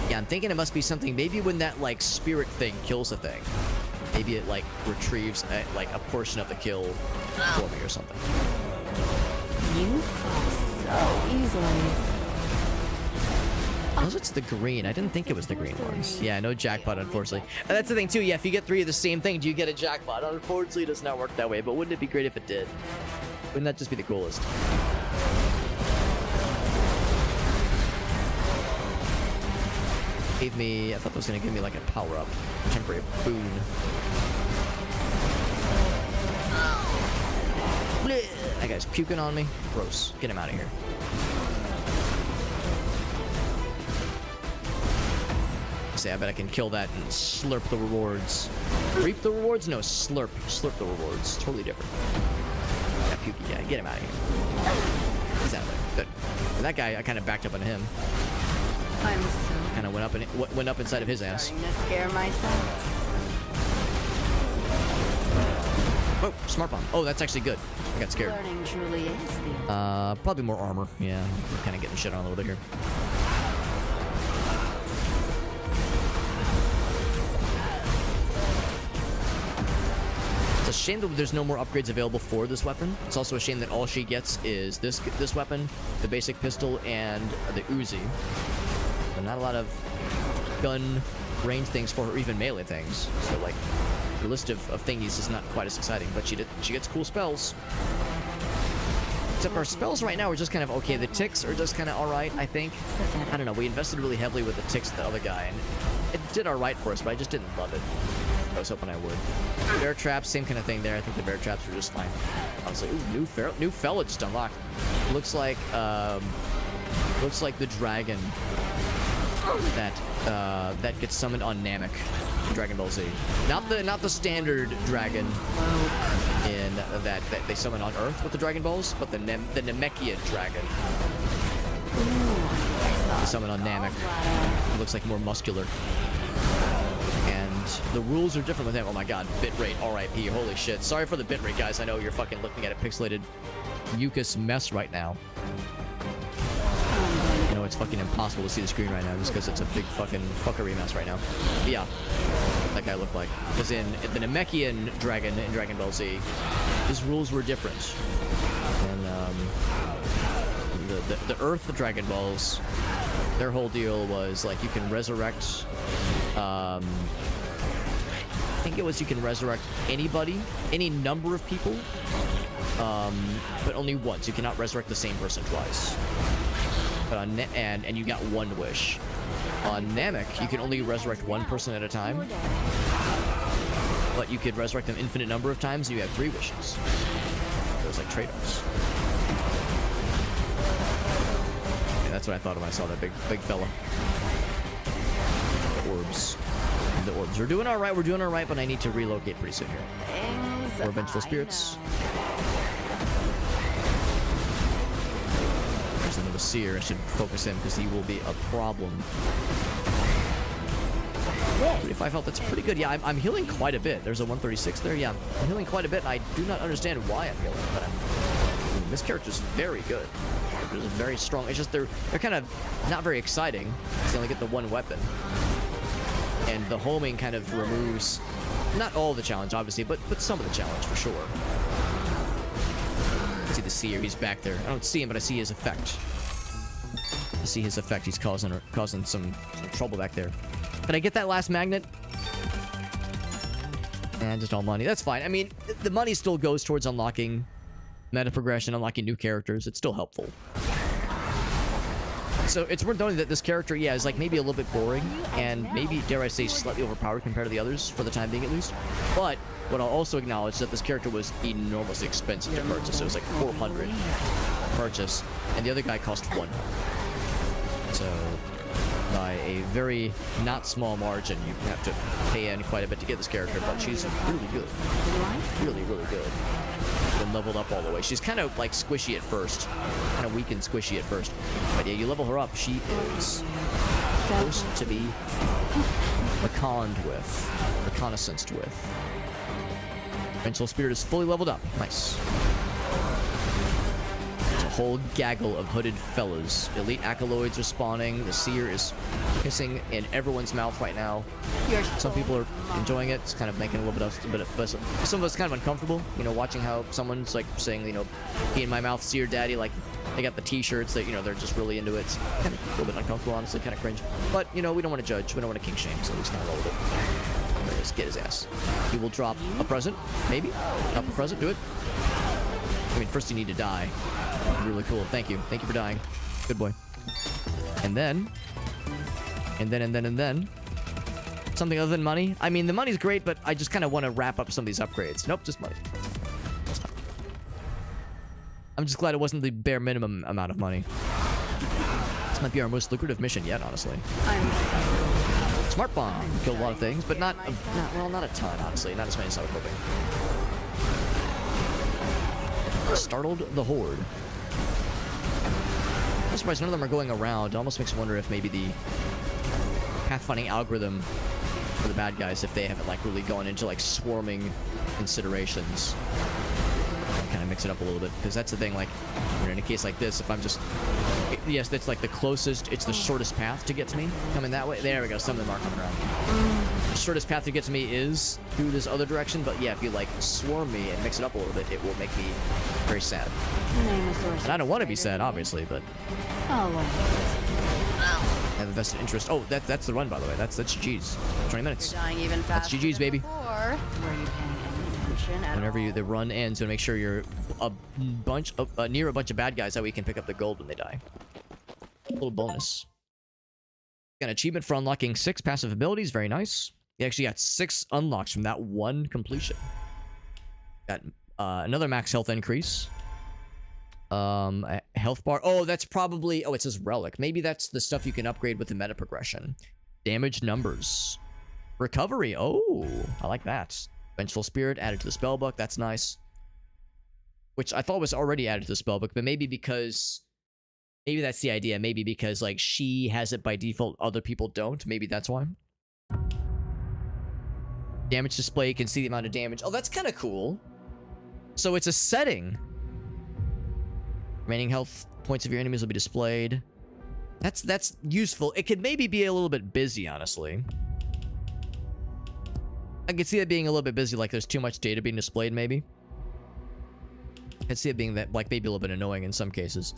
Yeah, I'm thinking it must be something. Maybe when that like spirit thing kills a thing, maybe it like retrieves like a portion of the kill for me or something. You fall so easily. Unless it's the green. I didn't think it was the green ones. Yeah, no jackpot, unfortunately. And that's the thing, too. Yeah, if you get 3 of the same thing, do you get a jackpot? Unfortunately, it does not work that way, but wouldn't it be great if it did? Wouldn't that just be the coolest? Gave me... I thought that was going to give me, like, a power-up. Temporary boon. Bleh. guy's puking on me. Gross. Get him out of here. Say, I bet I can kill that and slurp the rewards. Reap the rewards? No, slurp. Slurp the rewards. Totally different. That pukey guy. Get him out of here. He's out of there. Good. And that guy, I kind of backed up on him. I'm so Kind of went up inside of his ass. starting to scare myself. Oh, smart bomb. Oh, that's actually good. I got scared. Learning truly is the Probably more armor. Yeah, I'm kind of getting shit on a little bit here. It's a shame that there's no more upgrades available for this weapon. It's also a shame that all she gets is this weapon, the basic pistol, and the Uzi. So not a lot of gun range things for her, even melee things. So like, her list of thingies is not quite as exciting, but she gets cool spells. Except our spells right now are just kind of okay. The ticks are just kind of alright, I think. I don't know, we invested really heavily with the ticks of the other guy, and it did alright for us, but I just didn't love it. I was hoping I would. Bear traps, same kind of thing there. I think the bear traps are just fine. Honestly, ooh, new fella just unlocked. Looks like the dragon that gets summoned on Namek, Dragon Ball Z. Not the standard dragon in that they summon on Earth with the Dragon Balls, but the Namekian dragon. They summon on Namek. It looks like more muscular. And the rules are different with him. Oh my god, bitrate, RIP, holy shit. Sorry for the bitrate, guys. I know you're fucking looking at a pixelated mucus mess right now. I know it's fucking impossible to see the screen right now just because it's a big fucking fuckery mess right now. But yeah, that guy looked like. Because in the Namekian dragon in Dragon Ball Z, his rules were different. And the Earth Dragon Balls, their whole deal was like you can resurrect. I think it was you can resurrect anybody, any number of people, but only once. You cannot resurrect the same person twice. But on and you got one wish. On Namek, you can only resurrect one person at a time, but you could resurrect them infinite number of times, and you have 3 wishes. It was like trade-offs. Yeah, that's what I thought of when I saw that big fella. The orbs. The orbs. We're doing all right. We're doing all right, but I need to relocate pretty soon here. More vengeful spirits. There's another seer. I should focus him because he will be a problem. 35 health. That's pretty good. Yeah, I'm healing quite a bit. There's a 136 there. Yeah, I'm healing quite a bit, and I do not understand why I'm healing, but this character's very good. It's very strong. It's just they're kind of not very exciting because they only get the one weapon. And the homing kind of removes, not all the challenge, obviously, but some of the challenge, for sure. See the seer, he's back there. I don't see him, but I see his effect. I see his effect. He's causing some trouble back there. Can I get that last magnet? And just all money. That's fine. I mean, the money still goes towards unlocking meta progression, unlocking new characters. It's still helpful. So it's worth noting that this character, yeah, is like maybe a little bit boring and maybe, dare I say, slightly overpowered compared to the others for the time being at least. But what I'll also acknowledge is that this character was enormously expensive to purchase. It was like 400 to purchase, and the other guy cost 100. So by a very not small margin, you have to pay in quite a bit to get this character, but she's really good. Really, really good. Been leveled up all the way. She's kind of like squishy at first. Kind of weak and squishy at first. But yeah, you level her up, she is supposed to be reconnaissanced with. Vengeful Spirit is fully leveled up. Nice. There's a whole gaggle of hooded fellas. Elite Accolades are spawning. The Seer is pissing in everyone's mouth right now. Some people are enjoying it. It's kind of making a little bit of some of us kind of uncomfortable, you know, watching how someone's like saying, you know, pee in my mouth, Seer Daddy, like they got the t-shirts that, you know, they're just really into it. It's kind of a little bit uncomfortable, honestly, kind of cringe. But, you know, we don't want to judge. We don't want to kink shame, so we just kind of roll with it. There he is. Get his ass. He will drop a present, maybe. Drop a present, do it. I mean, first you need to die. Really cool. Thank you. Thank you for dying. Good boy. And then something other than money. I mean, the money's great, but I just kind of want to wrap up some of these upgrades. Nope, just money. I'm just glad it wasn't the bare minimum amount of money. This might be our most lucrative mission yet, honestly. Smart bomb killed a lot of things, but not a ton, honestly. Not as many as I was hoping. Startled the horde. I'm surprised none of them are going around. It almost makes me wonder if maybe the pathfinding algorithm for the bad guys, if they haven't like really gone into like swarming considerations. Kind of mix it up a little bit, because that's the thing, like in a case like this, if I'm just yes, that's like the closest, it's the shortest path to get to me, coming that way. There we go, some of them are coming around. The shortest path to get to me is through this other direction, but yeah, if you like swarm me and mix it up a little bit, it will make me very sad. And I don't want to be sad, obviously, but I have a vested interest. Oh, that's the run, by the way. That's GG's. 20 minutes. That's GG's, baby. Whenever the run ends, so make sure you're near a bunch of bad guys, that way you can pick up the gold when they die. A little bonus. Got an achievement for unlocking 6 passive abilities. Very nice. You actually got 6 unlocks from that one completion. Got another max health increase. A health bar. Oh, that's probably... Oh, it says relic. Maybe that's the stuff you can upgrade with the meta progression. Damage numbers. Recovery. Oh, I like that. Vengeful Spirit added to the spellbook. That's nice. Which I thought was already added to the spellbook, but maybe because... Maybe that's the idea. Maybe because, like, she has it by default, other people don't. Maybe that's why. Damage display. You can see the amount of damage. Oh, that's kind of cool. So it's a setting. Remaining health points of your enemies will be displayed. That's useful. It could maybe be a little bit busy, honestly. I could see it being a little bit busy, like there's too much data being displayed, maybe. I could see it being that, like, maybe a little bit annoying in some cases.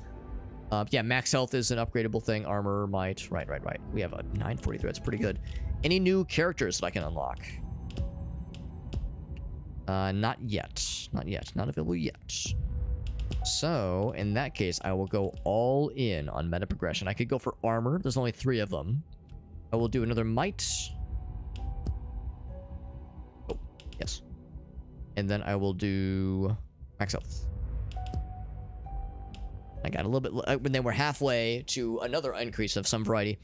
Yeah, max health is an upgradable thing. Armor, might. Right. We have a 943. That's pretty good. Any new characters that I can unlock? Not yet. Not yet. Not available yet. So, in that case, I will go all in on meta progression. I could go for armor. There's only 3 of them. I will do another might. Oh, yes. And then I will do max health. I got a little bit... And then we're halfway to another increase of some variety.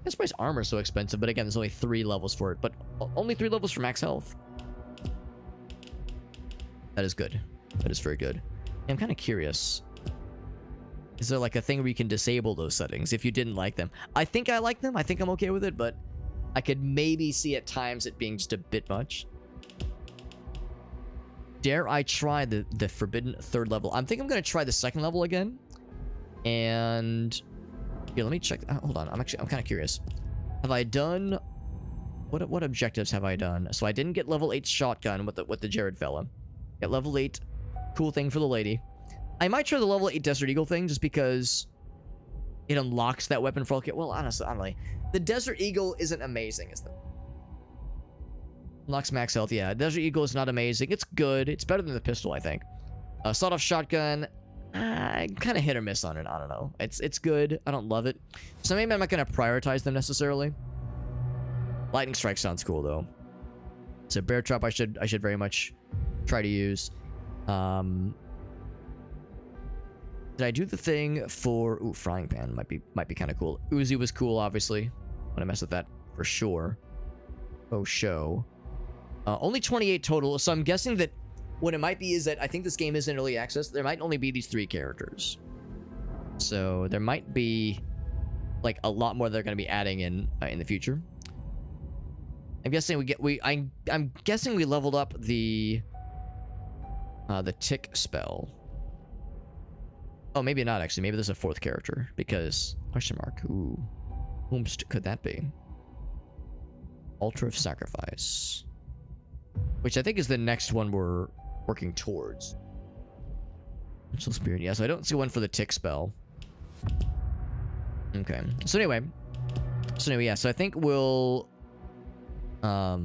This price armor is so expensive, but again, there's only 3 levels for it. But only 3 levels for max health. That is good. That is very good. I'm kind of curious. Is there like a thing where you can disable those settings if you didn't like them? I think I like them. I think I'm okay with it, but I could maybe see at times it being just a bit much. Dare I try the forbidden 3rd level? I think I'm going to try the 2nd level again. And here, let me check. Hold on. I'm kind of curious. Have I done... What objectives have I done? So I didn't get level 8 shotgun with the Jared fella. Got level 8 cool thing for the lady. I might try the level 8 Desert Eagle thing just because it unlocks that weapon for all kit. Well, honestly, the Desert Eagle isn't amazing, is it? Unlocks max health, yeah. Desert Eagle is not amazing. It's good. It's better than the pistol, I think. Sawed-off shotgun, kind of hit or miss on it. I don't know. It's good. I don't love it. So maybe I'm not going to prioritize them necessarily. Lightning Strike sounds cool, though. So Bear Trap I should very much try to use. Did I do the thing for... Ooh, Frying Pan might be kind of cool. Uzi was cool, obviously. I'm gonna mess with that for sure. Oh, show. Only 28 total, so I'm guessing that what it might be is that I think this game is in early access. There might only be these 3 characters. So there might be like a lot more they're gonna be adding in the future. I'm guessing I'm guessing we leveled up the tick spell. Oh, maybe not, actually. Maybe there's a 4th character, because... Question mark. Ooh. Whom could that be? Altar of Sacrifice. Which I think is the next one we're working towards. Ritual Spirit. Yeah, so I don't see one for the tick spell. Okay. So anyway, yeah. So I think we'll... as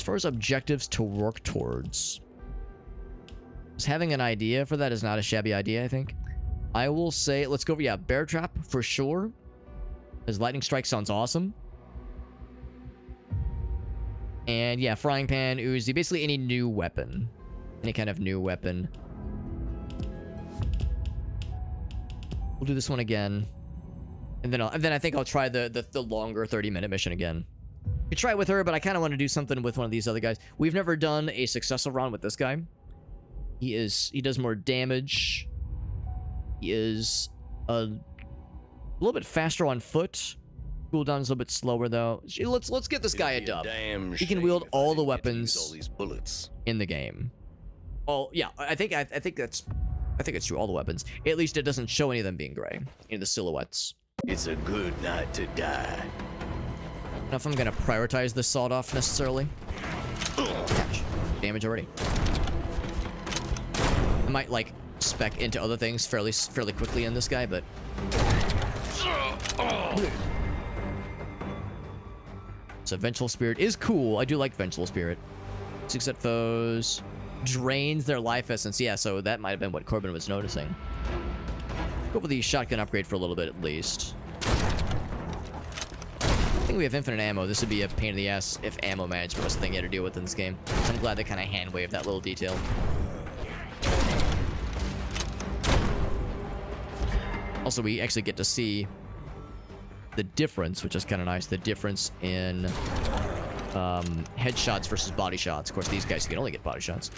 far as objectives to work towards... having an idea for that is not a shabby idea, I think. I will say, let's go over, yeah, Bear Trap for sure. Because Lightning Strike sounds awesome. And yeah, Frying Pan, Uzi, basically any new weapon. Any kind of new weapon. We'll do this one again. And then I think I'll try the longer 30-minute mission again. I could try it with her, but I kind of want to do something with one of these other guys. We've never done a successful run with this guy. He does more damage. He is a little bit faster on foot. Cooldown is a little bit slower though. Let's get this guy a dub. He can wield all the weapons in the game. Oh yeah, I think it's true. All the weapons. At least it doesn't show any of them being gray in the silhouettes. It's a good night to die. I don't know if I'm gonna prioritize the sawed off necessarily. Gosh, damage already. I might like spec into other things fairly quickly in this guy, but. So Vengeful Spirit is cool. I do like Vengeful Spirit. 6 at foes. Drains their life essence. Yeah, so that might have been what Corbin was noticing. Go for the shotgun upgrade for a little bit at least. I think we have infinite ammo. This would be a pain in the ass if ammo management was the thing you had to deal with in this game. So I'm glad they kind of hand waved that little detail. Also, we actually get to see the difference, which is kind of nice. The difference in headshots versus body shots. Of course, these guys can only get body shots.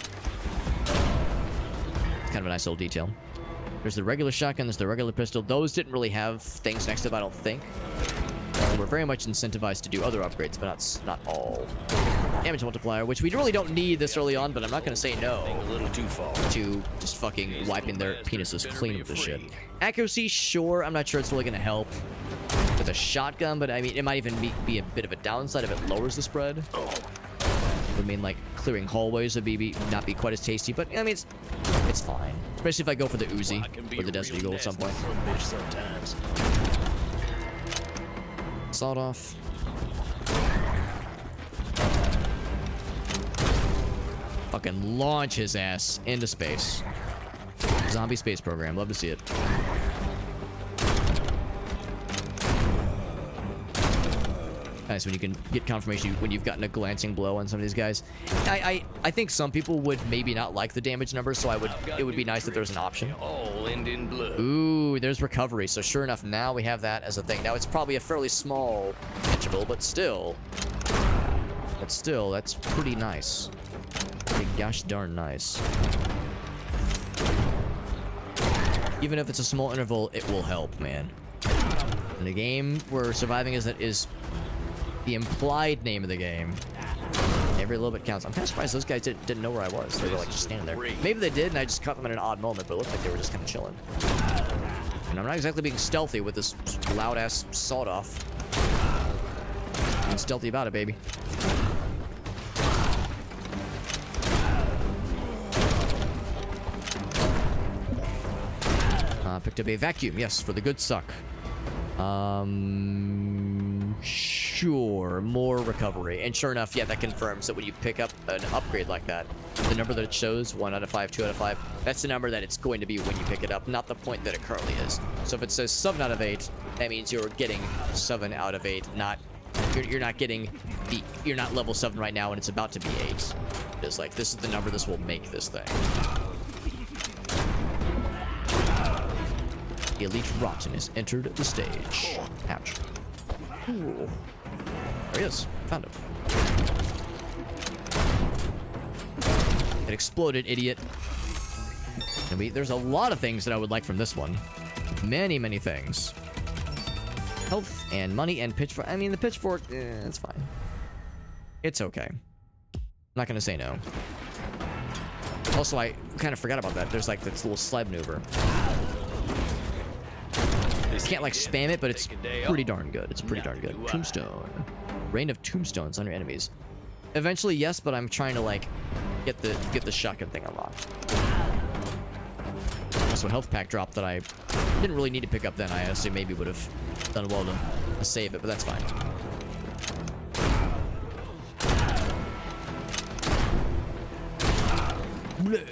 It's kind of a nice little detail. There's the regular shotgun. There's the regular pistol. Those didn't really have things next to them, I don't think. We're very much incentivized to do other upgrades, but not all. Damage multiplier, which we really don't need this early on, but I'm not going to say no A little too far. to just fucking wiping their penises clean with this shit. Accuracy, sure. I'm not sure it's really going to help with a shotgun, but I mean, it might even be a bit of a downside if it lowers the spread. I mean, like, clearing hallways would not be quite as tasty, but I mean, it's fine. Especially if I go for the Uzi or the Desert Eagle at some point. Sometimes. Sawed off. Fucking launch his ass into space. Zombie space program. Love to see it. Nice when you can get confirmation when you've gotten a glancing blow on some of these guys. I think some people would maybe not like the damage numbers, so it would be nice if there's an option. All end in blood. Ooh, there's recovery. So sure enough, now we have that as a thing. Now it's probably a fairly small interval, but still, that's pretty nice. Pretty gosh darn nice. Even if it's a small interval, it will help, man. In a game where surviving is the implied name of the game, every little bit counts. I'm kind of surprised those guys didn't know where I was. They were like just standing there. Maybe they did, and I just caught them at an odd moment, but it looked like they were just kind of chilling. And I'm not exactly being stealthy with this loud-ass sawed-off. I'm stealthy about it, baby. Picked up a vacuum, yes, for the good suck. Sure, more recovery. And sure enough, yeah, that confirms that when you pick up an upgrade like that, the number that it shows, 1 out of 5, 2 out of 5, that's the number that it's going to be when you pick it up, not the point that it currently is. So if it says 7 out of 8, that means you're getting 7 out of 8, not you're not getting you're not level 7 right now and it's about to be 8. It's like, this is the number this will make this thing. The Elite Rotten has entered the stage. Ouch. Ooh. There he is. Found him. It exploded, idiot. And there's a lot of things that I would like from this one. Many, many things. Health and money and pitchfork. I mean, the pitchfork, it's fine. It's okay. I'm not gonna say no. Also, I kind of forgot about that. There's like this little slide maneuver. You can't like spam it, but it's pretty darn good. It's pretty darn good. Tombstone. Rain of tombstones on your enemies. Eventually, yes, but I'm trying to like get the shotgun thing unlocked. Also, a health pack drop that I didn't really need to pick up then. I honestly maybe would have done well to save it, but that's fine. Bleh.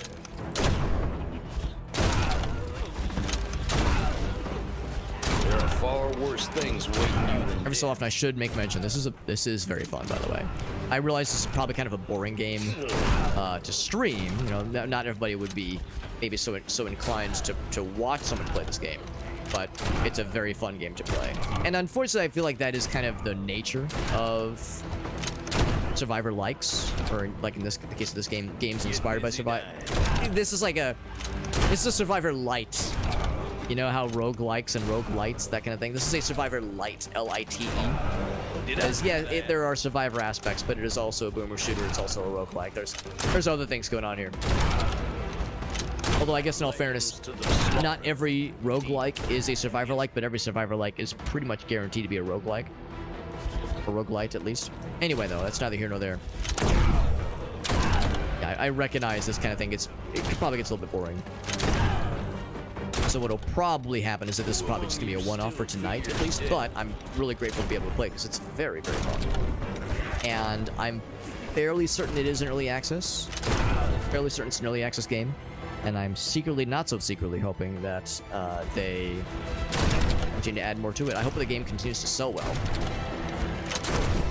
There are far worse things waiting you than Every so often, I should make mention. This is very fun, by the way. I realize this is probably kind of a boring game to stream. You know, not everybody would be maybe so inclined to watch someone play this game. but it's a very fun game to play. And unfortunately, I feel like that is kind of the nature of Survivor likes, or like in the case of this game, games inspired by Survivor. This is a Survivor light. You know how rogue likes and rogue lights, that kind of thing. This is a Survivor light, L-I-T-E. Yeah, there are Survivor aspects, but it is also a boomer shooter. It's also a roguelike. There's other things going on here. Although I guess in all fairness, not every roguelike is a Survivor-like, but every Survivor-like is pretty much guaranteed to be a roguelike. Or roguelite, at least. Anyway, though, that's neither here nor there. Yeah, I recognize this kind of thing. It probably gets a little bit boring. So what'll probably happen is that this is probably just gonna be a one-off for tonight, at least. But I'm really grateful to be able to play because it's very, very fun. And I'm fairly certain it is an early access. Fairly certain it's an early access game. And I'm secretly, not so secretly, hoping that they continue to add more to it. I hope the game continues to sell well.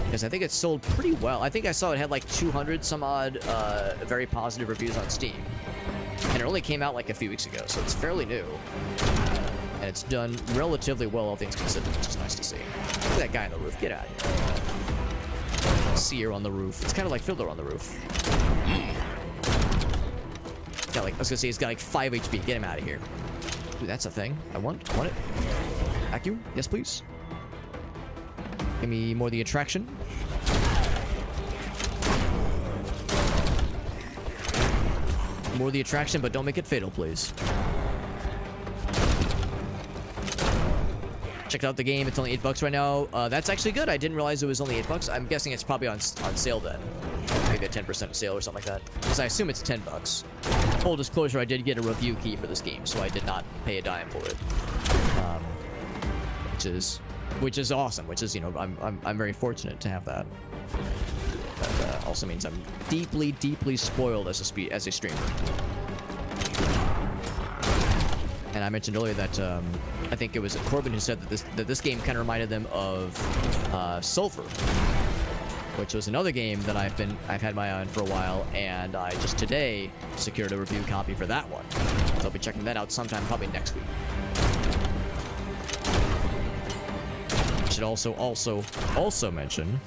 Because I think it's sold pretty well. I think I saw it had like 200 some odd very positive reviews on Steam. And it only came out like a few weeks ago, so it's fairly new. And it's done relatively well, all things considered, which is nice to see. Look at that guy on the roof. Get out of here. Seer on the roof. It's kind of like Fiddler on the roof. Got like, I was gonna say he's got like 5 HP. Get him out of here. Ooh, that's a thing. I want it. Vacuum? Yes, please. Give me more of the attraction. More of the attraction, but don't make it fatal, please. Checked out the game. It's only $8 right now. That's actually good. I didn't realize it was only $8. I'm guessing it's probably on sale then. Maybe a 10% sale or something like that. Because I assume it's $10. Full disclosure, I did get a review key for this game, so I did not pay a dime for it. Which is awesome. Which is, you know, I'm very fortunate to have that. That also means I'm deeply, deeply spoiled as a streamer. And I mentioned earlier that I think it was Corbin who said that this game kind of reminded them of Sulphur, which was another game that I've had my eye on for a while, and I just today secured a review copy for that one. So I'll be checking that out sometime, probably next week. I should also mention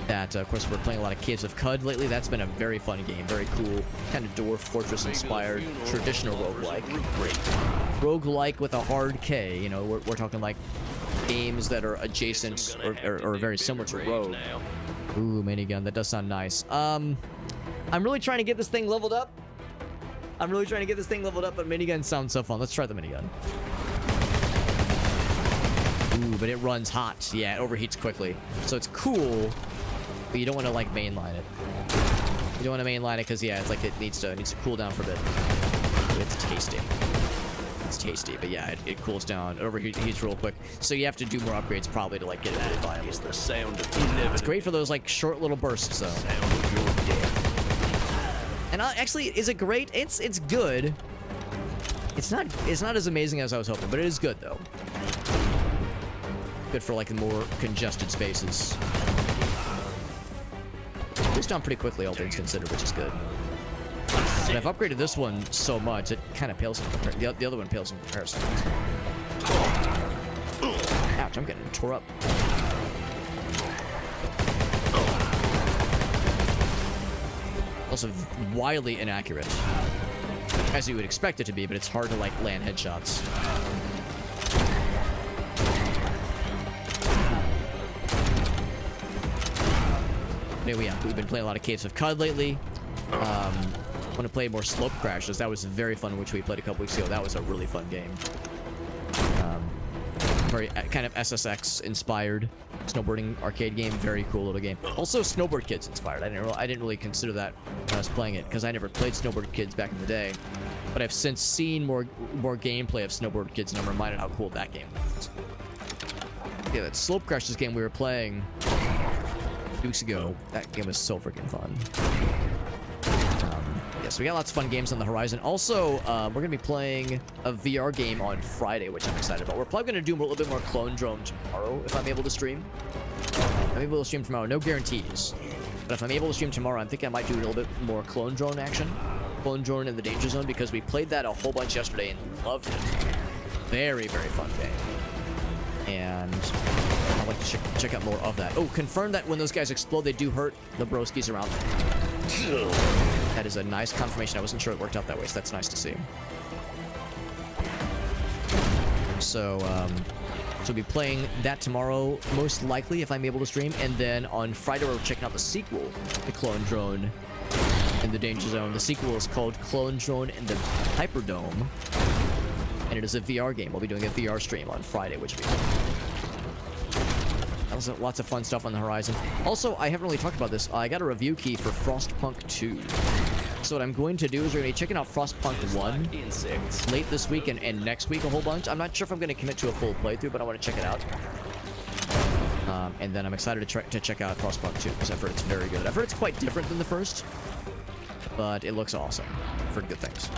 that, of course, we're playing a lot of Caves of Cud lately. That's been a very fun game, very cool, kind of Dwarf Fortress-inspired, traditional roguelike. Roguelike with a hard K. You know, we're talking like games that are adjacent or very similar to Rogue. Ooh, minigun. That does sound nice. I'm really trying to get this thing leveled up. But minigun sounds so fun. Let's try the minigun. Ooh, but it runs hot. Yeah, it overheats quickly. So it's cool, but you don't want to, like, mainline it. You don't want to mainline it because, yeah, it's like it needs to cool down for a bit. But it's tasty. It's tasty, but yeah, it cools down. It overheats real quick. So you have to do more upgrades probably to, like, get it added by. It's the sound of It's great for those, like, short little bursts, though. sound of your death. And actually, is it great? It's good. It's not as amazing as I was hoping, but it is good, though. Good for, like, the more congested spaces. Goes down pretty quickly, all things considered, which is good. But I've upgraded this one so much, it kind of pales in comparison. The other one pales in comparison. Ouch, I'm getting tore up. Also, wildly inaccurate. As you would expect it to be, but it's hard to, like, land headshots. Anyway, yeah, we've been playing a lot of Caves of Cud lately. Want to play more Slope Crashes. That was very fun, which we played a couple weeks ago. That was a really fun game. Very kind of SSX inspired snowboarding arcade game. Very cool little game. Also Snowboard Kids inspired. I didn't really consider that when I was playing it because I never played Snowboard Kids back in the day. But I've since seen more gameplay of Snowboard Kids, and I'm reminded how cool that game was. Yeah, that Slope Crashes game we were playing weeks ago, that game was so freaking fun. Yeah, so we got lots of fun games on the horizon. Also, we're going to be playing a VR game on Friday, which I'm excited about. We're probably going to do a little bit more Clone Drone tomorrow, if I'm able to stream. I'm able to stream tomorrow, no guarantees. But if I'm able to stream tomorrow, I'm thinking I might do a little bit more Clone Drone action. Clone Drone in the Danger Zone, because we played that a whole bunch yesterday and loved it. Very, very fun game. And I'd like to check out more of that. Oh, confirm that when those guys explode, they do hurt the broskies around them. That is a nice confirmation. I wasn't sure it worked out that way, so that's nice to see. So, so we'll be playing that tomorrow, most likely, if I'm able to stream. And then on Friday, we're checking out the sequel, the Clone Drone in the Danger Zone. The sequel is called Clone Drone in the Hyperdome. And it is a VR game. We'll be doing a VR stream on Friday, which will be fun. Also, lots of fun stuff on the horizon. Also, I haven't really talked about this. I got a review key for Frostpunk 2. So what I'm going to do is we're going to be checking out Frostpunk 1 late this week and next week a whole bunch. I'm not sure if I'm going to commit to a full playthrough, but I want to check it out. And then I'm excited to check out Frostpunk 2 because I've heard it's very good. I've heard it's quite different than the first, but it looks awesome. I've heard good things.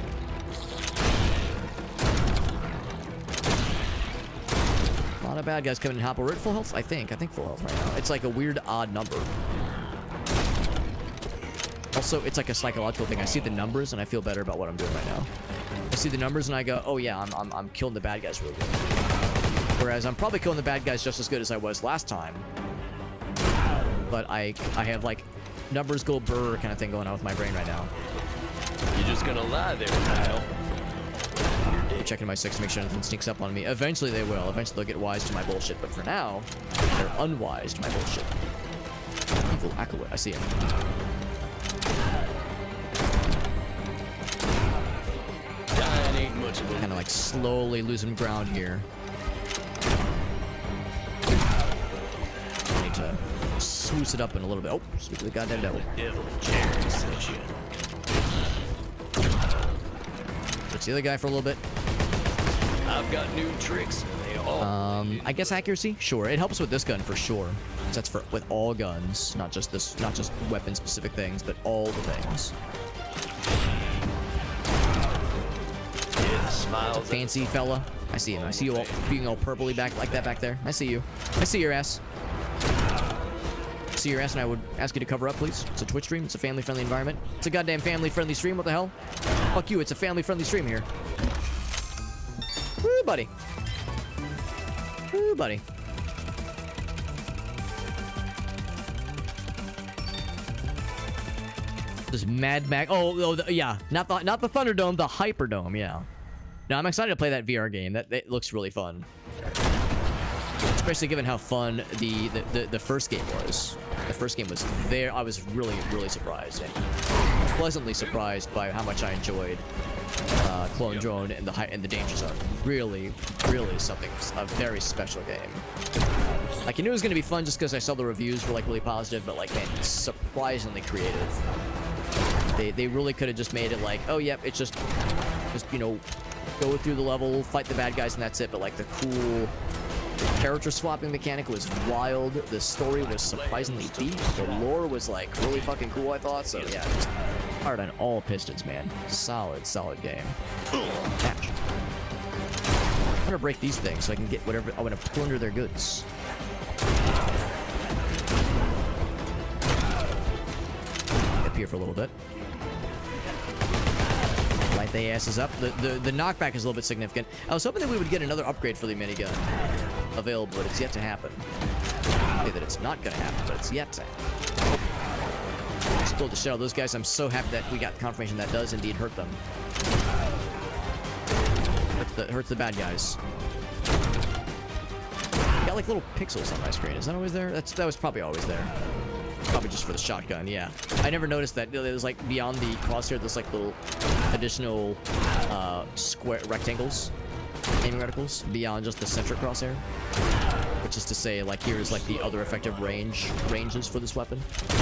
A lot of bad guys coming in hot, but we're at full health, I think. I think full health right now. It's like a weird, odd number. Also, it's like a psychological thing. I see the numbers and I feel better about what I'm doing right now. I see the numbers and I go, oh yeah, I'm killing the bad guys really good. Whereas I'm probably killing the bad guys just as good as I was last time. But I have like numbers go brr kind of thing going on with my brain right now. You're just gonna lie there, Kyle. I'm checking my 6 to make sure nothing sneaks up on me. Eventually they will. Eventually they'll get wise to my bullshit. But for now, they're unwise to my bullshit. Evil acolyte. I see him. Dying ain't much of a... Kind of like slowly losing ground here. I need to swoosh it up in a little bit. Oh, sweet the goddamn devil. Devil Jerry sent you. Let's see the other guy for a little bit. I've got new tricks. They all. I guess accuracy. Sure, it helps with this gun for sure. That's for with all guns, not just weapon specific things, but all the things. Yeah, the smiles. It's a fancy fella. I see him. I see you all being all purpley back like that back there. I see you. I see your ass. I see your ass, and I would ask you to cover up, please. It's a Twitch stream. It's a family-friendly environment. It's a goddamn family-friendly stream. What the hell? Fuck you. It's a family-friendly stream here. Woo, buddy. Woo, buddy. This Mad Max. Yeah. Not the Thunderdome, the Hyperdome. Yeah. No, I'm excited to play that VR game. That looks really fun. Especially given how fun the first game was. The first game was there. I was really, really surprised. And pleasantly surprised by how much I enjoyed Clone Drone and the Danger Zone. Really, really something. A very special game. Like, I knew it was going to be fun just because I saw the reviews were like really positive, but like, man, surprisingly creative. They really could have just made it like, oh, yep, it's just you know, go through the level, fight the bad guys, and that's it. But like the cool character swapping mechanic was wild. The story was surprisingly deep. The lore was like really fucking cool, I thought. So yeah, just hard on all pistons, man. Solid game. Catch. I'm gonna break these things so I can get whatever. I want to plunder their goods. Up here for a little bit. Light the asses up. The knockback is a little bit significant. I was hoping that we would get another upgrade for the minigun available, but it's yet to happen. I say that it's not gonna happen, but it's yet to happen. Explode the shell. Those guys, I'm so happy that we got confirmation that does indeed hurt them. Hurts the bad guys. Got like little pixels on my screen. Is that always there? That was probably always there. Probably just for the shotgun, yeah. I never noticed that there's like beyond the crosshair, there's like little additional square rectangles, aiming reticles beyond just the center crosshair. Which is to say, like, here's like the other effective ranges for this weapon.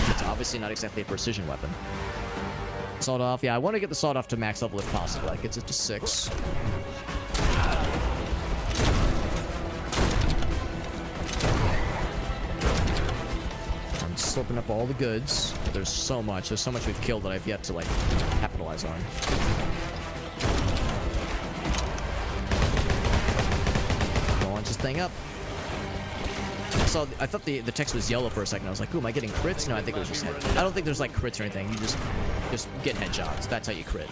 It's obviously not exactly a precision weapon. Sawed off, yeah. I want to get the sawed off to max level if possible. That gets it to 6. Slurping up all the goods. There's so much we've killed that I've yet to like capitalize on. Launch this thing up. I thought the text was yellow for a second. I was like, ooh, am I getting crits? No, I think it was just head. I don't think there's like crits or anything. You just get headshots. That's how you crit.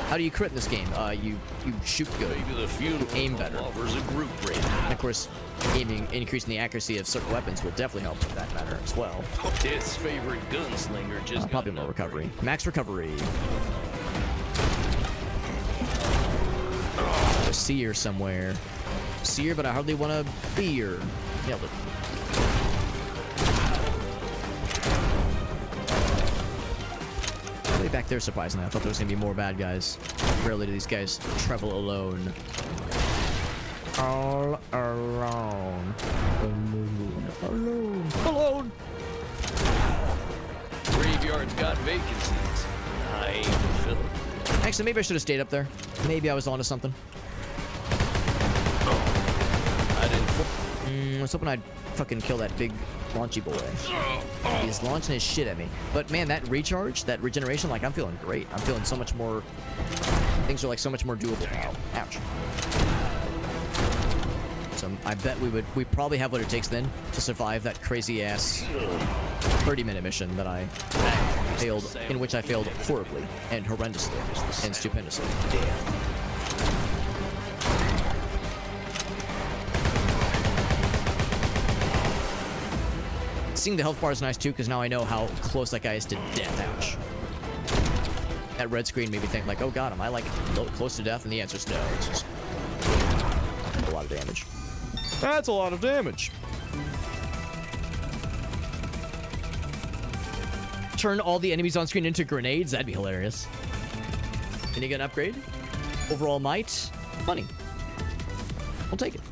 How do you crit in this game? You shoot good. Maybe the funeral Aim better. offers a group rate. And of course, increasing the accuracy of certain weapons will definitely help with that matter as well. Death's favorite gunslinger just got Probably an more upgrade. recovery. Max recovery. There's Seer somewhere. Seer, but I hardly want to be her. Nailed it. Way back there, surprisingly. I thought there was going to be more bad guys. Rarely do these guys travel alone. All alone. Alone. Alone. Graveyard's got vacancies. I ain't fulfilling. Actually, maybe I should have stayed up there. Maybe I was onto something. I didn't. I was hoping I'd fucking kill that big launchy boy. He's launching his shit at me. But man, that recharge, that regeneration, like I'm feeling great. I'm feeling so much more. Things are like so much more doable now. Ouch. So I bet we probably have what it takes then to survive that crazy ass 30-minute mission that I failed, in which I failed horribly and horrendously and stupendously. Seeing the health bar is nice too, because now I know how close that guy is to death. Ouch. That red screen made me think like, oh god, am I like close to death? And the answer is no. It's just a lot of damage. That's a lot of damage. Turn all the enemies on screen into grenades? That'd be hilarious. Can you get an upgrade? Overall might? Money. We'll take it.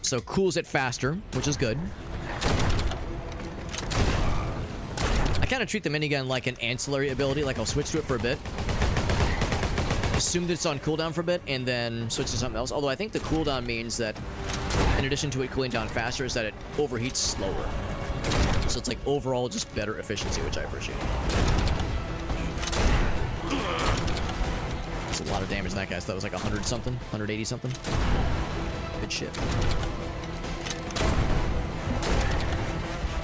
So cools it faster, which is good. I kind of treat the minigun like an ancillary ability, like I'll switch to it for a bit. Assume that it's on cooldown for a bit, and then switch to something else. Although I think the cooldown means that, in addition to it cooling down faster, is that it overheats slower. So it's like overall just better efficiency, which I appreciate. That's a lot of damage in that guy. So that was like 100 something, 180 something. Good shit.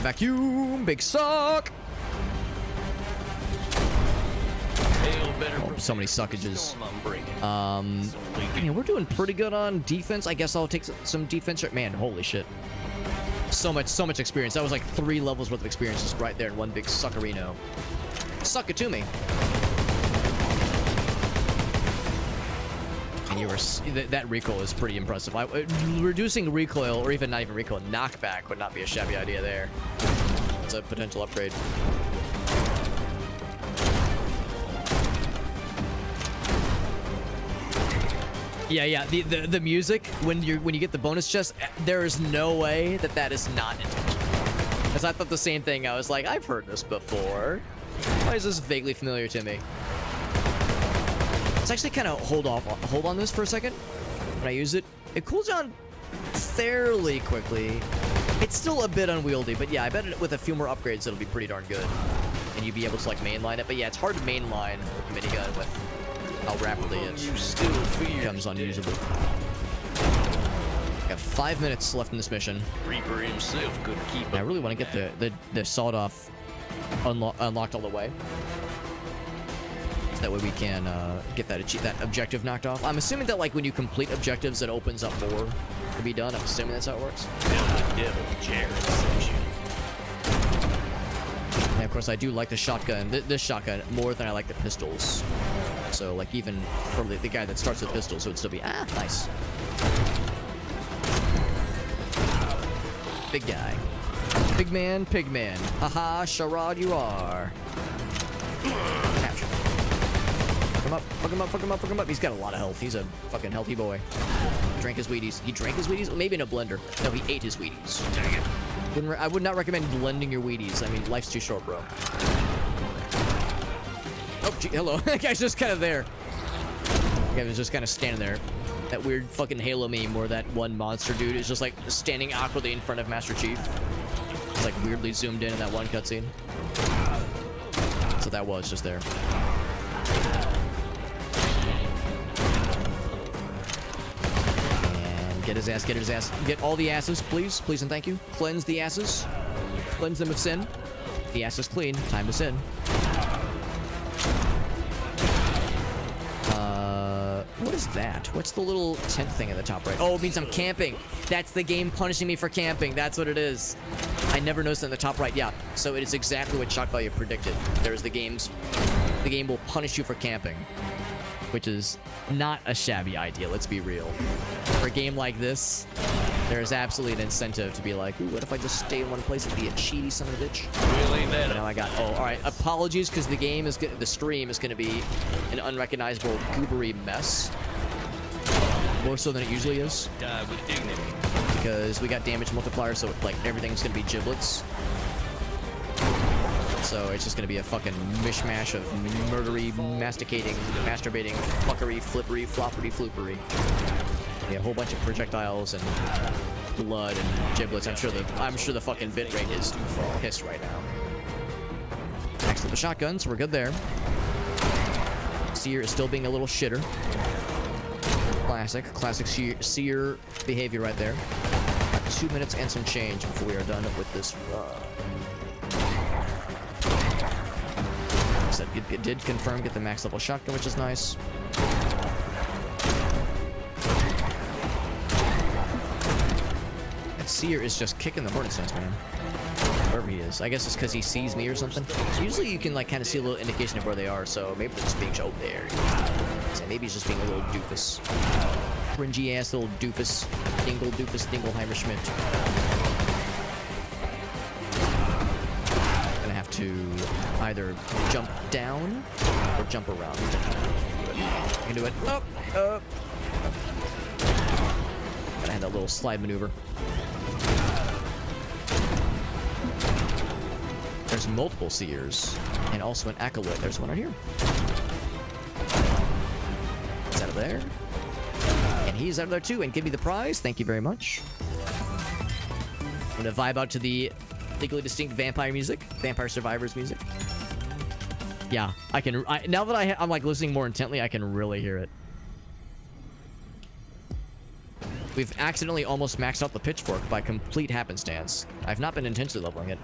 Vacuum, big suck. Oh, so many suckages. I mean, we're doing pretty good on defense. I guess I'll take some defense. Man, holy shit. So much experience. That was like 3 levels worth of experience just right there in one big suckerino. Suck it to me. And you were that recoil is pretty impressive. Reducing recoil, or even not even recoil, knockback would not be a shabby idea there. It's a potential upgrade. Yeah. The music when you get the bonus chest, there is no way that is not intentional. Because I thought the same thing. I was like, I've heard this before. Why is this vaguely familiar to me? Let's actually kind of hold on this for a second. When I use it, it cools down fairly quickly. It's still a bit unwieldy, but yeah, I bet with a few more upgrades it'll be pretty darn good. And you'd be able to like mainline it. But yeah, it's hard to mainline with the minigun with how rapidly it becomes unusable. Got 5 minutes left in this mission. Reaper himself could keep I really want to get the sawed off unlocked all the way. So that way we can get that objective knocked off. I'm assuming that like when you complete objectives, it opens up more to be done. I'm assuming that's how it works. Devil Jared section. And of course, I do like the shotgun, this shotgun, more than I like the pistols. So, like, even for the guy that starts with pistols, so it'd still be, nice. Big guy. Big man, pig man. Haha, charade you are. Capture. Fuck him up, fuck him up, fuck him up, fuck him up. He's got a lot of health. He's a fucking healthy boy. Drank his Wheaties. He drank his Wheaties? Maybe in a blender. No, he ate his Wheaties. Dang it. I would not recommend blending your Wheaties. I mean, life's too short, bro. Oh, gee, hello. That guy's just kind of there. That guy was just kind of standing there. That weird fucking Halo meme where that one monster dude is just like standing awkwardly in front of Master Chief. It's like weirdly zoomed in that one cutscene. So that was just there. And get his ass, get his ass. Get all the asses, please. Please and thank you. Cleanse the asses. Cleanse them of sin. The ass is clean. Time to sin. What is that? What's the little tent thing at the top right? Oh, it means I'm camping. That's the game punishing me for camping. That's what it is. I never noticed in the top right. Yeah, so it is exactly what Shock Value predicted. There's the game will punish you for camping, which is not a shabby idea. Let's be real. For a game like this, there is absolutely an incentive to be like, ooh, what if I just stay in one place and be a cheaty son of a bitch? Really, man? But now I got, oh, all right. Apologies, because the stream is going to be an unrecognizable goobery mess. More so than it usually is. Die with dignity. Because we got damage multiplier, so like everything's going to be giblets. So it's just going to be a fucking mishmash of murdery, masticating, masturbating, fuckery, flippery, floppery, floopery. Yeah, a whole bunch of projectiles and blood and giblets. I'm sure the fucking bit rate is pissed right now. Next to the shotgun, so we're good there. Seer is still being a little shitter. Classic Seer behavior right there. 2 minutes and some change before we are done with this run. So it did confirm get the max level shotgun, which is nice. And Seer is just kicking the hornet's nest, man. Wherever he is. I guess it's because he sees me or something. Usually you can like kind of see a little indication of where they are, so maybe they're just being shown there. So maybe he's just being a little doofus. Cringy ass little doofus. Dingleheimer Schmidt. Gonna have to either jump down or jump around. I can do it. Up, up. Gotta have that little slide maneuver. There's multiple Seers and also an acolyte. There's one right here. Is out of there. And he's out of there too. And give me the prize. Thank you very much. I'm gonna vibe out to the legally distinct vampire music. Vampire Survivors music. Yeah, I can. Now that I'm like listening more intently, I can really hear it. We've accidentally almost maxed out the pitchfork by complete happenstance. I've not been intentionally leveling it.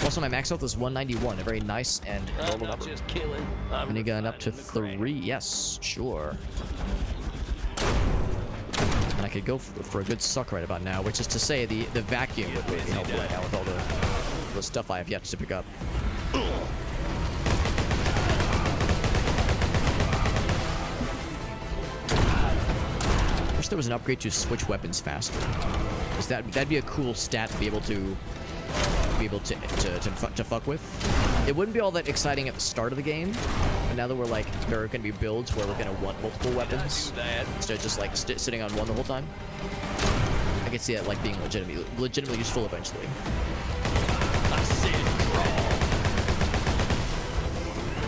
Also, my max health is 191, a very nice and normal number. Just killing. I'm Minigun up to 3. Yes, sure. And I could go for a good suck right about now, which is to say the vacuum would really be helpful right now with all the stuff I have yet to pick up. Wish there was an upgrade to switch weapons faster. Because that'd be a cool stat to be able to fuck with. It wouldn't be all that exciting at the start of the game, but now that we're like there are gonna be builds where we're gonna want multiple weapons instead of just like sitting on one the whole time. I can see that like being legitimately useful eventually.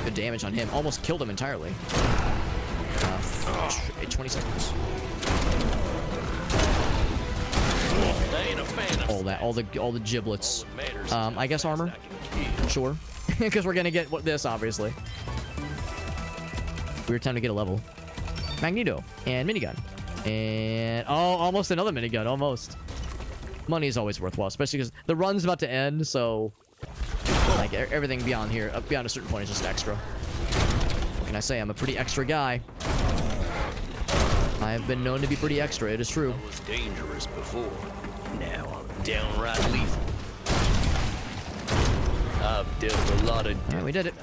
Good damage on him. Almost killed him entirely. 20 seconds. All the giblets. I guess armor. Sure. Because we're gonna get this, obviously. Weird time to get a level. Magneto and minigun. And almost another minigun, almost. Money is always worthwhile, especially because the run's about to end, so like everything beyond here, beyond a certain point is just extra. What can I say? I'm a pretty extra guy. I have been known to be pretty extra, it is true. I was dangerous before. Now I'm downright lethal. I've dealt a lot of Alright, we did it.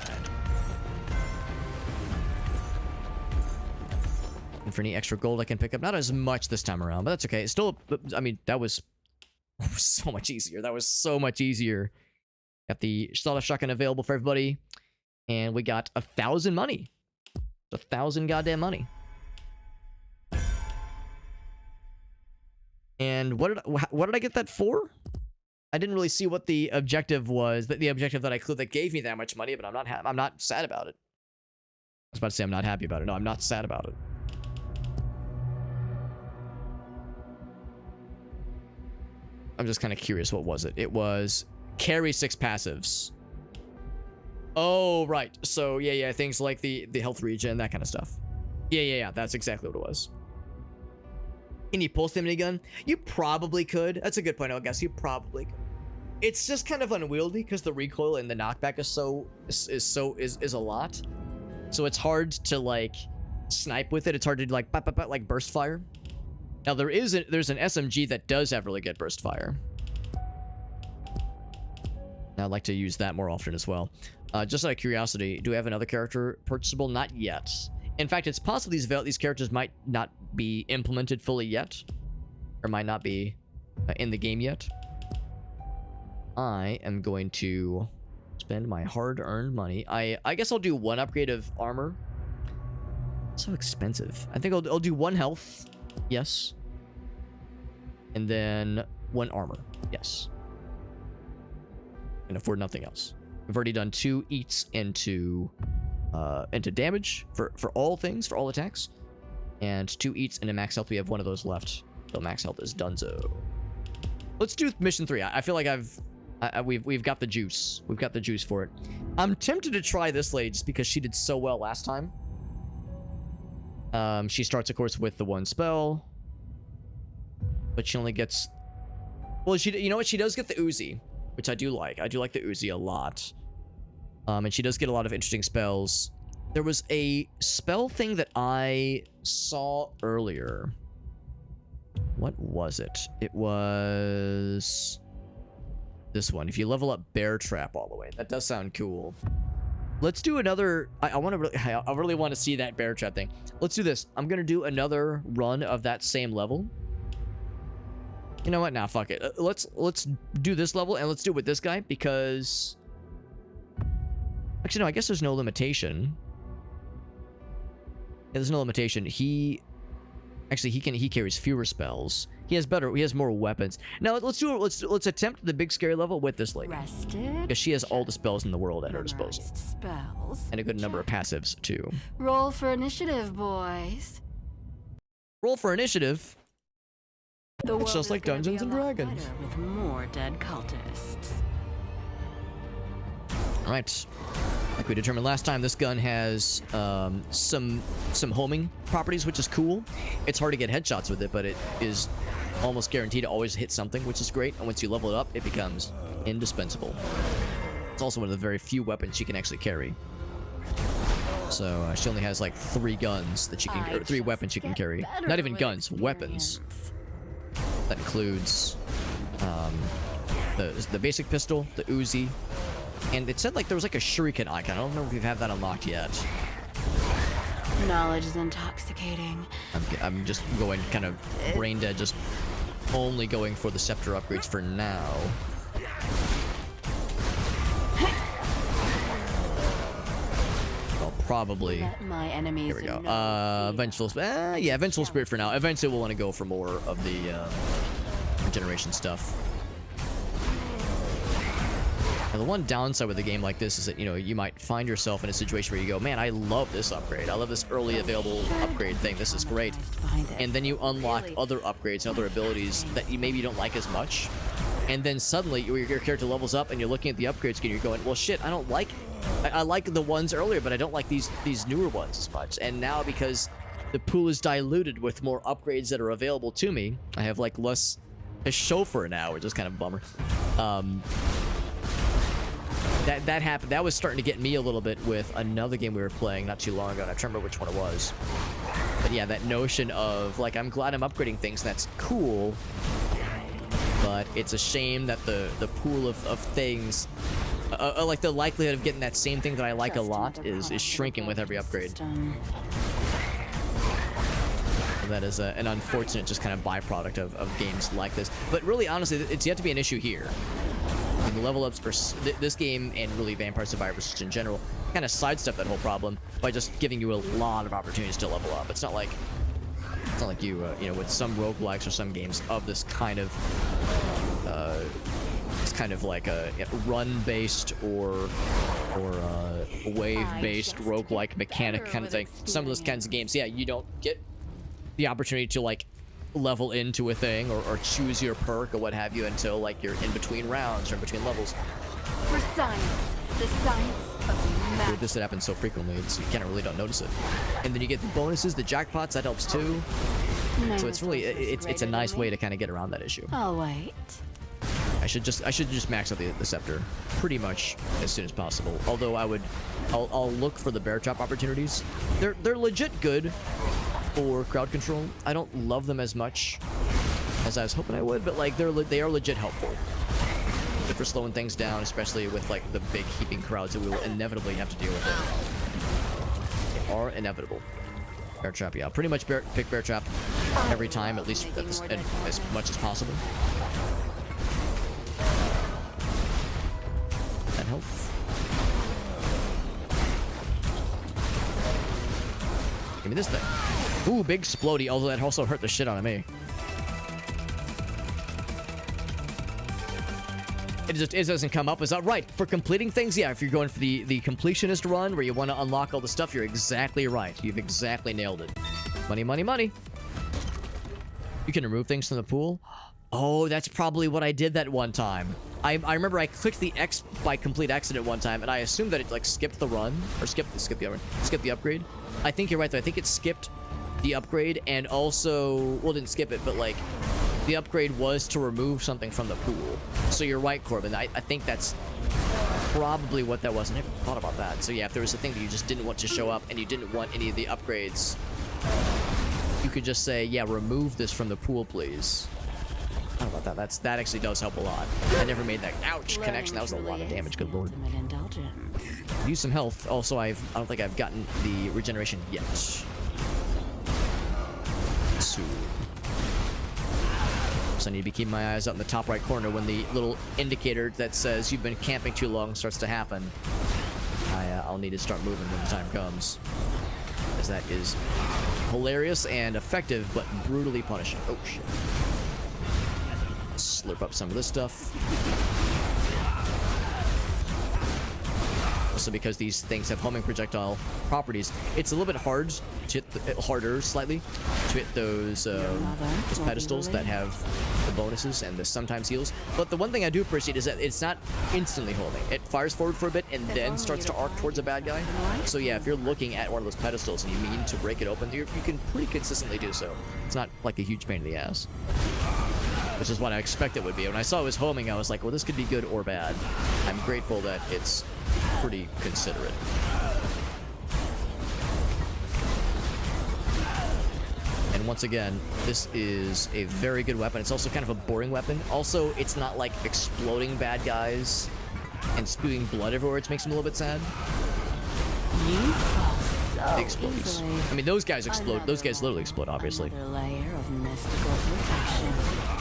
And for any extra gold I can pick up, not as much this time around, but that's okay. Still, I mean, that was so much easier. That was so much easier. Got the sawed-off shotgun available for everybody, and we got 1,000 money. 1,000 goddamn money. And what did I get that for? I didn't really see what the objective was. The objective that I clicked that gave me that much money, but I'm not sad about it. I was about to say I'm not happy about it. No, I'm not sad about it. I'm just kind of curious. What was it? It was carry 6 passives. Oh, right. So yeah, things like the health regen, that kind of stuff. Yeah. That's exactly what it was. Can you pulse the minigun? You probably could. That's a good point, I guess. You probably could. It's just kind of unwieldy because the recoil and the knockback is a lot. So it's hard to like snipe with it. It's hard to like like burst fire. Now there's an SMG that does have really good burst fire. Now I'd like to use that more often as well. Just out of curiosity, do we have another character purchasable? Not yet. In fact, it's possible these characters might not be implemented fully yet, or might not be in the game yet. I am going to spend my hard-earned money. I guess I'll do one upgrade of armor. It's so expensive. I think I'll do one health. Yes. And then one armor. Yes. And afford nothing else. I've already done 2 eats into damage for all things, for all attacks. And 2 eats into max health. We have one of those left. So max health is donezo. Let's do mission 3. I feel like we've got the juice. We've got the juice for it. I'm tempted to try this lady just because she did so well last time. She starts, of course, with the 1 spell. But she only gets... Well, you know what? She does get the Uzi, which I do like. I do like the Uzi a lot. And she does get a lot of interesting spells. There was a spell thing that I saw earlier. What was it? It was... this one. If you level up Bear Trap all the way. That does sound cool. Let's do another... I really want to see that Bear Trap thing. Let's do this. I'm going to do another run of that same level. You know what? Nah, fuck it. Let's do this level, and let's do it with this guy, because... Actually, no, I guess there's no limitation. Yeah, there's no limitation. Actually, he carries fewer spells. He has more weapons. Now let's attempt the big scary level with this lady. Because she has all the spells in the world at her disposal. Spells. And a good number of passives too. Roll for initiative, boys. Roll for initiative. The It's just like Dungeons and Dragons. With more dead cultists. Alright. Like we determined last time, this gun has some homing properties, which is cool. It's hard to get headshots with it, but it is almost guaranteed to always hit something, which is great. And once you level it up, it becomes indispensable. It's also one of the very few weapons she can actually carry. So she only has like 3 guns that she can, or 3 weapons she can carry. Not even guns, weapons. That includes the basic pistol, the Uzi, and it said like there was like a shuriken icon. I don't know if we've had that unlocked yet. Knowledge is intoxicating. I'm just going kind of brain dead, just only going for the scepter upgrades for now. I'll probably... Let my enemies here we go. Vengeful Spirit for now. Eventually we'll want to go for more of the regeneration stuff. Now, the one downside with a game like this is that, you know, you might find yourself in a situation where you go, man, I love this upgrade. I love this early available upgrade thing. This is great. And then you unlock other upgrades and other abilities that you maybe don't like as much. And then suddenly your character levels up and you're looking at the upgrades and you're going, well, shit, I don't like... I like the ones earlier, but I don't like these newer ones as much. And now because the pool is diluted with more upgrades that are available to me, I have like less... a chauffeur now, which is kind of a bummer. That happened. That was starting to get me a little bit with another game we were playing not too long ago, and I don't remember which one it was. But yeah, that notion of, like, I'm glad I'm upgrading things, that's cool, but it's a shame that the pool of things, like the likelihood of getting that same thing that I like a lot is shrinking with every upgrade. And that is an unfortunate just kind of byproduct of games like this. But really, honestly, it's yet to be an issue here. The level ups for this game, and really Vampire Survivors just in general, kind of sidestep that whole problem by just giving you a lot of opportunities to level up. It's not like you you know, with some roguelikes or some games of this kind of it's kind of like a run-based or wave-based roguelike mechanic kind of thing. Some of those kinds of games, yeah, you don't get the opportunity to like level into a thing or choose your perk or what have you until like you're in between rounds or in between levels. For science, the science of magic. This happens so frequently, you kind of really don't notice it. And then you get the bonuses, the jackpots, that helps too. So it's really, it's a nice way to kind of get around that issue. I'll wait. I should just max out the scepter pretty much as soon as possible. Although I'll look for the bear trap opportunities. They're legit good for crowd control. I don't love them as much as I was hoping I would, but like they are legit helpful. Good for slowing things down, especially with like the big heaping crowds that we will inevitably have to deal with. They are inevitable. Bear trap, yeah. Pretty much pick bear trap every time, at least as much as possible. That health. Give me this thing. Ooh, big explodey, although that also hurt the shit out of me. It doesn't come up. Is that right? For completing things, yeah, if you're going for the completionist run where you want to unlock all the stuff, you're exactly right. You've exactly nailed it. Money, money, money. You can remove things from the pool. Oh, that's probably what I did that one time. I remember I clicked the X by complete accident one time, and I assumed that it like skipped the run or skipped the upgrade. I think you're right though. I think it skipped the upgrade and also, well, didn't skip it, but like the upgrade was to remove something from the pool. So you're right, Corbin. I think that's probably what that was. I never thought about that. So yeah, if there was a thing that you just didn't want to show up and you didn't want any of the upgrades, you could just say, yeah, remove this from the pool, please. I don't know about that. That actually does help a lot. I never made that connection. That was a lot of damage. Good lord. Use some health. Also, I don't think I've gotten the regeneration yet. So I need to be keeping my eyes out in the top right corner when the little indicator that says you've been camping too long starts to happen. I'll need to start moving when the time comes, as that is hilarious and effective, but brutally punishing. Oh shit! Slurp up some of this stuff. Also, because these things have homing projectile properties, it's a little bit harder slightly to hit those pedestals that have the bonuses and the sometimes heals. But the one thing I do appreciate is that it's not instantly homing. It fires forward for a bit and then starts to arc towards a bad guy. So yeah, if you're looking at one of those pedestals and you mean to break it open, you can pretty consistently do so. It's not like a huge pain in the ass. Which is what I expect it would be. When I saw it was homing, I was like, well, this could be good or bad. I'm grateful that it's pretty considerate. And once again, this is a very good weapon. It's also kind of a boring weapon. Also, it's not like exploding bad guys and spewing blood everywhere, which makes them a little bit sad. They explode. I mean, those guys explode. Those guys literally explode, obviously.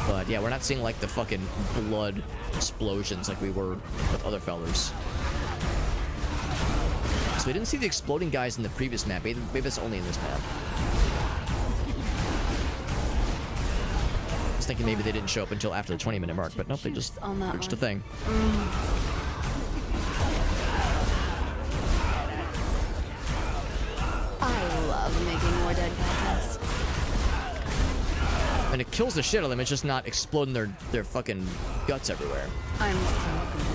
But yeah, we're not seeing like the fucking blood explosions like we were with other fellers. So we didn't see the exploding guys in the previous map. Maybe that's only in this map. I was thinking maybe they didn't show up until after the 20-minute mark, but nope, they just reached a thing. I love making more dead guys. And it kills the shit out of them. It's just not exploding their fucking guts everywhere. I'm so good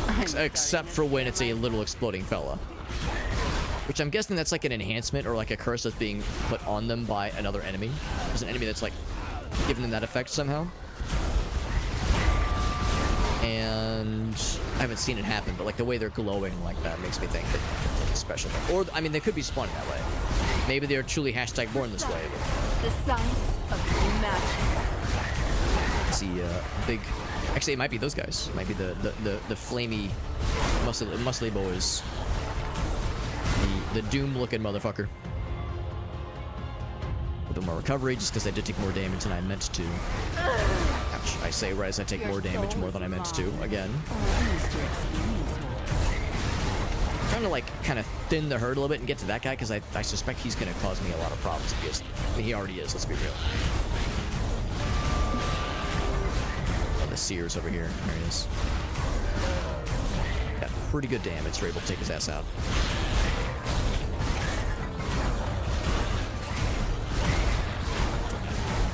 at this. Except for when it's a little exploding fella. Which I'm guessing that's like an enhancement or like a curse that's being put on them by another enemy. There's an enemy that's like giving them that effect somehow. And I haven't seen it happen, but like the way they're glowing like that makes me think that it's special. Or, I mean, they could be spawning that way. Maybe they're truly #born this way. The science of magic. See, big... Actually, it might be those guys. It might be the flamey, muscly boys. The Doom-looking motherfucker. A bit more recovery, just because I did take more damage than I meant to. Ouch. I say right as I take more damage more than I meant to, again. I'm trying to, like, kind of thin the herd a little bit and get to that guy, because I suspect he's going to cause me a lot of problems. Because, I mean, he already is, let's be real. The Seers over here. There he is. Got pretty good damage, so we're able to take his ass out.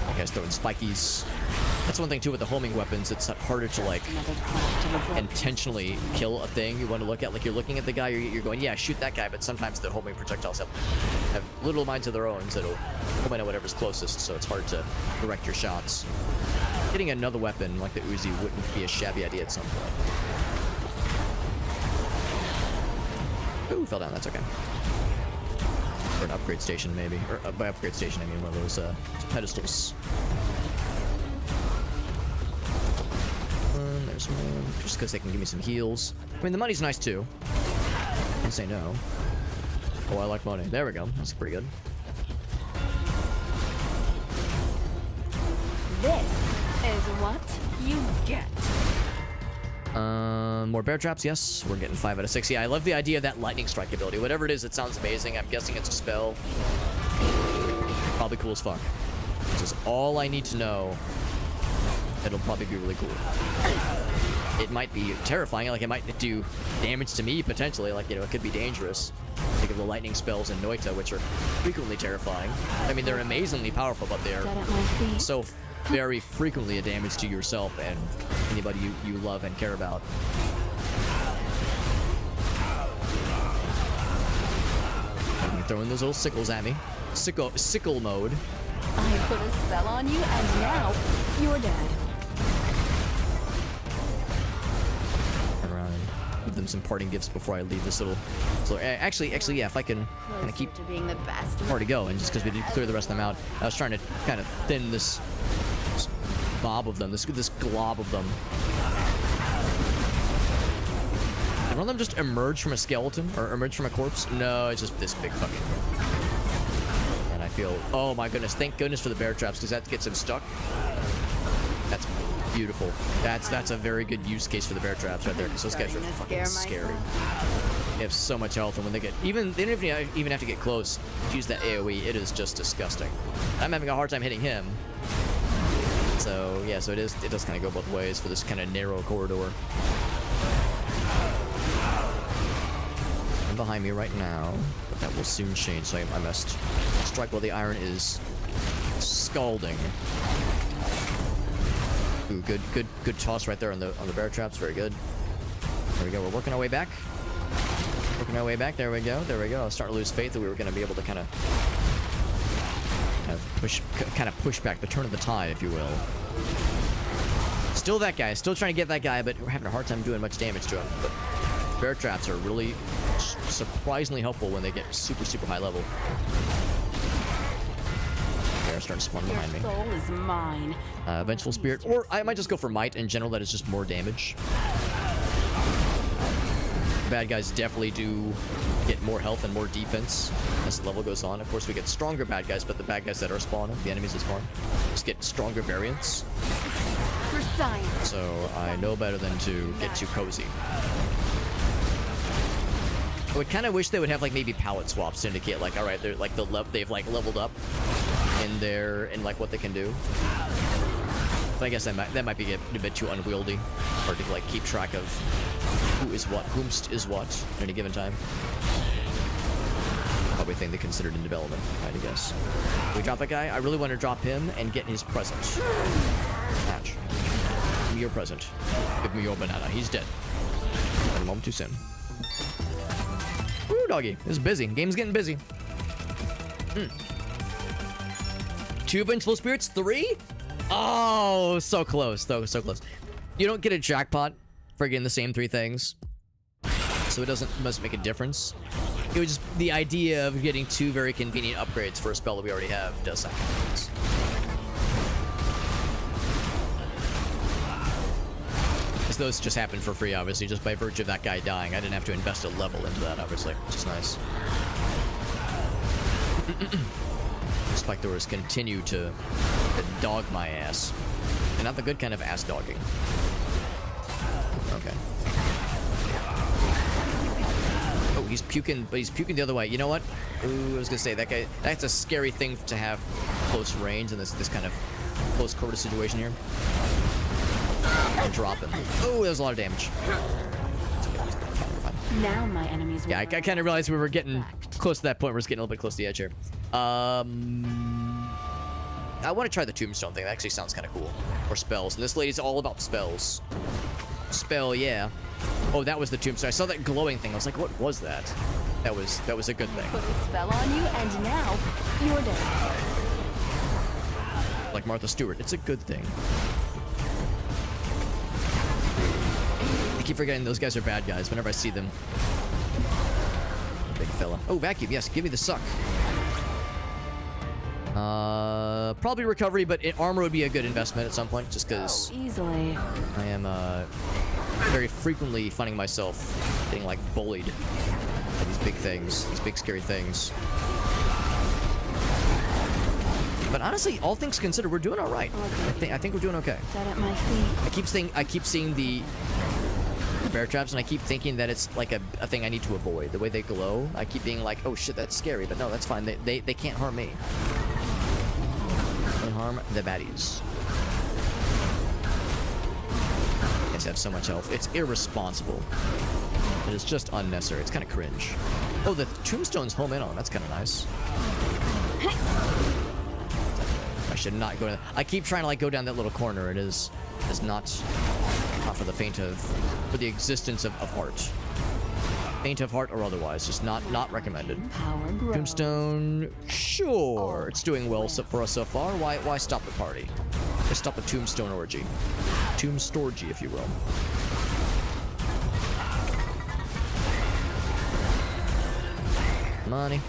That guy's throwing spikies. That's one thing too with the homing weapons. It's harder to like intentionally kill a thing you want to look at. Like you're looking at the guy, you're going, yeah, shoot that guy. But sometimes the homing projectiles have little minds of their own, so it'll home in at whatever's closest. So it's hard to direct your shots. getting another weapon like the Uzi wouldn't be a shabby idea at some point. Ooh, fell down. That's okay. Or an upgrade station, maybe. Or by upgrade station, I mean one of those pedestals. There's one. Just because they can give me some heals. I mean, the money's nice too. I can say no. Oh, I like money. There we go. That's pretty good. This is what you get. More bear traps, yes. We're getting 5 out of 6. Yeah, I love the idea of that lightning strike ability. Whatever it is, it sounds amazing. I'm guessing it's a spell. Probably cool as fuck. This is all I need to know. It'll probably be really cool. It might be terrifying, like it might do damage to me potentially, like, you know, it could be dangerous. Think of the lightning spells in Noita, which are frequently terrifying. I mean, they're amazingly powerful, but they're Dead at my feet. so very frequently a damage to yourself and anybody you love and care about. And throwing those little sickles at me. Sickle mode. I put a spell on you, and now you're dead. Turn around and give them some parting gifts before I leave this little. So actually, yeah. If I can kind of keep to being the best. party going, just because we did clear the rest of them out, I was trying to kind of thin this mob of them, this glob of them. Did one of them just emerge from a skeleton or emerge from a corpse? No, it's just this big fucking. And I feel, oh my goodness, thank goodness for the bear traps, because that gets him stuck. That's beautiful. That's a very good use case for the bear traps right there, because those guys are fucking scary. They have so much health, and when they get they don't even have to get close to use that AoE. It is just disgusting. I'm having a hard time hitting him. So yeah, so it does kind of go both ways for this kind of narrow corridor. I'm behind me right now, but that will soon change. So I must strike while the iron is scalding. Ooh, good toss right there on the bear traps. Very good. There we go. We're working our way back. Working our way back. There we go. There we go. I was starting to lose faith that we were going to be able to kind of push back the turn of the tide, if you will. Still that guy. Still trying to get that guy, but we're having a hard time doing much damage to him. But bear traps are really surprisingly helpful when they get super high level. They're starting to spawn behind me. Your soul is mine. Vengeful Spirit, or I might just go for Might in general. That is just more damage. Bad guys definitely do get more health and more defense as the level goes on. Of course, we get stronger bad guys, but the bad guys that are spawning, the enemies that spawn, just get stronger variants. For science. So I know better than to get too cozy. I would kind of wish they would have like maybe palette swaps to indicate like, all right, they're like they've like leveled up in like what they can do. But I guess that might be a bit too unwieldy, or to like keep track of who is what, whomst is what at any given time. Probably a thing they considered in development, I'd guess. We drop that guy. I really want to drop him and get his present. Ouch. Give me your present. Give me your banana. He's dead. At a moment too soon. Woo, doggy. It's busy. Game's getting busy. 2 Vengeful Spirits? 3? Oh, so close, though. So close. You don't get a jackpot for getting the same 3 things, so it must make a difference. It was just the idea of getting 2 very convenient upgrades for a spell that we already have does sound nice. Because those just happened for free, obviously, just by virtue of that guy dying. I didn't have to invest a level into that, obviously, which is nice. Spike doors continue to dog my ass. And not the good kind of ass dogging. Okay. Oh, he's puking, but he's puking the other way. You know what? Ooh, I was gonna say, that guy, that's a scary thing to have close range in this kind of close quarter situation here. And drop him. Oh, that was a lot of damage. Now my enemies. Yeah, I kind of realized we were getting close to that point. We're just getting a little bit close to the edge here. I want to try the tombstone thing. That actually sounds kind of cool. Or spells. And this lady's all about spells. Spell, yeah. Oh, that was the tombstone. I saw that glowing thing. I was like, what was that? That was a good thing. Put a spell on you, and now you're dead. Like Martha Stewart. It's a good thing. keep forgetting those guys are bad guys whenever I see them. Big fella. Oh, vacuum. Yes, give me the suck. Probably recovery, but armor would be a good investment at some point, just because Easily. I am very frequently finding myself getting like bullied by these big things, these big scary things. But honestly, all things considered, we're doing all right. I think we're doing okay. Dead at my feet. I keep seeing the bear traps, and I keep thinking that it's like a thing I need to avoid. The way they glow, I keep being like, oh shit, that's scary. But no, that's fine. They can't harm me. They harm the baddies. Guys have so much health. It's irresponsible. It is just unnecessary. It's kind of cringe. Oh, the tombstone's home in on. That's kind of nice. I should not go. I keep trying to like go down that little corner. It is not for the faint of, for the existence of heart. Faint of heart or otherwise, just not recommended. Power grows. Tombstone, sure, it's doing well for us so far. Why stop the party? Just stop the tombstone orgy, tombstorgy, if you will. Money.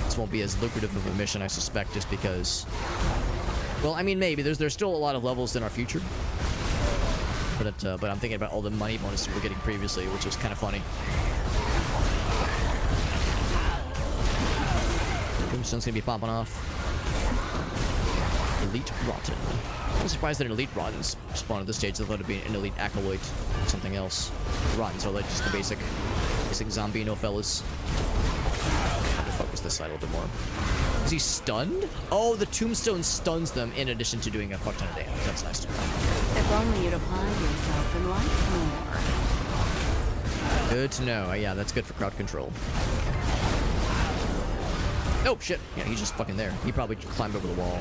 This won't be as lucrative of a mission, I suspect, just because. Well, I mean, maybe there's still a lot of levels in our future. But I'm thinking about all the money bonuses we were getting previously, which was kind of funny. Tombstone's gonna be popping off. Elite Rotten. I'm surprised that an Elite Rotten spawned at this stage. I thought it'd be an Elite Acolyte or something else. Rottens are like just the basic Zombino fellas. Focus this side a little bit more. Is he stunned? Oh, the tombstone stuns them in addition to doing a fuck ton of damage. That's nice to know. If only you'd applied yourself and liked more. Good to know. Yeah, that's good for crowd control. Oh, shit. Yeah, he's just fucking there. He probably climbed over the wall.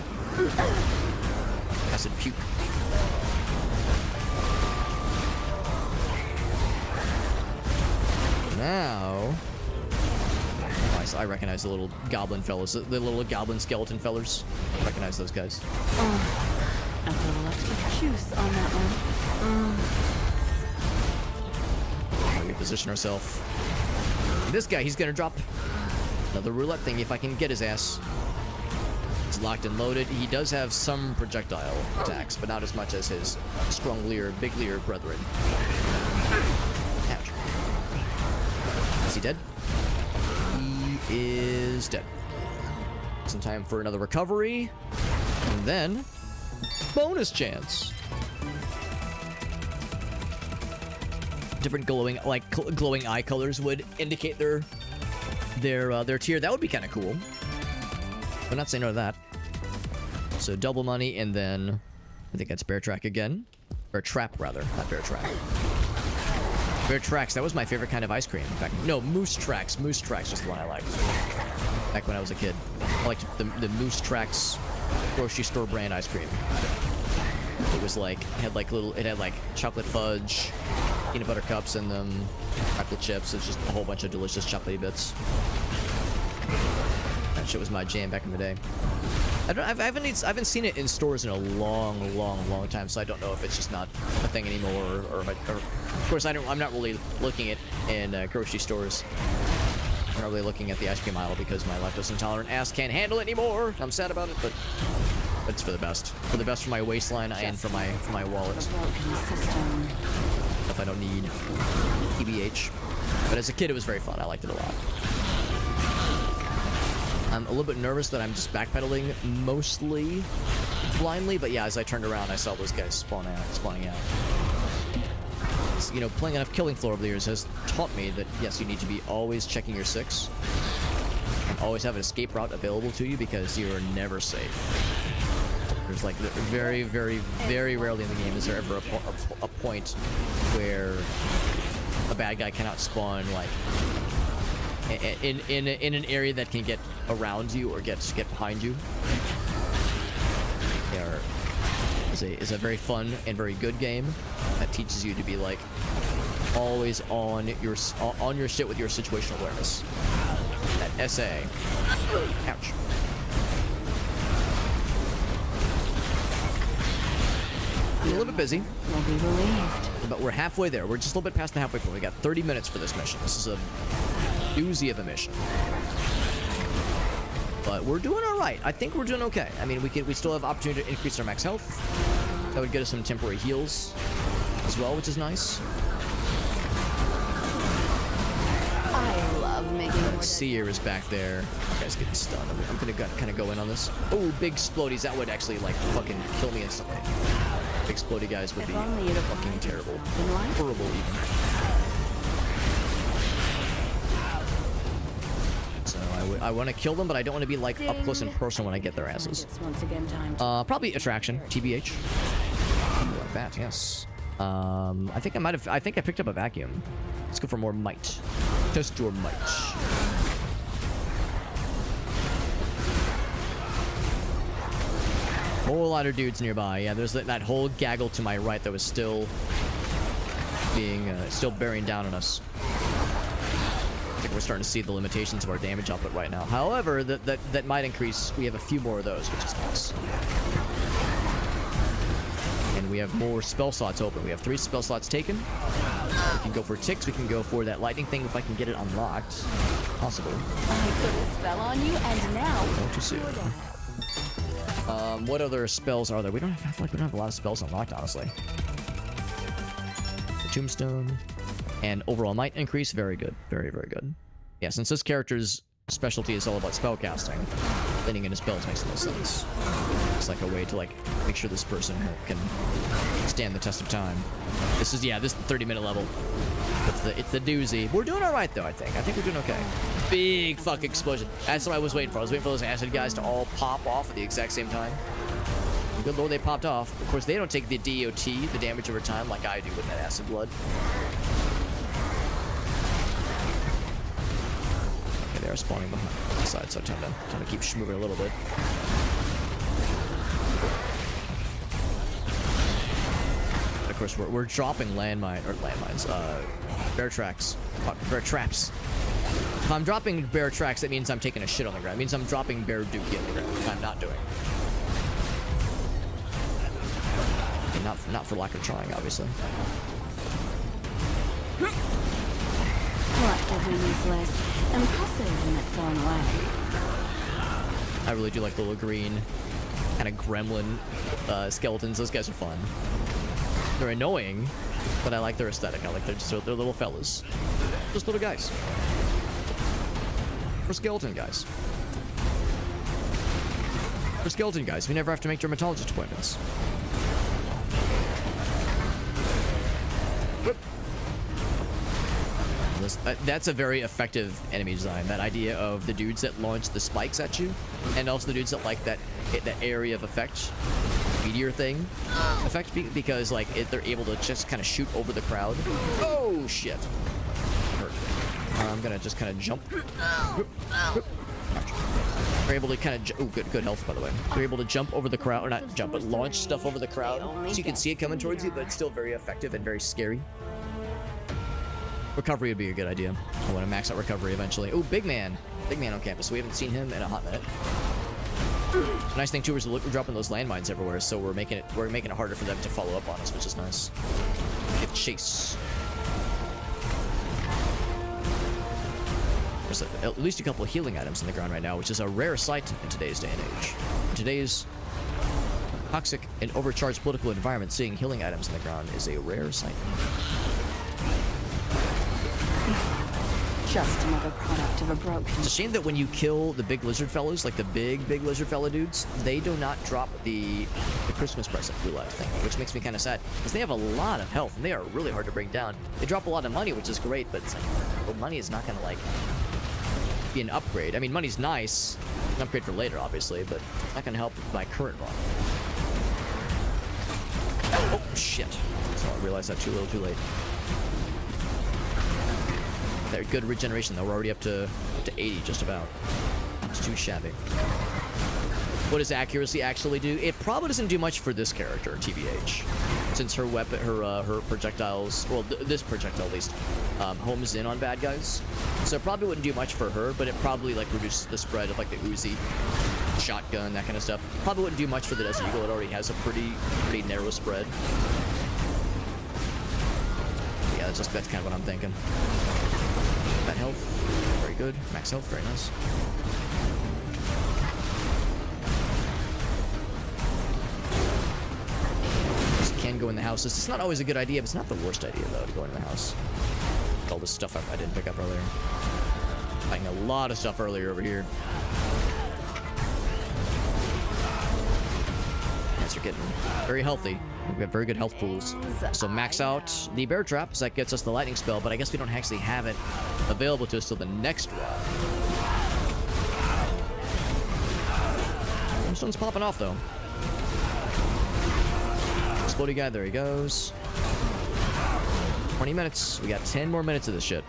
Acid puke. Now... I recognize the little goblin fellas, the little goblin skeleton fellers. I recognize those guys. A little extra juice on that one. We position ourselves. This guy, he's gonna drop another roulette thing if I can get his ass. He's locked and loaded. He does have some projectile attacks, but not as much as his strong leer, big leer brethren. Ouch. Is he dead? Is dead. Some time for another recovery, and then bonus chance. Different glowing eye colors would indicate their tier. That would be kind of cool. But not saying no to that. So double money, and then I think that's bear track again, or trap rather, not bear track. Bear Tracks, that was my favorite kind of ice cream. In fact, no, Moose Tracks. Moose Tracks was the one I liked. Back when I was a kid. I liked the Moose Tracks grocery store brand ice cream. It was like, it had like chocolate fudge, peanut butter cups in them, chocolate chips. It's just a whole bunch of delicious chocolatey bits. That shit was my jam back in the day. I haven't seen it in stores in a long time, so I don't know if it's just not a thing anymore, or of course I'm not really looking at in grocery stores. I'm not really looking at the ice cream aisle because my lactose intolerant ass can't handle it anymore. I'm sad about it, but it's for the best. For the best for my waistline and for my wallet. Stuff I don't need. TBH. But as a kid, it was very fun. I liked it a lot. I'm a little bit nervous that I'm just backpedaling mostly blindly, but yeah, as I turned around, I saw those guys spawning out. You know, playing enough Killing Floor over the years has taught me that, yes, you need to be always checking your six. And always have an escape route available to you, because you are never safe. There's like very rarely in the game is there ever a point where a bad guy cannot spawn, like, in an area that can get around you or get behind you. Is a very fun and very good game that teaches you to be like always on your shit with your situational awareness. That SA. Ouch. A little bit busy, Will be relieved. but we're halfway there. We're just a little bit past the halfway point. We got 30 minutes for this mission. This is a doozy of a mission. But we're doing all right. I think we're doing okay. I mean, we still have opportunity to increase our max health. That would get us some temporary heals as well, which is nice. I love making more Seer is back there. That guy's getting stunned. I'm gonna kind of go in on this. Oh, big explodies. That would actually like fucking kill me instantly. Big explodey guys would be If only you'd have fucking terrible. been like- Horrible even. So I want to kill them, but I don't want to be like up close and personal when I get their asses. It's once again time to Probably attraction, TBH. Like that, yes. I think I picked up a vacuum. Let's go for more might. Just your might. Whole lot of dudes nearby. Yeah, there's that whole gaggle to my right that was still bearing down on us. I think we're starting to see the limitations of our damage output right now. However, that might increase. We have a few more of those, which is nice. And we have more spell slots open. We have 3 spell slots taken. We can go for ticks. We can go for that lightning thing if I can get it unlocked. Possible. I put a spell on you, and now Don't you see it? What other spells are there? I feel like we don't have a lot of spells unlocked, honestly. The tombstone and overall might increase. Very good. Very, very good. Yeah, since this character's specialty is all about spell casting, leaning into spells makes the most sense. It's like a way to like make sure this person can stand the test of time. This is the 30-minute level. It's the doozy. We're doing all right though. I think we're doing okay. Big fuck explosion. That's what I was waiting for. I was waiting for those acid guys to all pop off at the exact same time. Good lord, they popped off. Of course, they don't take the DOT, the damage over time, like I do with that acid blood. Okay, they are spawning behind the side, so I'm trying to keep moving a little bit. Of course, we're dropping bear tracks. Fuck, bear traps. If I'm dropping bear tracks, that means I'm taking a shit on the ground. It means I'm dropping bear dookie on the ground, which I'm not doing. And not for lack of trying, obviously. collectively useless, impressive in its own way. I really do like the little green kind of gremlin skeletons. Those guys are fun. They're annoying, but I like their aesthetic. I like they're little fellas. Just little guys. We're skeleton guys. We're skeleton guys. We never have to make dermatologist appointments. Whoop. That's a very effective enemy design. That idea of the dudes that launch the spikes at you, and also the dudes that like that area of effect, meteor thing effect, because like they're able to just kind of shoot over the crowd. Oh shit! Hurt. I'm gonna just kind of jump. They're able to kind of oh good health by the way. They're able to jump over the crowd, or not jump, but launch stuff over the crowd, so you can see it coming towards you, but it's still very effective and very scary. Recovery would be a good idea. I want to max out recovery eventually. Oh, big man on campus. We haven't seen him in a hot minute. The nice thing too is we're dropping those landmines everywhere, so we're making it harder for them to follow up on us, which is nice. Get chase. There's at least a couple of healing items on the ground right now, which is a rare sight in today's day and age. In today's toxic and overcharged political environment, seeing healing items on the ground is a rare sight. Just another product of a broken. It's a shame that when you kill the big lizard fellows, like the big lizard fellow dudes, they do not drop the Christmas present roulette thing, which makes me kind of sad, because they have a lot of health and they are really hard to bring down. They drop a lot of money, which is great, but it's like, well, money is not going to like be an upgrade. I mean, money's nice, an upgrade for later, obviously, but it's not going to help my current run. Oh shit! So I realized that too little, too late. They're good regeneration though. We're already up to 80 just about. It's too shabby. What does accuracy actually do? It probably doesn't do much for this character, TBH, since her weapon, her projectiles, well, this projectile at least, homes in on bad guys. So it probably wouldn't do much for her, but it probably like reduces the spread of like the Uzi shotgun, that kind of stuff. Probably wouldn't do much for the Desert Eagle. It already has a pretty narrow spread. Yeah, that's kind of what I'm thinking. That health, very good. Max health, very nice. Just can go in the house. It's not always a good idea, but it's not the worst idea though to go in the house. All this stuff I didn't pick up earlier. Finding a lot of stuff earlier over here. Guys are getting very healthy. We have very good health pools. So max out the bear trap, so that gets us the lightning spell, but I guess we don't actually have it available to us till the next round. This one's popping off though. Exploding guy, there he goes. 20 minutes. We got 10 more minutes of this shit.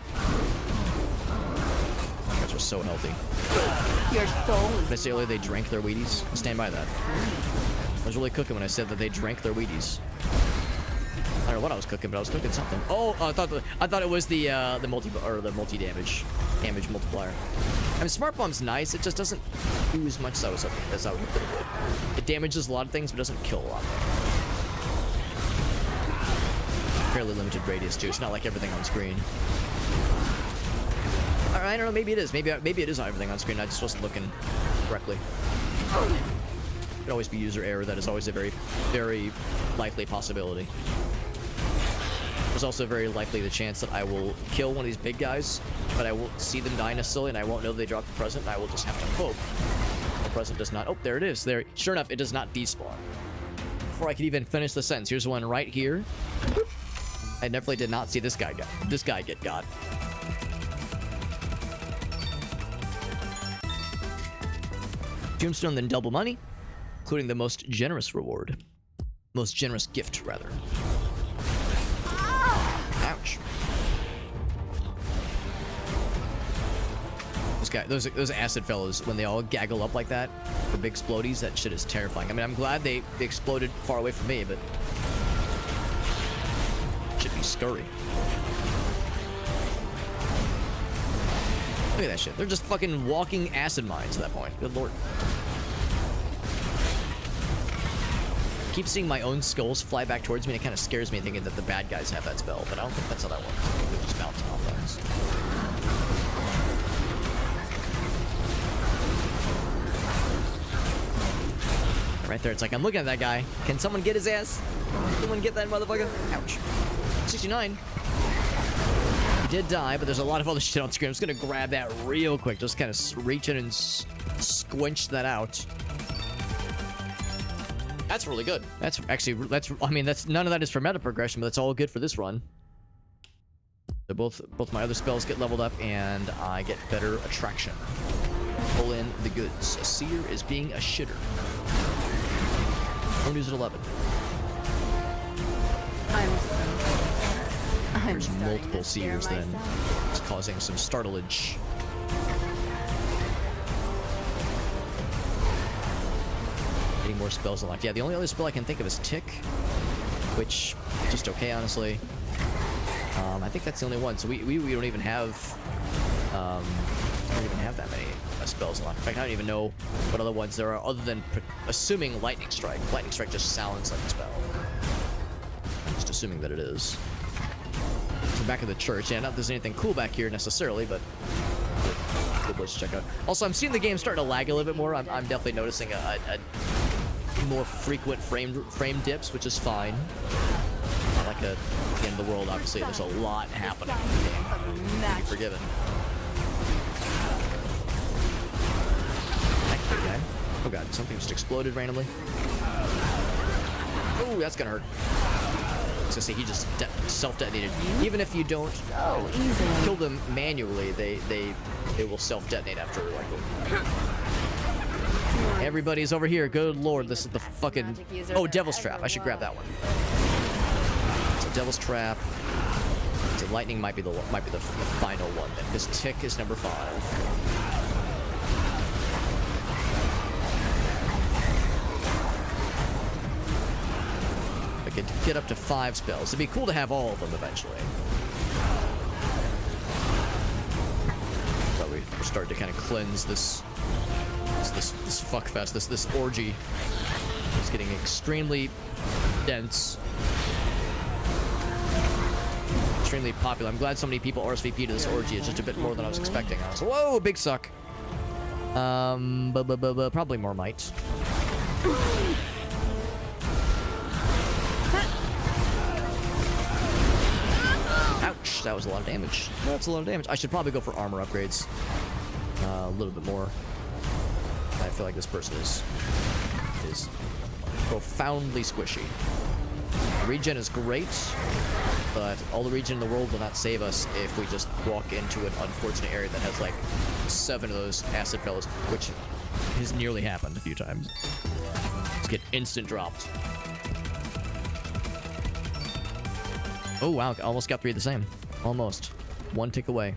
You guys are so healthy. Your soul Did I is say earlier they drank their Wheaties? I stand by that. I was really cooking when I said that they drank their Wheaties. I don't know what I was cooking, but I was cooking something. Oh, I thought it was the multi damage multiplier. I mean, Smart Bomb's nice. It just doesn't do as much as I would hope it would. It damages a lot of things, but doesn't kill a lot. Fairly limited radius too. It's not like everything on screen. I don't know. Maybe it is. Maybe it is not everything on screen. I just wasn't looking correctly. Could always be user error. That is always a very, very likely possibility. There's also very likely the chance that I will kill one of these big guys, but I won't see them die necessarily, and I won't know they dropped the present, and I will just have to hope the present does not. Oh, there it is. There. Sure enough, it does not despawn. Before I could even finish the sentence, here's one right here. I definitely did not see this guy get got. Tombstone, then double money, including the most generous reward. Most generous gift, rather. Ouch. Those acid fellows, when they all gaggle up like that, the big explodies, that shit is terrifying. I mean, I'm glad they exploded far away from me, but should be scurry. Look at that shit. They're just fucking walking acid mines at that point. Good lord. I keep seeing my own skulls fly back towards me, and it kind of scares me thinking that the bad guys have that spell, but I don't think that's how that works. I think they're just bouncing off things. Right there, it's like, I'm looking at that guy. Can someone get his ass? Someone get that motherfucker? Ouch. 69. He did die, but there's a lot of other shit on screen. I'm just gonna grab that real quick. Just kind of reach in and squinch that out. That's really good. That's actually, I mean, none of that is for meta progression, but that's all good for this run. So both my other spells get leveled up, and I get better attraction. Pull in the goods. A seer is being a shitter. Don't use it 11. There's multiple seers then. It's causing some startlage. Getting more spells unlocked. Yeah, the only other spell I can think of is Tick, which is just okay, honestly. I think that's the only one. So we don't even have that many spells unlocked. In fact, I don't even know what other ones there are other than assuming Lightning Strike. Lightning Strike just sounds like a spell. I'm just assuming that it is. So back at the church. Yeah, not that there's anything cool back here necessarily, but good place to check out. Also, I'm seeing the game starting to lag a little bit more. I'm definitely noticing a more frequent frame dips, which is fine. Not like the end of the world, obviously. There's a lot happening in the game. Be forgiven. Okay. Oh god, something just exploded randomly. Oh, that's gonna hurt. I was gonna say, he just self-detonated. Even if you don't kill them manually, they will self-detonate after like. Everybody's over here. Good lord, this is the fucking. Oh, Devil's Trap. I should grab that one. So Devil's Trap. So Lightning might be the final one then, because Tick is number 5. Could get up to 5 spells. It'd be cool to have all of them eventually. But we're starting to kind of cleanse this This fuckfest, this orgy is getting extremely dense. Extremely popular. I'm glad so many people RSVP to this orgy. It's just a bit more than I was expecting. I was, whoa, big suck. Probably more might. Ouch, that was a lot of damage. That's a lot of damage. I should probably go for armor upgrades. A little bit more. I feel like this person is profoundly squishy. Regen is great, but all the regen in the world will not save us if we just walk into an unfortunate area that has like 7 of those acid fellas, which has nearly happened a few times. Let's get instant dropped. Oh wow, almost got 3 the same. Almost. 1 tick away.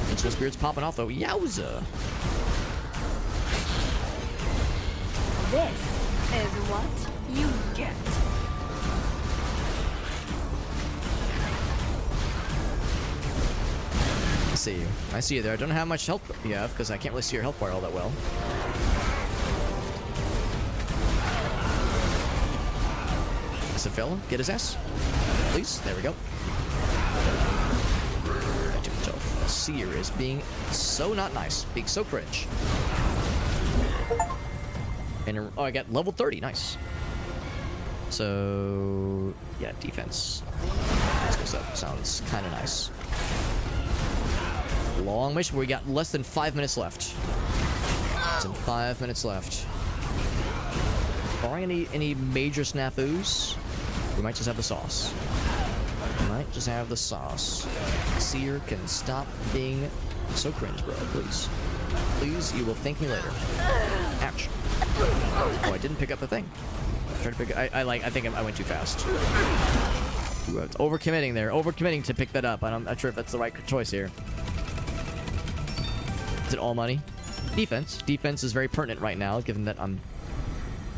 Initial spirits popping off though. Yowza! This is what you get. I see you. I see you there. I don't know how much health you have because I can't really see your health bar all that well. That's a fella. Get his ass. Please. There we go. Got too much health. Seer is being so not nice. Being so cringe. And oh, I got level 30. Nice. So yeah, defense. That sounds kind of nice. Long mission. We got less than 5 minutes left. Less than 5 minutes left. Barring any major snafus, we might just have the sauce. We might just have the sauce. Seer can stop being so cringe, bro. Please. Please, you will thank me later. Ouch. Oh, I didn't pick up the thing. I tried to pick. I think I went too fast. Ooh, I was overcommitting there. Overcommitting to pick that up. I'm not sure if that's the right choice here. Is it all money? Defense. Defense is very pertinent right now, given that I'm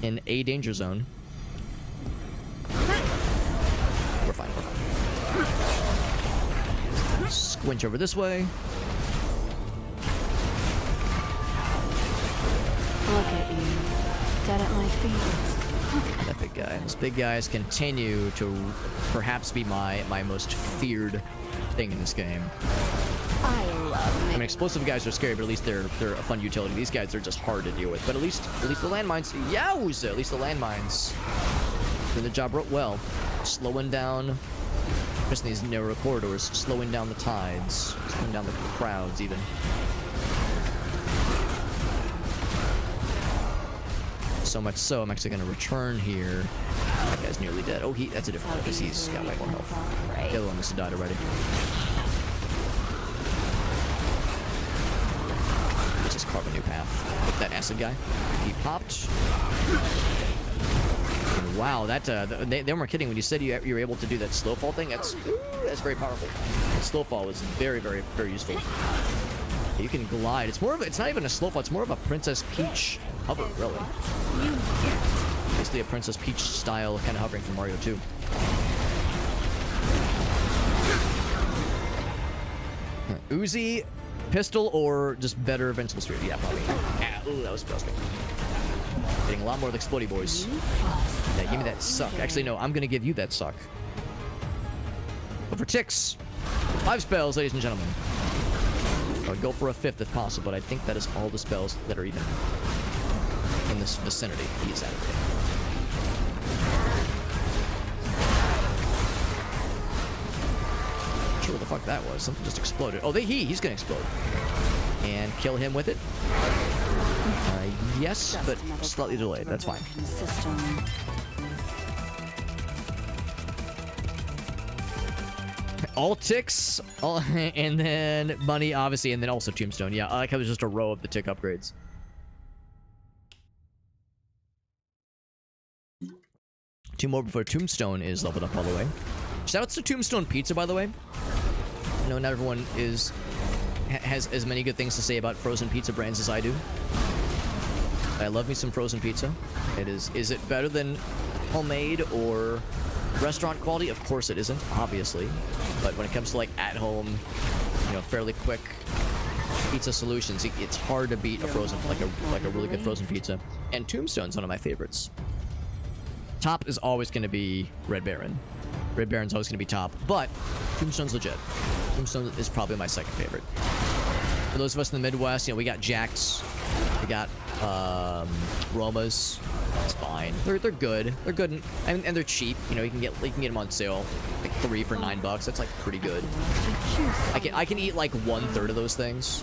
in a danger zone. We're fine. We're fine. Squinch over this way. Look at you, dead at my feet. That big guy. Those big guys continue to perhaps be my most feared thing in this game. I love I mean, explosive guys are scary, but at least they're a fun utility. These guys are just hard to deal with. But at least the landmines, yowza! At least the landmines doing the job well, slowing down, especially these narrow corridors, slowing down the tides, slowing down the crowds even. So much so, I'm actually going to return here. That guy's nearly dead. Oh, that's a different one because he's got way more health. The other one must have died already. Let's just carve a new path. Look, that acid guy. He popped. And wow, that they weren't kidding when you said you were able to do that slow fall thing. That's very powerful. The slow fall is very, very, very useful. You can glide. It's not even a slow fall. It's more of a Princess Peach hover, really. Basically a Princess Peach style kind of hovering from Mario 2. Uzi, pistol, or just better Invincible Spirit? Yeah, probably. Ah, ooh, that was disgusting. Getting a lot more of the explodey boys. Yeah, give me that suck. Actually, no, I'm gonna give you that suck. But for ticks, 5 spells, ladies and gentlemen. I would go for a 5th if possible, but I think that is all the spells that are even in this vicinity. He's out of it. Not sure what the fuck that was. Something just exploded. Oh, he's gonna explode. And kill him with it. Yes, but slightly delayed. That's fine. All ticks, and then money, obviously, and then also tombstone. Yeah, I like how there's just a row of the tick upgrades. Two more before tombstone is leveled up all the way. Shoutouts to Tombstone Pizza, by the way. I know not everyone has as many good things to say about frozen pizza brands as I do. I love me some frozen pizza. Is it better than homemade or restaurant quality? Of course it isn't, obviously. But when it comes to like at home, fairly quick pizza solutions. It's hard to beat a frozen, like a really good frozen pizza. And Tombstone's one of my favorites. Top is always going to be Red Baron. Red Baron's always going to be top, but Tombstone's legit. Tombstone is probably my second favorite. For those of us in the Midwest, you know, we got Jacks, we got Romas. It's fine. They're good. They're good, and they're cheap. You know, you can get them on sale, like 3 for $9. That's like pretty good. I can eat like 1/3 of those things.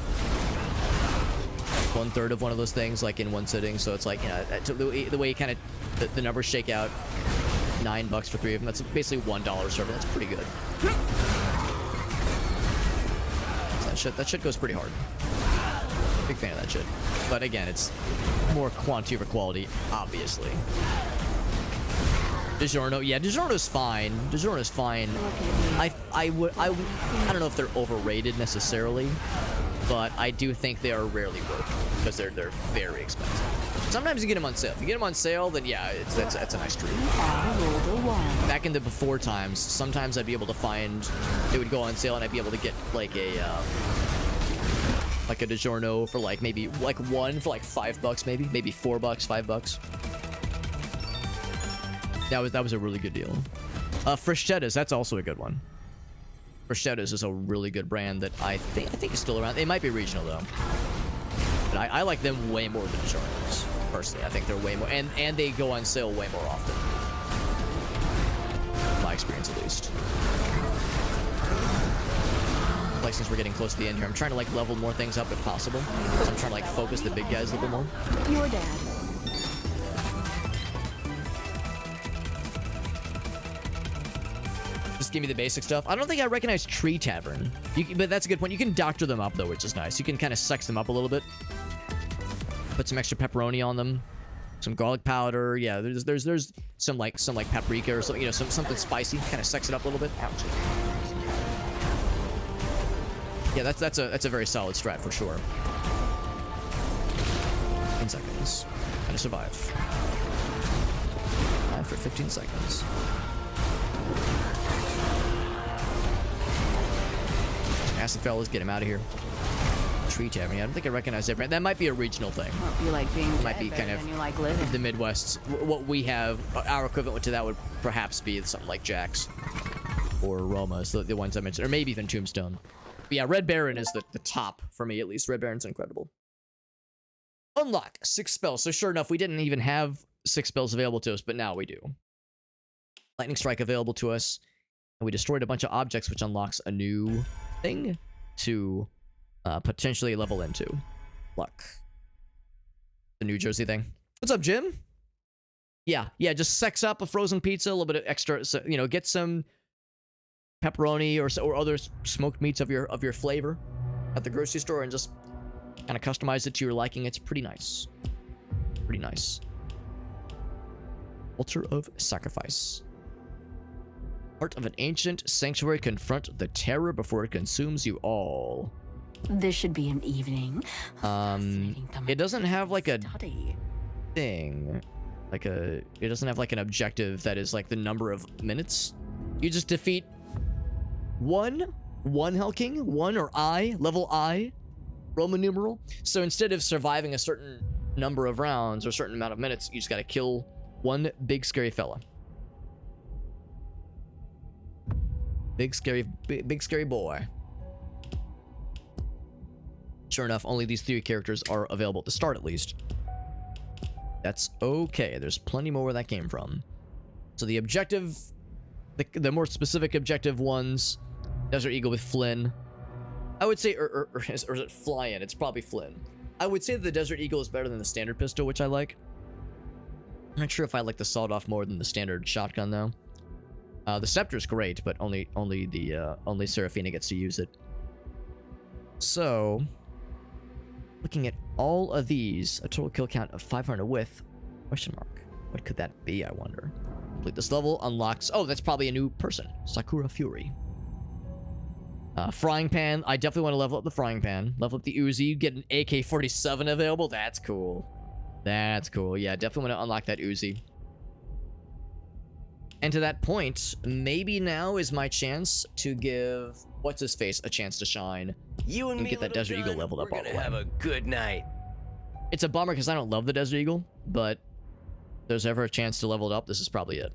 1/3 of one of those things, like in one sitting. So it's like, you know, the way kind of the numbers shake out, $9 for 3 of them. That's basically $1 serving. That's pretty good. That shit goes pretty hard. Big fan of that shit. But again, it's more quantity over quality, obviously. DiGiorno, yeah, DiGiorno's fine. DiGiorno's fine. I don't know if they're overrated necessarily, but I do think they are rarely worth it because they're very expensive. Sometimes you get them on sale. If you get them on sale, then yeah, that's a nice treat. Back in the before times, sometimes I'd be able to find they would go on sale and I'd be able to get like a DiGiorno for like maybe like one for like $5, maybe $4, $5. That was a really good deal. Frischettas, that's also a good one. Frischettas is a really good brand that I think is still around. They might be regional though, but I like them way more than DiGiorno's personally. I think they're way more, and they go on sale way more often. My experience, at least. Like, since we're getting close to the end here, I'm trying to like level more things up if possible. So I'm trying to like focus the big guys a little more. Your dad. Just give me the basic stuff. I don't think I recognize Tree Tavern. But that's a good point. You can doctor them up though, which is nice. You can kind of sex them up a little bit. Put some extra pepperoni on them, some garlic powder. Yeah, there's some like paprika or something. You know, something spicy. Kind of sex it up a little bit. Ouch. Yeah, that's a very solid strat for sure. 15 seconds. Gotta survive. For 15 seconds. Acid fellas, get him out of here. Tree Tavern. I don't think I recognize that brand. That might be a regional thing. Well, you like being might be kind of you like living. The Midwest. What we have, our equivalent to that would perhaps be something like Jack's or Roma's, the ones I mentioned, or maybe even Tombstone. But yeah, Red Baron is the top for me, at least. Red Baron's incredible. Unlock 6 spells. So sure enough, we didn't even have 6 spells available to us, but now we do. Lightning Strike available to us. And we destroyed a bunch of objects, which unlocks a new thing to potentially level into. Luck. The New Jersey thing. What's up, Jim? Yeah, just sex up a frozen pizza, a little bit of extra, so, you know, get some pepperoni or other smoked meats of your flavor at the grocery store and just kind of customize it to your liking. It's pretty nice. Pretty nice. Altar of Sacrifice. Heart of an ancient sanctuary, confront the terror before it consumes you all. This should be an evening. It doesn't have like a thing. It doesn't have like an objective that is like the number of minutes. You just defeat one Hell King, or I, level I, Roman numeral. So instead of surviving a certain number of rounds or a certain amount of minutes, you just gotta kill one big scary fella. Big scary boy. Sure enough, only these 3 characters are available at the start, at least. That's okay. There's plenty more where that came from. So the objective, the more specific objective ones, Desert Eagle with Flynn. I would say, or is it Fly-In? It's probably Flynn. I would say that the Desert Eagle is better than the standard pistol, which I like. I'm not sure if I like the sawed-off more than the standard shotgun, though. The Scepter's great, but only Seraphina gets to use it. So, looking at all of these, a total kill count of 500 with question mark. What could that be, I wonder? Complete this level, unlocks... Oh, that's probably a new person. Sakura Fury. Frying Pan. I definitely want to level up the Frying Pan. Level up the Uzi. You get an AK-47 available. That's cool. That's cool. Yeah, definitely want to unlock that Uzi. And to that point, maybe now is my chance to give what's his face a chance to shine. You and me, get that little Desert Eagle gun, leveled up we're all the gonna way. have a good night. It's a bummer because I don't love the Desert Eagle, but if there's ever a chance to level it up, this is probably it.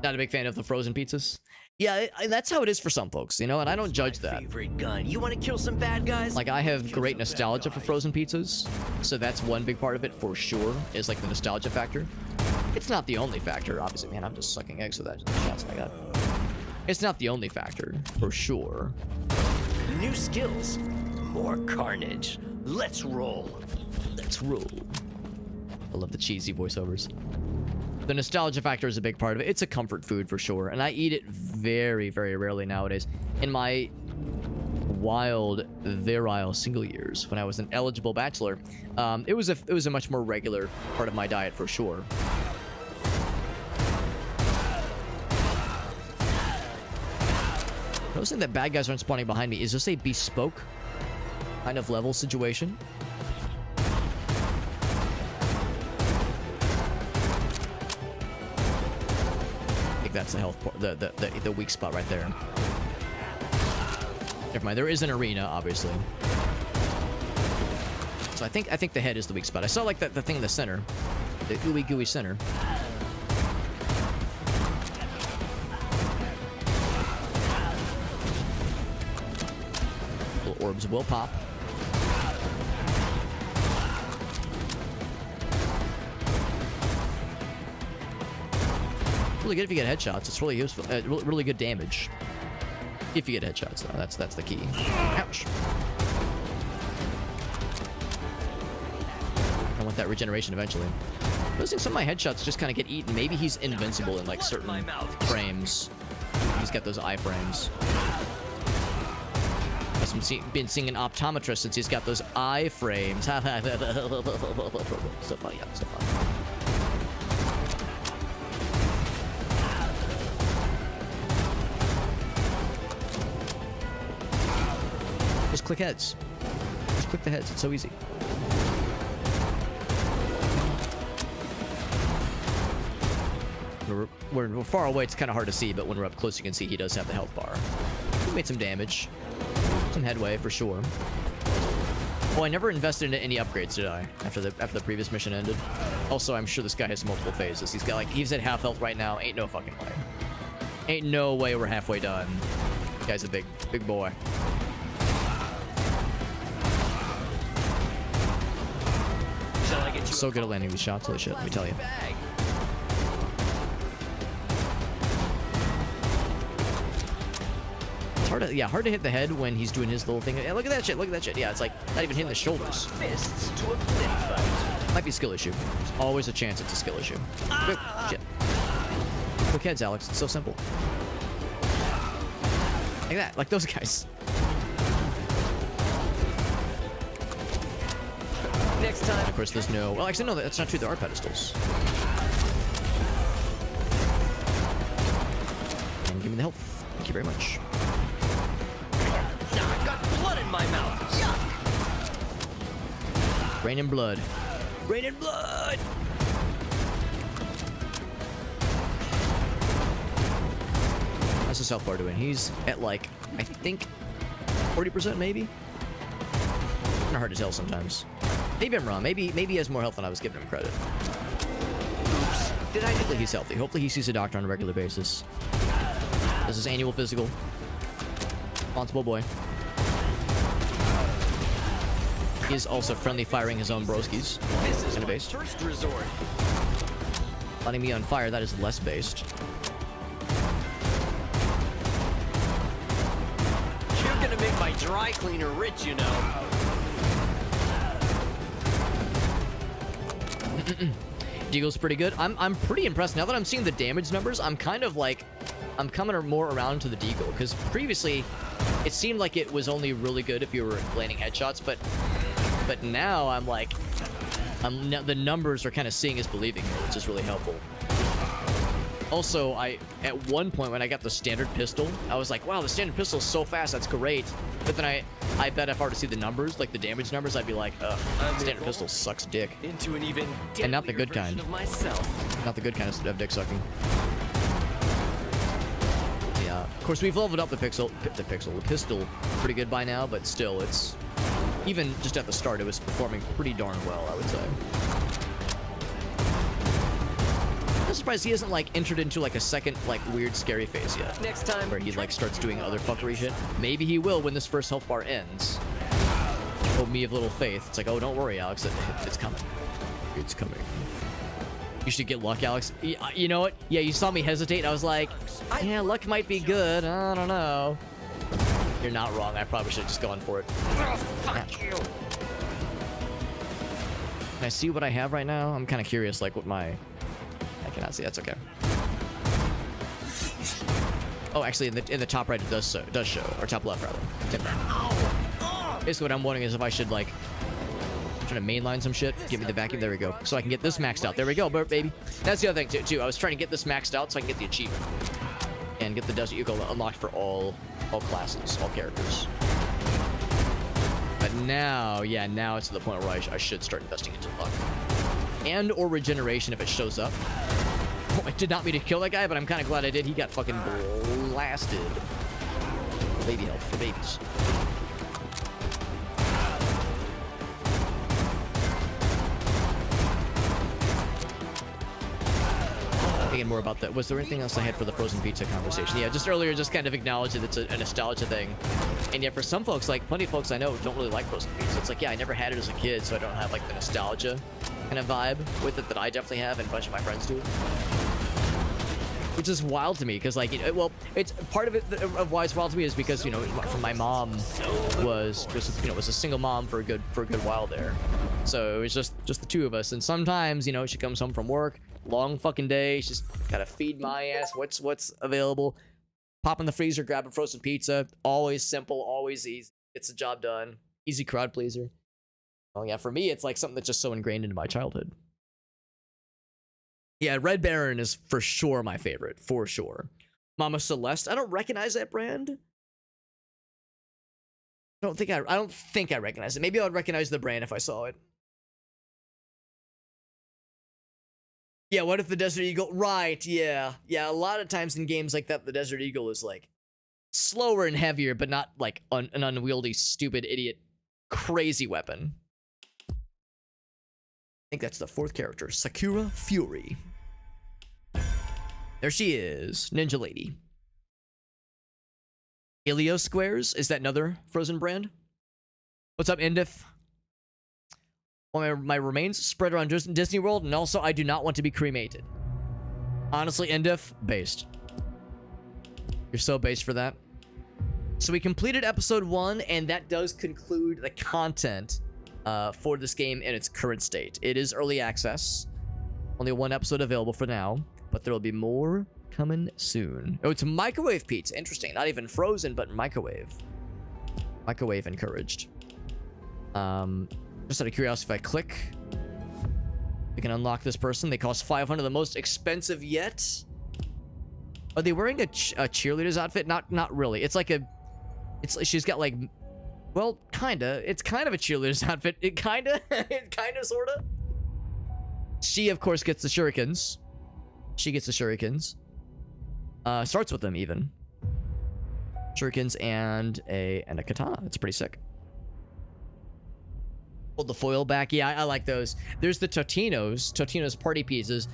Not a big fan of the frozen pizzas. Yeah, that's how it is for some folks, you know, and I don't judge My that. favorite gun. You want to kill some bad guys? Like, I have Kill great some bad nostalgia for guys. frozen pizzas, so that's one big part of it for sure, is like the nostalgia factor. It's not the only factor, obviously. Man, I'm just sucking eggs with that shots like that. It's not the only factor, for sure. New skills. More carnage. Let's roll. Let's roll. I love the cheesy voiceovers. The nostalgia factor is a big part of it. It's a comfort food for sure, and I eat it very, very rarely nowadays. In my wild, virile single years, when I was an eligible bachelor, it was a much more regular part of my diet for sure. Noticing that bad guys aren't spawning behind me. Is this a bespoke kind of level situation? I think that's the health part, the weak spot right there. Never mind. There is an arena, obviously. So I think the head is the weak spot. I saw like the thing in the center, the ooey gooey center. Little orbs will pop. Really good if you get headshots. It's really useful. Really good damage. If you get headshots, though, that's the key. Ouch. I want that regeneration eventually. Noticing some of my headshots just kind of get eaten. Maybe he's invincible in like certain frames. He's got those iframes. I've been seeing an optometrist since he's got those iframes. So funny, yeah, so funny. Just click heads. Just click the heads. It's so easy. We're far away. It's kind of hard to see, but when we're up close, you can see he does have the health bar. He made some damage. Some headway, for sure. Oh, I never invested in any upgrades, did I? After the previous mission ended. Also, I'm sure this guy has multiple phases. He's at half health right now. Ain't no fucking way. Ain't no way we're halfway done. This guy's a big boy. So good at landing these shots, holy shit, let me tell you. It's hard to hit the head when he's doing his little thing. Yeah, look at that shit, Yeah, it's like not even hitting the shoulders. Fists to a flip fight. Might be a skill issue. There's always a chance it's a skill issue. Quick, shit. Quick heads, Alex. It's so simple. Like that, like those guys. Next time. Of course, there's no... Well, actually, no, that's not true. There are pedestals. And give me the health. Thank you very much. Now I've got blood in my mouth. Yuck. Rain and blood. Rain and blood! How's his health bar doing? He's at, like, I think 40% maybe? Kind of hard to tell sometimes. Maybe I'm wrong. Maybe he has more health than I was giving him credit. Oops. Did I do Hopefully he's healthy. Hopefully he sees a doctor on a regular basis. This is annual physical. Responsible boy. He is also friendly firing his own broskies. This is Kinda my based. first resort. Letting me on fire, that is less based. You're gonna make my dry cleaner rich, you know. Deagle's pretty good. I'm pretty impressed. Now that I'm seeing the damage numbers, I'm kind of like... I'm coming more around to the Deagle, because previously it seemed like it was only really good if you were landing headshots, but now I'm like... the numbers are kind of seeing is believing here, which is really helpful. Also, at one point when I got the standard pistol, I was like, wow, the standard pistol is so fast, that's great. But then I bet if I were to see the numbers, like the damage numbers, I'd be like, standard pistol sucks dick. Into an even And not the good deadlier kind. version of myself. Not the good kind of dick sucking. Yeah. Of course, we've leveled up the pistol pretty good by now, but still, it's even just at the start, it was performing pretty darn well, I would say. I'm surprised he hasn't like entered into like a second like weird scary phase yet. Next time, Where he like starts doing other fuckery shit. Maybe he will when this first health bar ends. Oh, me of little faith. It's like, oh, don't worry, Alex. It's coming. It's coming. You should get luck, Alex. You know what? Yeah, you saw me hesitate. I was like, yeah, luck might be good. I don't know. You're not wrong. I probably should have just gone for it. fuck you. Can I see what I have right now? I'm kind of curious, like what my... I cannot see. That's okay. Oh, actually, in the top right, it does show, or top left rather. Basically, what I'm wondering is if I should like try to mainline some shit, give me the vacuum. There we go. So I can get this maxed out. There we go, baby. That's the other thing too. I was trying to get this maxed out so I can get the achievement and get the Desert Eagle unlocked for all classes, all characters. But now, yeah, now it's to the point where I should start investing into luck and or regeneration if it shows up. Oh, I did not mean to kill that guy, but I'm kind of glad I did. He got fucking blasted. Baby health for babies. Thinking more about that. Was there anything else I had for the frozen pizza conversation? Yeah, just earlier, just kind of acknowledged that it's a nostalgia thing. And yet for some folks, like plenty of folks I know don't really like frozen pizza. It's like, yeah, I never had it as a kid, so I don't have like the nostalgia kind of vibe with it that I definitely have and a bunch of my friends do. Which is wild to me because like, well, it's part of it of why it's wild to me is because, you know, my mom was a single mom for a good while there. So it was just the two of us. And sometimes, you know, she comes home from work, long fucking day, she's gotta feed my ass what's available, pop in the freezer, grab a frozen pizza. Always simple, always easy, gets the job done, easy crowd pleaser. Oh yeah, for me it's like something that's just so ingrained into my childhood. Yeah, Red Baron is for sure my favorite, for sure. Mama Celeste, I don't recognize that brand. I don't think I recognize it. Maybe I would recognize the brand if I saw it. Yeah, what if the Desert Eagle... Right, yeah. Yeah, a lot of times in games like that, the Desert Eagle is, like, slower and heavier, but not, like, an unwieldy, stupid, idiot, crazy weapon. I think that's the fourth character, Sakura Fury. There she is, Ninja Lady. Helios Squares, is that another Frozen brand? What's up, Indif? Well, my remains spread around Disney World, and also I do not want to be cremated. Honestly, Indif, based. You're so based for that. So we completed episode 1, and that does conclude the content for this game in its current state. It is early access. Only one episode available for now, but there will be more coming soon. Oh, it's microwave pizza. Interesting. Not even frozen, but microwave. Microwave encouraged. Just out of curiosity, if I click, we can unlock this person. They cost 500, the most expensive yet. Are they wearing a cheerleader's outfit? Not really. It's like she's got like, well, kinda. It's kind of a cheerleader's outfit. It kinda, sorta. She, of course, gets the shurikens. Starts with them even. Shurikens and a katana. It's pretty sick. Hold the foil back. Yeah, I like those. There's the Totino's party pizzas.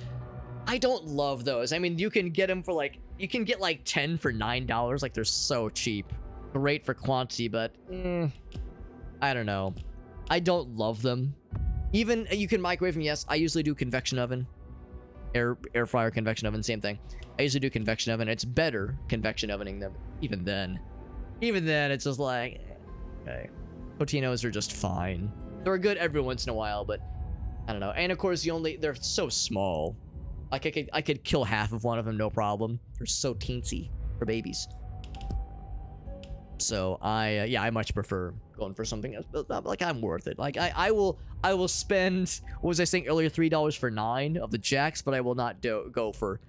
I don't love those. I mean, you can get them for like, you can get like 10 for $9. Like, they're so cheap. Great for quantity, but I don't know. I don't love them. Even you can microwave them. Yes, I usually do convection oven, air fryer, convection oven, same thing. I usually do convection oven. It's better convection ovening them. Even then, it's just like, okay. Totino's are just fine. They're good every once in a while, but I don't know. And of course, they're so small. Like I could kill half of one of them, no problem. They're so teensy for babies. So I much prefer going for something else. Like, I'm worth it. Like I will spend, what was I saying earlier, $3 for 9 of the jacks, but I will not go for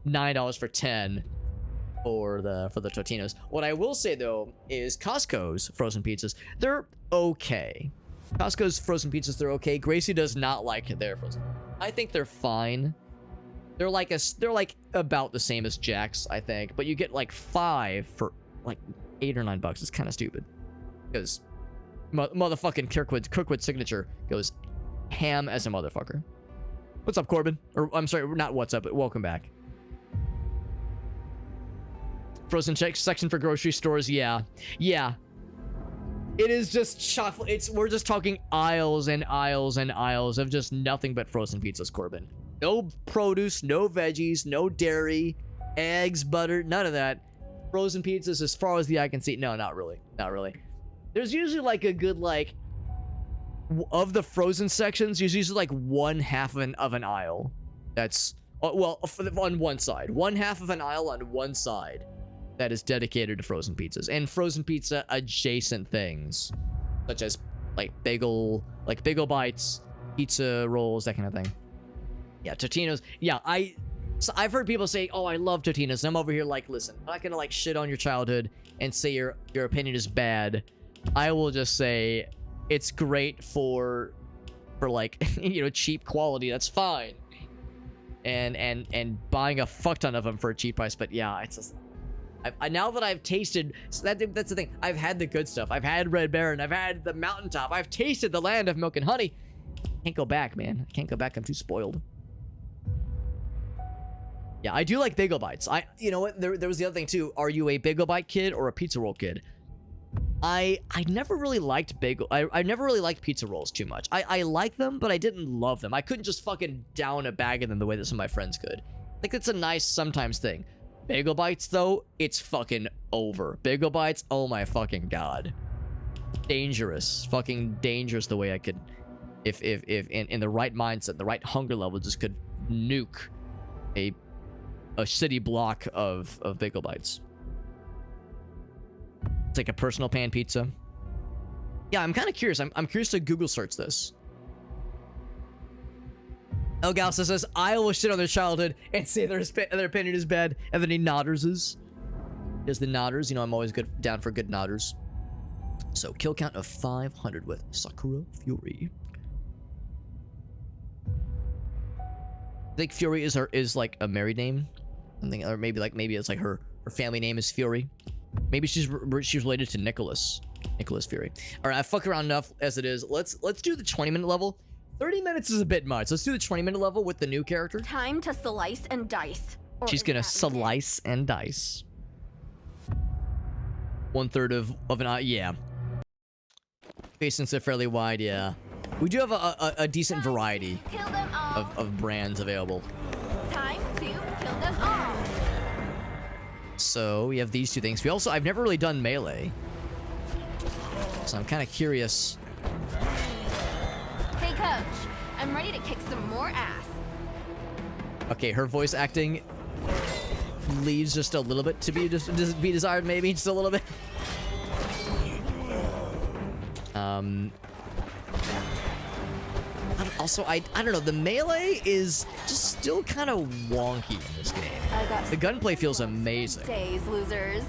$9 for 10 for the Totinos. What I will say though is Costco's frozen pizzas, they're okay. Costco's frozen pizzas, they're okay. Gracie does not like their frozen. I think they're fine. They're like about the same as Jack's, I think, but you get like 5 for like $8 or $9. It's kind of stupid because motherfucking Kirkwood signature goes ham as a motherfucker. What's up, Corbin? Or I'm sorry, not what's up, but welcome back. Frozen section for grocery stores, yeah. It is just chocolate. We're just talking aisles and aisles and aisles of just nothing but frozen pizzas, Corbin. No produce, no veggies, no dairy, eggs, butter, none of that. Frozen pizzas as far as the eye can see. No, not really. Not really. There's usually like a good of the frozen sections, there's usually like one half of an aisle. That's well, on one side. One half of an aisle on one side that is dedicated to frozen pizzas and frozen pizza adjacent things, such as like bagel bites, pizza rolls, that kind of thing. Yeah, Totino's. Yeah, I've heard people say, "Oh, I love Totino's." And I'm over here like, listen, I'm not gonna like shit on your childhood and say your opinion is bad. I will just say it's great for like cheap quality. That's fine. And buying a fuck ton of them for a cheap price. But yeah, it's just. Now that I've tasted, so that's the thing. I've had the good stuff. I've had Red Baron. I've had the Mountaintop. I've tasted the land of milk and honey. Can't go back, man. I can't go back. I'm too spoiled. Yeah, I do like bagel bites. You know what? There was the other thing too. Are you a bagel bite kid or a pizza roll kid? I never really liked I never really liked pizza rolls too much. I like them, but I didn't love them. I couldn't just fucking down a bag of them the way that some of my friends could. Like, it's a nice sometimes thing. Bagel bites, though, it's fucking over. Bagel bites, oh my fucking god. Dangerous. Fucking dangerous the way I could, if in the right mindset, the right hunger level, just could nuke a city block of bagel bites. It's like a personal pan pizza. Yeah, I'm kind of curious. I'm curious to Google search this. El Galsa says, I will shit on their childhood and say their opinion is bad, and then he nodders. There's the nodders. I'm always down for good nodders. So, kill count of 500 with Sakura Fury. I think Fury is like a married name. Something, or maybe it's like her family name is Fury. Maybe she's related to Nicholas Fury. All right, I fuck around enough as it is. Let's do the 20-minute level. 30 minutes is a bit much. Let's do the 20-minute level with the new character. Time to slice and dice. She's gonna slice and dice. 1/3 of an eye. Yeah. Faces are fairly wide. Yeah. We do have a decent variety of brands available. Time to kill them all. So we have these two things. I've never really done melee, so I'm kind of curious. Hey coach, I'm ready to kick some more ass. Okay, her voice acting leaves just a little bit to be desired, maybe just a little bit. Also, I don't know. The melee is just still kind of wonky in this game. The gunplay feels amazing. Days, losers.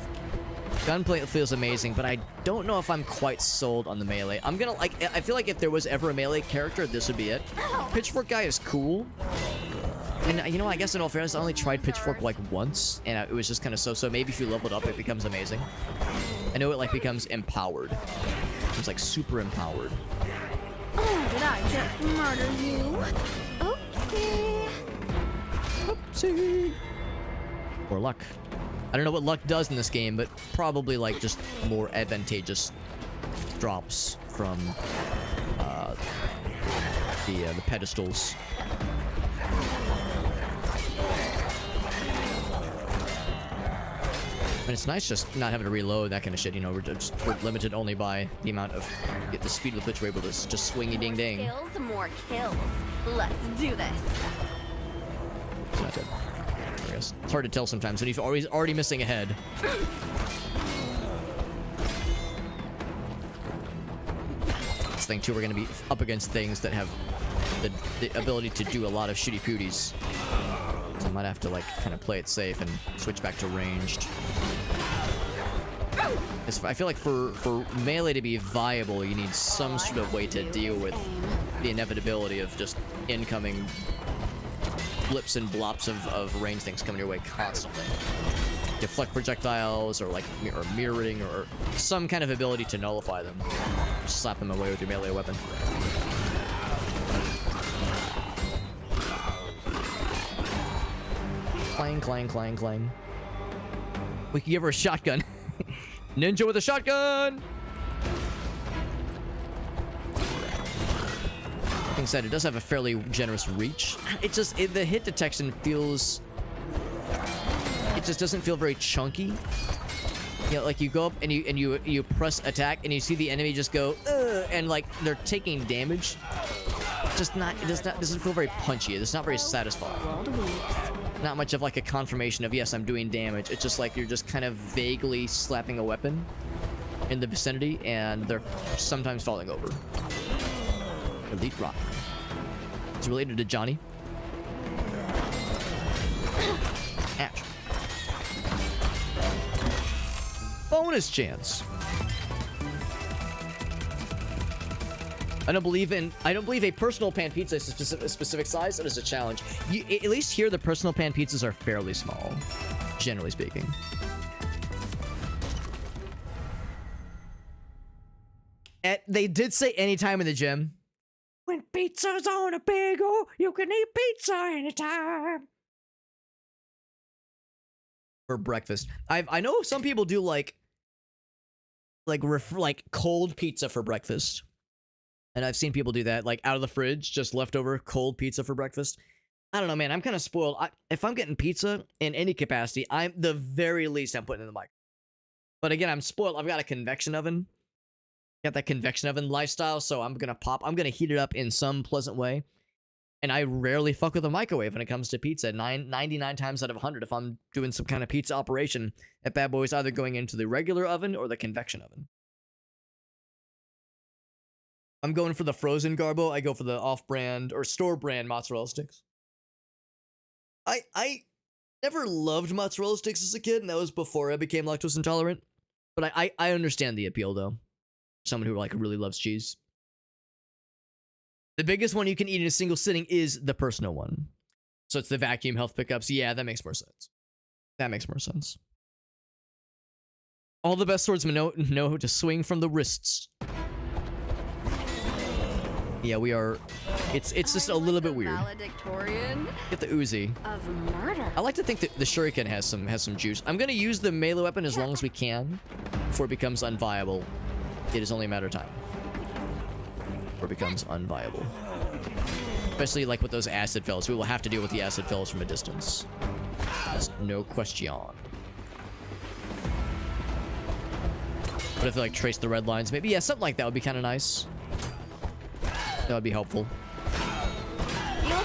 Gunplay feels amazing, but I don't know if I'm quite sold on the melee. I'm gonna I feel like if there was ever a melee character, this would be it. Pitchfork guy is cool. And I guess in all fairness, I only tried Pitchfork like once, and it was just kind of so. Maybe if you level it up, it becomes amazing. I know it becomes empowered. It's like super empowered. Oh, did I just murder you? Oopsie. Oopsie. Or luck. I don't know what luck does in this game, but probably like just more advantageous drops from the pedestals. And it's nice just not having to reload, that kind of shit. We're limited only by the amount of the speed with which we're able to just swingy ding ding. Kills, more kills. Let's do this. It's not dead. I guess it's hard to tell sometimes when he's already missing a head. This thing too, we're gonna be up against things that have the ability to do a lot of shitty pooties. So I might have to like kind of play it safe and switch back to ranged. I feel like for melee to be viable, you need some sort of way to deal with the inevitability of just incoming blips and blops of range things coming your way constantly. Deflect projectiles, or like mirroring, or some kind of ability to nullify them. Just slap them away with your melee weapon. Clang, clang, clang, clang. We could give her a shotgun. Ninja with a shotgun! Being said, it does have a fairly generous reach. It just, the hit detection feels... It just doesn't feel very chunky. You know, like you go up and you press attack and you see the enemy just go, and like they're taking damage. Just not, it doesn't feel very punchy. It's not very satisfying. Not much of like a confirmation of, yes, I'm doing damage. It's just like you're just kind of vaguely slapping a weapon in the vicinity, and they're sometimes falling over. Elite Rock. It's related to Johnny. Ouch. Bonus chance. I don't believe a personal pan pizza is a specific size. That is a challenge. At least here, the personal pan pizzas are fairly small, generally speaking. They did say anytime in the gym. When pizza's on a bagel, you can eat pizza anytime. For breakfast, I know some people do like cold pizza for breakfast. And I've seen people do that, like out of the fridge, just leftover cold pizza for breakfast. I don't know, man. I'm kind of spoiled. If I'm getting pizza in any capacity, I'm the very least I'm putting in the microwave. But again, I'm spoiled. I've got a convection oven. Got that convection oven lifestyle, so I'm gonna heat it up in some pleasant way. And I rarely fuck with a microwave when it comes to pizza. 99 times out of 100, if I'm doing some kind of pizza operation, that bad boy is either going into the regular oven or the convection oven. I'm going for the frozen Garbo. I go for the off-brand or store-brand mozzarella sticks. I never loved mozzarella sticks as a kid, and that was before I became lactose intolerant. But I understand the appeal, though. Someone who like really loves cheese. The biggest one you can eat in a single sitting is the personal one. So it's the vacuum health pickups. Yeah, that makes more sense. That makes more sense. All the best swordsmen know to swing from the wrists. Yeah, we are. It's just a little bit weird. Get the Uzi. Of murder. I like to think that the Shuriken has some juice. I'm gonna use the melee weapon as long as we can before it becomes unviable. It is only a matter of time before it becomes unviable. Especially like with those acid fells. We will have to deal with the acid fells from a distance. There's no question. But if they like trace the red lines, maybe, yeah, something like that would be kind of nice. That would be helpful.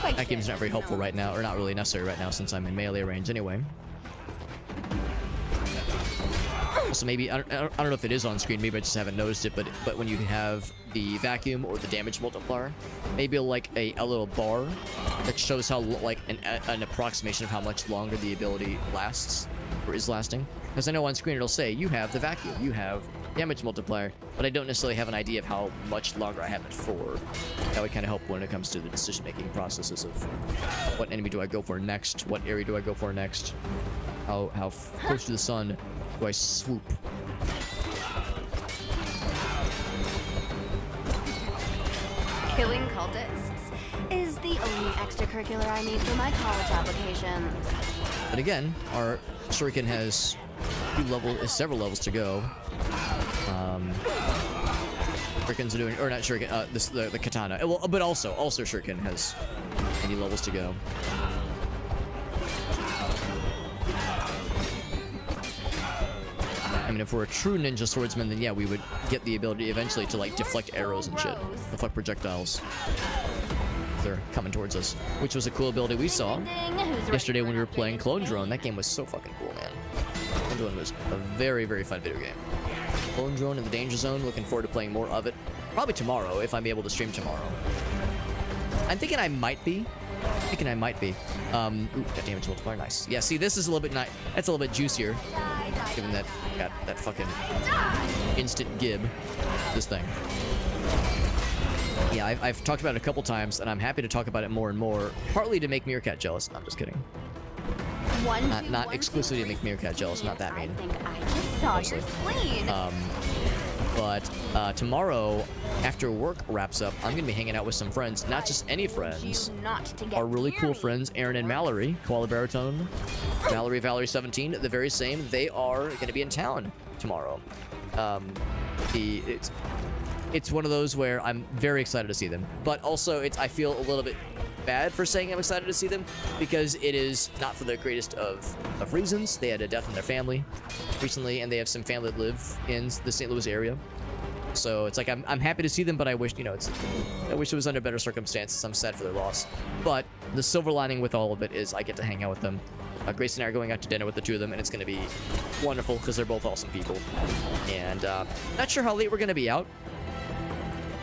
That game's not very helpful right now, or not really necessary right now since I'm in melee range anyway. Also, maybe, I don't know if it is on screen, maybe I just haven't noticed it, but when you have the vacuum or the damage multiplier, maybe like a little bar that shows how, like, an approximation of how much longer the ability lasts, or is lasting. Because I know on screen it'll say, you have the vacuum, you have damage multiplier, but I don't necessarily have an idea of how much longer I have it for. That would kind of help when it comes to the decision-making processes of what enemy do I go for next, what area do I go for next, how close to the sun do I swoop. Killing cultists is the only extracurricular I need for my college applications. But again, our Shuriken has several levels to go. Shurikens are doing, or not Shuriken, the katana. Well, but also Shuriken has many levels to go. I mean, if we're a true ninja swordsman, then yeah, we would get the ability eventually to like deflect arrows and shit, deflect projectiles. They're coming towards us, which was a cool ability we saw yesterday when we were playing Clone Drone. That game was so fucking cool, man. Clone Drone was a very, very fun video game. Clone Drone in the Danger Zone. Looking forward to playing more of it. Probably tomorrow, if I'm able to stream tomorrow. I'm thinking I might be. Thinking I might be. Ooh, got damage multiplier. Nice. Yeah, see, this is a little bit nice. That's a little bit juicier. Given that got that fucking instant gib. This thing. Yeah, I've talked about it a couple times, and I'm happy to talk about it more and more. Partly to make Meerkat jealous. I'm just kidding. Not exclusively to make Meerkat jealous. Not that mean. I think I just saw your spleen. But tomorrow, after work wraps up, I'm gonna be hanging out with some friends. Not just any friends. Our really cool friends, Aaron and Mallory, Koala Baritone, Valerie 17, the very same. They are gonna be in town tomorrow. It's one of those where I'm very excited to see them, but also I feel a little bit bad for saying I'm excited to see them because it is not for the greatest of reasons. They had a death in their family recently, and they have some family that live in the St. Louis area. So it's like I'm happy to see them, but I wish I wish it was under better circumstances. I'm sad for their loss. But the silver lining with all of it is I get to hang out with them. Grace and I are going out to dinner with the two of them, and it's going to be wonderful because they're both awesome people. And not sure how late we're going to be out.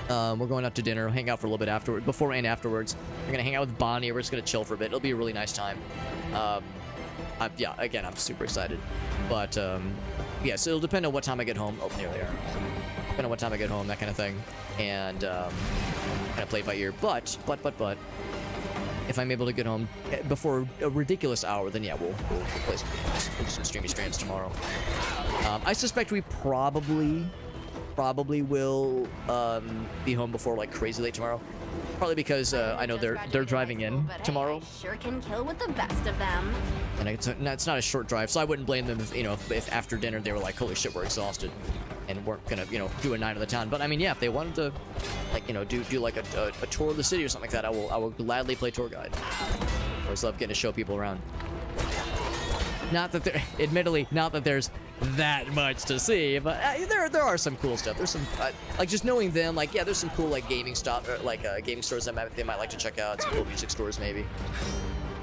We're going out to dinner, hang out for a little bit before and afterwards. We're gonna hang out with Bonnie. We're just gonna chill for a bit. It'll be a really nice time. Yeah, again, I'm super excited. But yeah, so it'll depend on what time I get home. Oh, there they are. Depend on what time I get home, that kind of thing, and kind of play it by ear. But if I'm able to get home before a ridiculous hour, then yeah, we'll play some games. We'll do some streamy streams tomorrow. I suspect we probably will be home before like crazy late tomorrow. Probably because I know they're driving in tomorrow. I sure can kill with the best of them. And it's not a short drive, so I wouldn't blame them if after dinner they were like, holy shit, we're exhausted, and weren't gonna do a night of the town. But I mean, yeah, if they wanted to like do like a tour of the city or something like that, I will gladly play tour guide. I always love getting to show people around. Not that admittedly, not that there's that much to see, but there are some cool stuff. There's some like just knowing them, like yeah, there's some cool like gaming stuff, like gaming stores that they might like to check out. Some cool music stores maybe.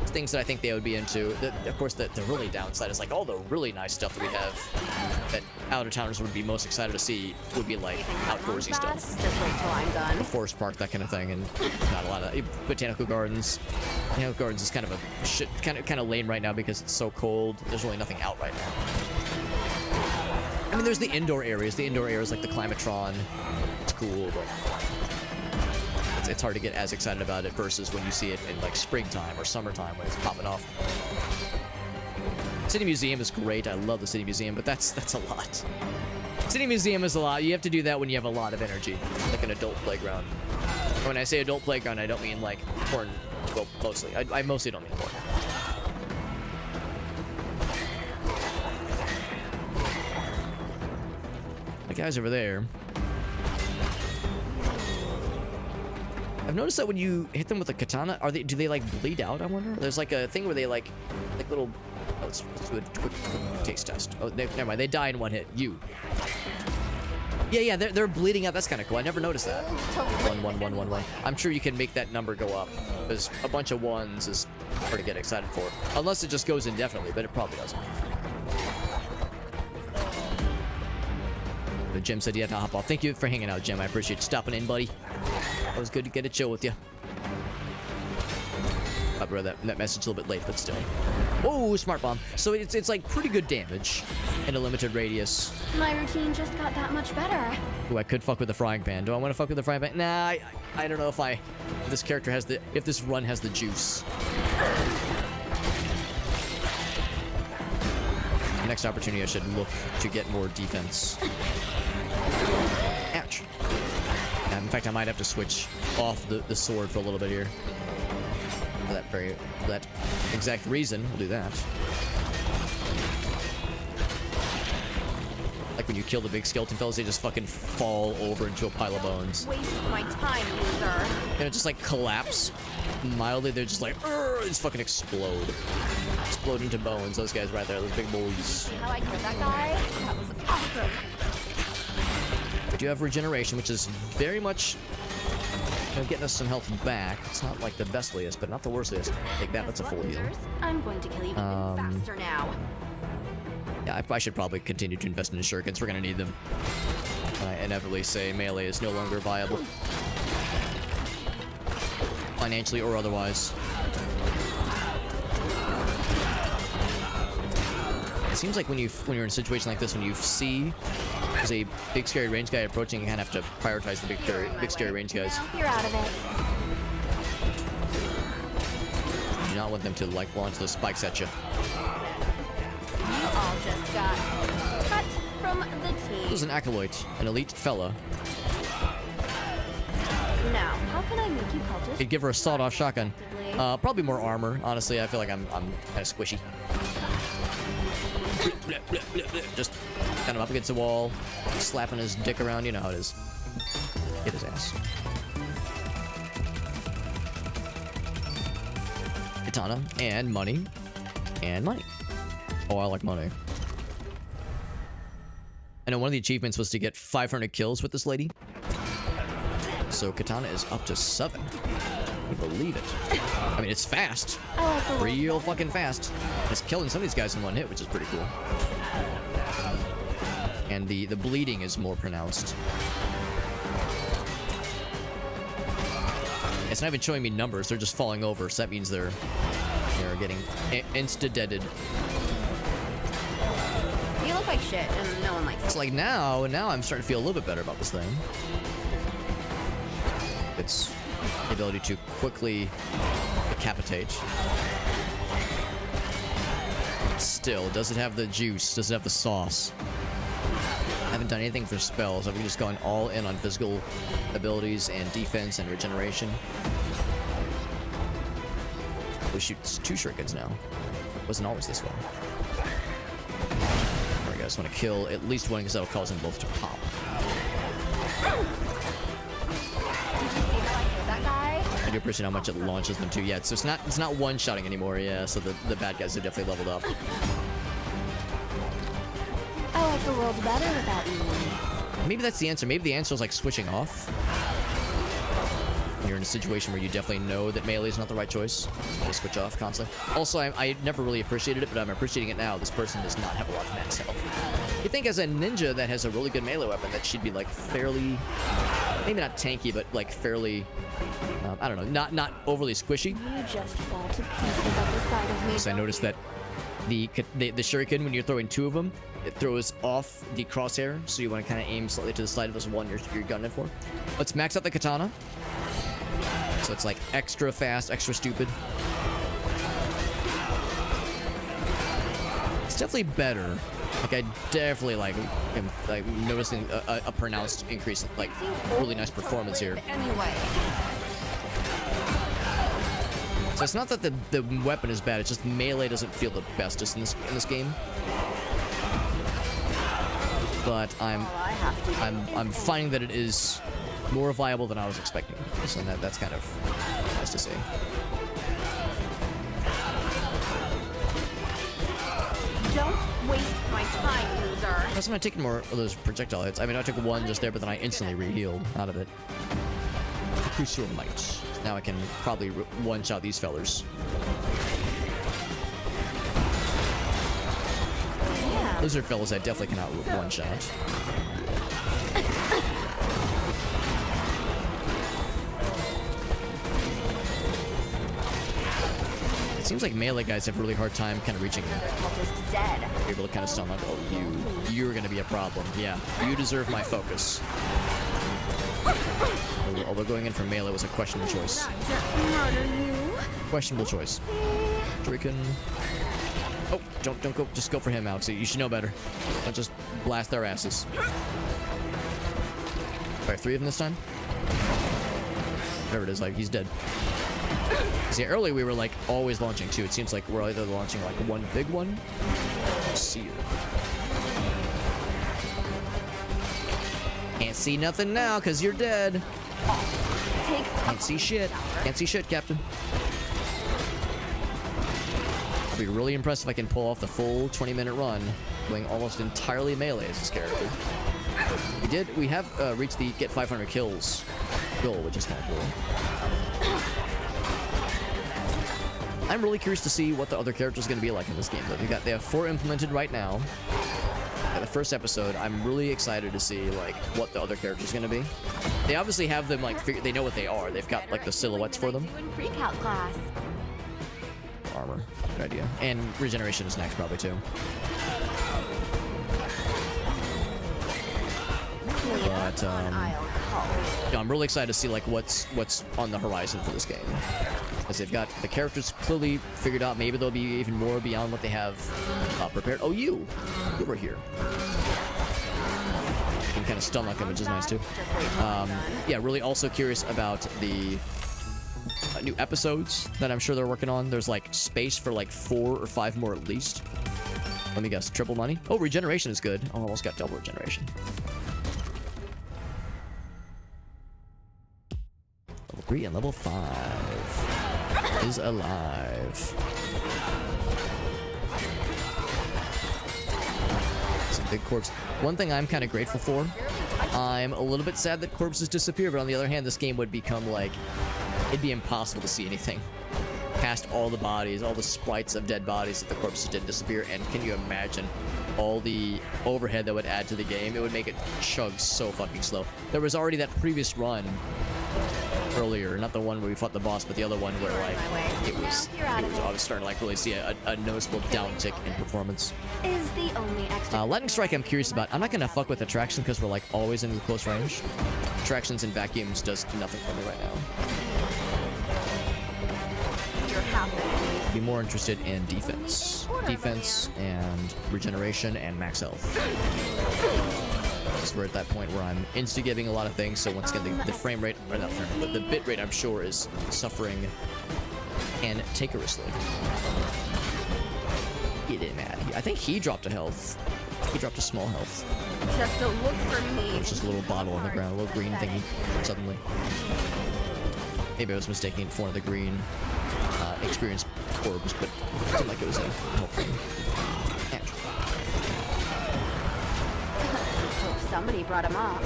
Things that I think they would be into. Of course, the really downside is like all the really nice stuff that we have that out-of-towners would be most excited to see would be like outdoorsy stuff. Just wait till I'm done. The forest park, that kind of thing, and not a lot of botanical gardens. Botanical gardens is kind of a shit, kind of lame right now because it's so cold. There's really nothing out right now. I mean, there's the indoor areas. The indoor areas like the Climatron. It's cool, but it's hard to get as excited about it versus when you see it in like springtime or summertime when it's popping off. City Museum is great. I love the City Museum, but that's a lot. City Museum is a lot. You have to do that when you have a lot of energy, like an adult playground. When I say adult playground, I don't mean like porn. Well, mostly. I mostly don't mean porn. The guys over there. I've noticed that when you hit them with a katana, do they like bleed out? I wonder. There's like a thing where they like little. Oh, let's do a quick taste test. Oh, never mind. They die in one hit. You. Yeah, they're bleeding out. That's kind of cool. I never noticed that. 1. I'm sure you can make that number go up, because a bunch of ones is hard to get excited for, unless it just goes indefinitely. But it probably doesn't. But Jim said he had to hop off. Thank you for hanging out, Jim. I appreciate you stopping in, buddy. It was good to get a chill with you. I read that message a little bit late, but still. Oh, smart bomb. So it's like pretty good damage in a limited radius. My routine just got that much better. Ooh, I could fuck with the frying pan. Do I want to fuck with the frying pan? Nah, I don't know if this character has if this run has the juice. Next opportunity, I should look to get more defense. Ouch. In fact, I might have to switch off the sword for a little bit here. For that exact reason, we'll do that. Like when you kill the big skeleton fellas, they just fucking fall over into a pile of bones. Waste my time, loser. And it just like collapse mildly. They're just like, just fucking explode. Explode into bones. Those guys right there, those big boys. How I killed that guy? That was awesome. We do have regeneration, which is very much getting us some health back. It's not like the bestliest, but not the worstliest. Take that, that's a full heal. I'm going to kill you even faster now. Yeah, I should probably continue to invest in shurikens. We're gonna need them. I inevitably say melee is no longer viable. financially or otherwise. It seems like when you're in a situation like this, when you see there's a big scary range guy approaching, you kind of have to prioritize the big scary range guys. You're out of it. You do not want them to like launch those spikes at you. You all just got cut from the This team. is an acolyte, an elite fella. Now, how can I make you cultists? Could give her a sawed-off shotgun. effectively? Probably more armor. Honestly, I feel like I'm kind of squishy. Just kind of up against the wall, slapping his dick around. You know how it is. Hit his ass. Katana and money. And money. Oh, I like money. I know one of the achievements was to get 500 kills with this lady. So Katana is up to 7. I believe it. I mean, it's fast. I like the look. Real fucking fast. It's killing some of these guys in one hit, which is pretty cool. And the bleeding is more pronounced. It's not even showing me numbers, they're just falling over, so that means they're getting insta-deaded. You look like shit, and no one likes It's it. like now I'm starting to feel a little bit better about this thing. It's the ability to quickly decapitate. Still, does it have the juice? Does it have the sauce? I haven't done anything for spells. I've just gone all in on physical abilities and defense and regeneration. We shoot 2 shurikens now. Wasn't always this one. Alright, I just want to kill at least one because that'll cause them both to pop. That guy? I do appreciate how much it launches them too. Yeah, so it's not one-shotting anymore. Yeah, so the bad guys have definitely leveled up. I like the world better without you. Maybe that's the answer. Maybe the answer is like switching off. When you're in a situation where you definitely know that melee is not the right choice, to switch off constantly. Also, I never really appreciated it, but I'm appreciating it now. This person does not have a lot of max health. You think as a ninja that has a really good melee weapon that she'd be like fairly, maybe not tanky, but like fairly, I don't know, not overly squishy. You just fall to pieces at the sight of me. So I noticed that the shuriken, when you're throwing 2 of them, it throws off the crosshair, so you want to kind of aim slightly to the side of this one you're gunning for. Let's max out the katana. So it's like extra fast, extra stupid. It's definitely better. Like I definitely am like noticing a pronounced increase, like really nice performance here. Anyway, So it's not that the weapon is bad, it's just melee doesn't feel the bestest in this game. But all I have to do I'm finding that it is more viable than I was expecting. So that's kind of nice to see. Don't waste my time, loser. That's when I taken more of those projectile hits. I mean, I took 1 just there, but then I instantly re-healed out of it. Increase your might. Now I can probably one-shot these fellers. Yeah. Those are fellas I definitely cannot one-shot. It seems like melee guys have a really hard time kind of reaching Cultist dead. You're able to kind of stun like, oh, you're gonna be a problem. Yeah, you deserve my focus. Although going in for melee was a questionable choice. Murder you. Questionable choice. Shuriken. Oh, don't go. Just go for him, Alex. You should know better. Don't just blast their asses. Alright, 3 of them this time. Whatever it is, like he's dead. See, earlier we were like always launching 2. It seems like we're either launching like 1 big one. See you. Can't see nothing now because you're dead. Take Can't see shit. Can't see shit, Captain. I'll be really impressed if I can pull off the full 20-minute run, going almost entirely melee as this character. We have reached the get 500 kills goal, which is kind of cool. I'm really curious to see what the other characters are going to be like in this game, though. They have 4 implemented right now. At the first episode, I'm really excited to see like what the other character's going to be. They obviously have them like they know what they are. They've got like the silhouettes for them. In pre-calc class. Armor, good idea. And regeneration is next probably too. But yeah, I'm really excited to see like what's on the horizon for this game, as they've got the characters clearly figured out. Maybe there'll be even more beyond what they have prepared. Oh, you were here. You can kind of stun like him, which is nice too. Yeah, really also curious about the new episodes that I'm sure they're working on. There's like space for like 4 or 5 more at least. Let me guess, triple money? Oh, regeneration is good. Oh, almost got double regeneration. Level 3 and level 5 is alive. Some big corpse. One thing I'm kind of grateful for, I'm a little bit sad that corpses disappear, but on the other hand, this game would become like, it'd be impossible to see anything past all the bodies, all the sprites of dead bodies if the corpses didn't disappear. And can you imagine all the overhead that would add to the game? It would make it chug so fucking slow. There was already that previous run earlier, not the one where we fought the boss, but the other one where like I was starting to like really see a noticeable downtick in performance. Is the only extra Lightning Strike I'm curious about. I'm not gonna fuck with attraction because we're like always in the close range. Attractions and vacuums does nothing for me right now. you're happening. Be more interested in defense and regeneration and max health. Because we're at that point where I'm instigating a lot of things, so once again the frame rate, or not frame, but the bit rate I'm sure is suffering cantankerously. He didn't mad. I think he dropped a health. He dropped a small health. Just a look for me. There's just a little bottle on the ground, a little green thingy suddenly. Maybe I was mistaking it for one of the green experience orbs, but it seemed like it was a health thing. Somebody brought him up.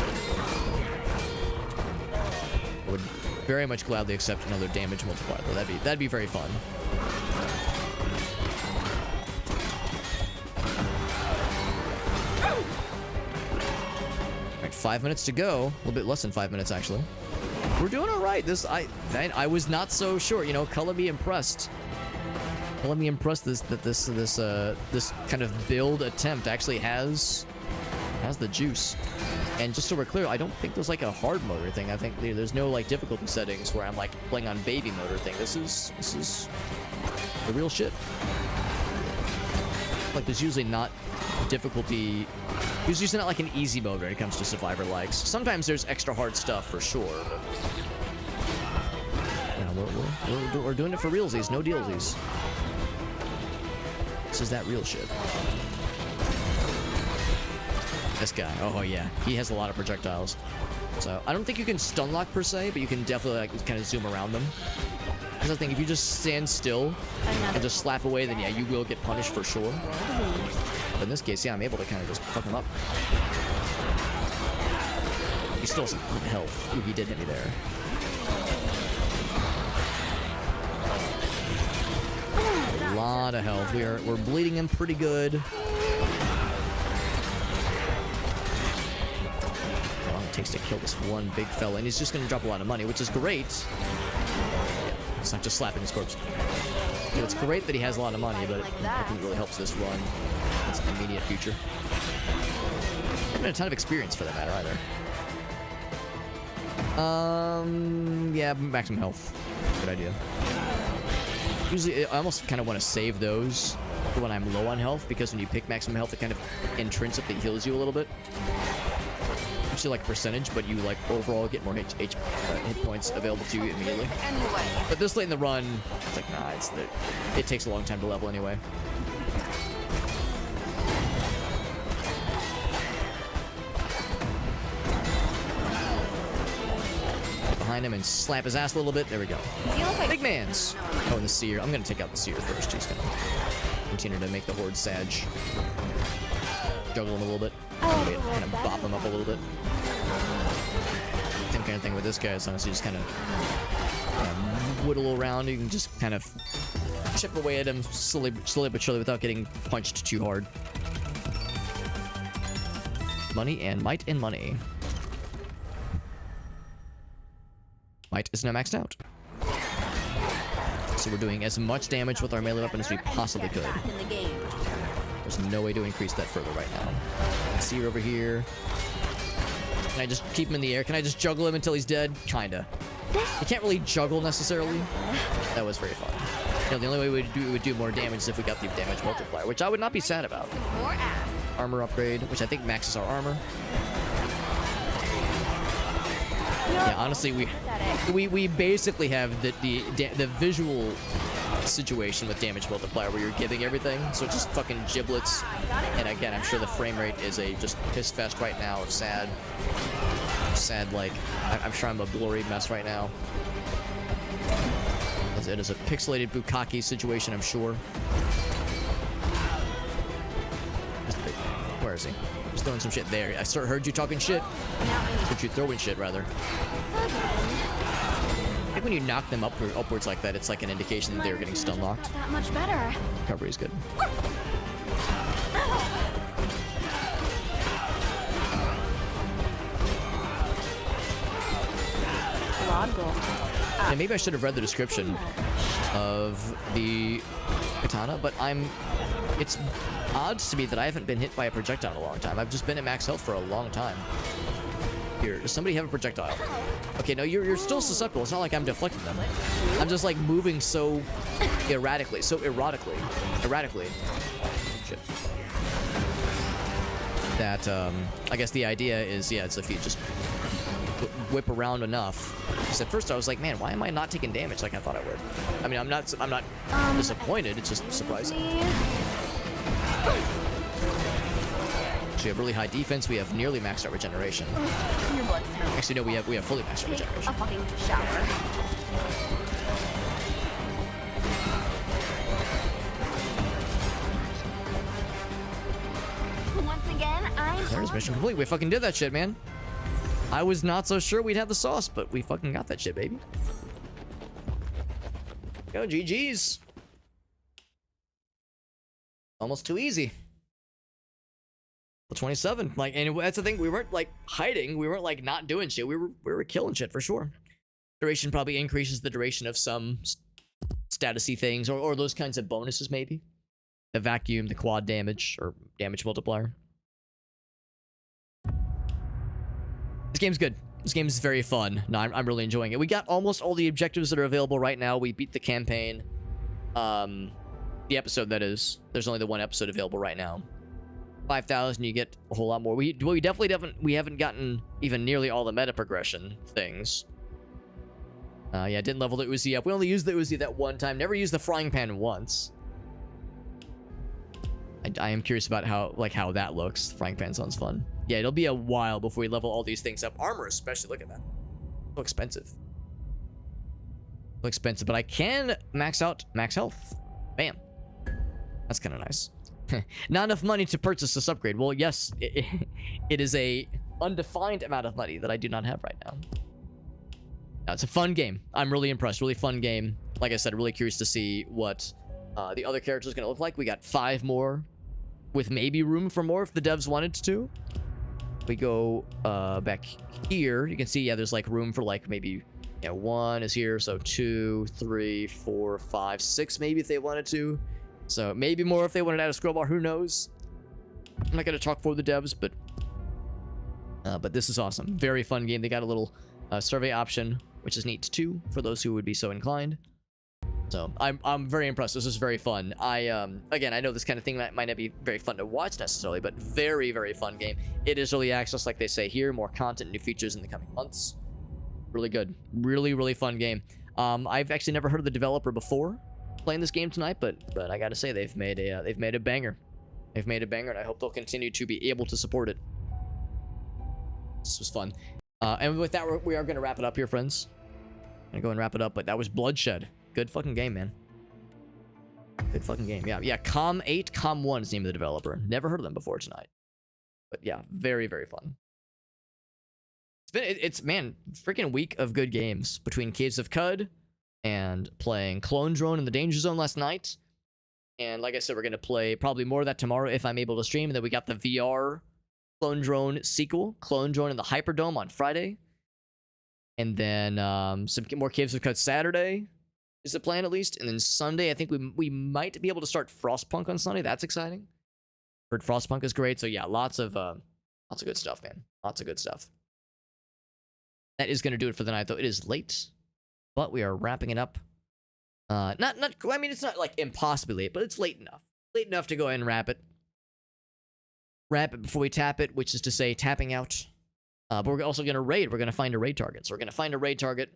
I would very much gladly accept another damage multiplier, though. That'd be very fun. All right, 5 minutes to go. A little bit less than 5 minutes, actually. We're doing all right. I was not so sure. You know, color me impressed. Color me impressed that this kind of build attempt actually has the juice. And just so we're clear, I don't think there's like a hard mode or thing. I think there's no like difficulty settings where I'm like playing on baby mode or thing. This is the real shit. Like there's usually not difficulty. There's usually not like an easy mode when it comes to Survivor likes. Sometimes there's extra hard stuff for sure, but you know, we're doing it for realsies, no dealsies. This is that real shit. This guy, oh yeah, he has a lot of projectiles. So I don't think you can stun lock per se, but you can definitely like kind of zoom around them. Because I think if you just stand still and just slap away, then yeah, you will get punished for sure. But in this case, yeah, I'm able to kind of just fuck him up. He still has some health. Ooh, he did hit me there. A lot of health. We're bleeding him pretty good. Takes to kill this one big fella, and he's just going to drop a lot of money, which is great. Yeah, it's not just slapping his corpse. You know, it's great that he has a lot of money, but I think it really helps this run. It's an immediate future. Not a ton of experience for that matter either. Yeah, maximum health. Good idea. Usually, I almost kind of want to save those for when I'm low on health, because when you pick maximum health, it kind of intrinsically heals you a little bit. Like percentage, but you like overall get more hit points available to you immediately. But this late in the run, it's like nah, it takes a long time to level anyway. Get behind him and slap his ass a little bit. There we go. Big man's. Oh, and the seer. I'm gonna take out the seer first. He's gonna continue to make the horde sag. Juggle him a little bit. Kind of bop him up a little bit. Same kind of thing with this guy, as long as you just kind of whittle around, you can just kind of chip away at him slowly but surely without getting punched too hard. Money and might and money. Might is now maxed out. So we're doing as much damage with our melee weapon as we possibly could. There's no way to increase that further right now. Seer over here. Can I just keep him in the air? Can I just juggle him until he's dead? Kinda. You can't really juggle necessarily. That was very fun. You know, the only way we would do more damage is if we got the damage multiplier, which I would not be sad about. Armor upgrade, which I think maxes our armor. Yeah, honestly, we basically have the visual situation with damage multiplier where you're giving everything, so it's just fucking giblets. And again, I'm sure the frame rate is a just piss fest right now of sad, like, I'm sure I'm a blurry mess right now. It is a pixelated bukkake situation, I'm sure. Where is he? He's throwing some shit there. I heard you talking shit. Heard you throwing shit, rather. I think when you knock them upwards like that, it's like an indication that they're getting stun locked. That much better. Recovery is good. Yeah, maybe I should have read the description of the katana, but it's odd to me that I haven't been hit by a projectile in a long time. I've just been at max health for a long time. Here, does somebody have a projectile? Okay, no, you're still susceptible. It's not like I'm deflecting them. I'm just like moving so erratically. Shit. That, I guess the idea is, yeah, it's if you just whip around enough. Because at first I was like, man, why am I not taking damage like I thought I would? I mean, I'm not disappointed. It's just surprising. So we have really high defense. We have nearly maxed out regeneration. Actually, no, we have fully maxed out regeneration. A fucking shower. Once again, There's mission complete. We fucking did that shit, man. I was not so sure we'd have the sauce, but we fucking got that shit, baby. Go, GG's. Almost too easy. 27. Like, and that's the thing. We weren't like hiding. We weren't like not doing shit. We were killing shit for sure. Duration probably increases the duration of some statusy things or those kinds of bonuses maybe. The vacuum, the quad damage or damage multiplier. This game's good. This game is very fun. No, I'm really enjoying it. We got almost all the objectives that are available right now. We beat the campaign. The episode, that is. There's only the one episode available right now. 5,000, you get a whole lot more. We haven't gotten even nearly all the meta progression things. Yeah, didn't level the Uzi up. We only used the Uzi that one time. Never used the frying pan once. I am curious about how that looks. The frying pan sounds fun. Yeah, it'll be a while before we level all these things up. Armor especially, look at that. So expensive. So expensive, but I can max out max health. Bam. That's kind of nice. Not enough money to purchase this upgrade. Well, yes, it is a undefined amount of money that I do not have right now. Now, it's a fun game. I'm really impressed. Really fun game. Like I said, really curious to see what the other characters are going to look like. We got 5 more with maybe room for more if the devs wanted to. We go back here. You can see, yeah, there's like room for like maybe, yeah, 1 is here. So 2, 3, 4, 5, 6 maybe if they wanted to. So maybe more if they wanted to add a scroll bar. Who knows? I'm not going to talk for the devs, but this is awesome. Very fun game. They got a little survey option, which is neat too for those who would be so inclined. So I'm very impressed. This is very fun. Again, I know this kind of thing might not be very fun to watch necessarily, but very, very fun game. It is early access, like they say here. More content, new features in the coming months. Really good. Really, really fun game. I've actually never heard of the developer before playing this game tonight, but I gotta say they've made a banger. They've made a banger, and I hope they'll continue to be able to support it. This was fun. And with that, we are gonna wrap it up here, friends. I'm gonna go and wrap it up, but that was Bloodshed. Good fucking game, man. Good fucking game. Yeah. Com8, Com1 is the name of the developer. Never heard of them before tonight. But yeah, very, very fun. It's man, freaking week of good games between Caves of Cud and playing Clone Drone in the Danger Zone last night. And like I said, we're gonna play probably more of that tomorrow if I'm able to stream. And then we got the VR Clone Drone sequel, Clone Drone in the Hyperdome on Friday. And then some more Caves of Cut Saturday is the plan, at least. And then Sunday, I think we might be able to start Frostpunk on Sunday. That's exciting. Heard Frostpunk is great. So yeah, lots of good stuff, man. Lots of good stuff. That is going to do it for the night, though. It is late, but we are wrapping it up. I mean, it's not like impossibly late, but it's late enough. Late enough to go ahead and wrap it. Wrap it before we tap it, which is to say tapping out. But we're also going to raid. We're going to find a raid target. So we're going to find a raid target.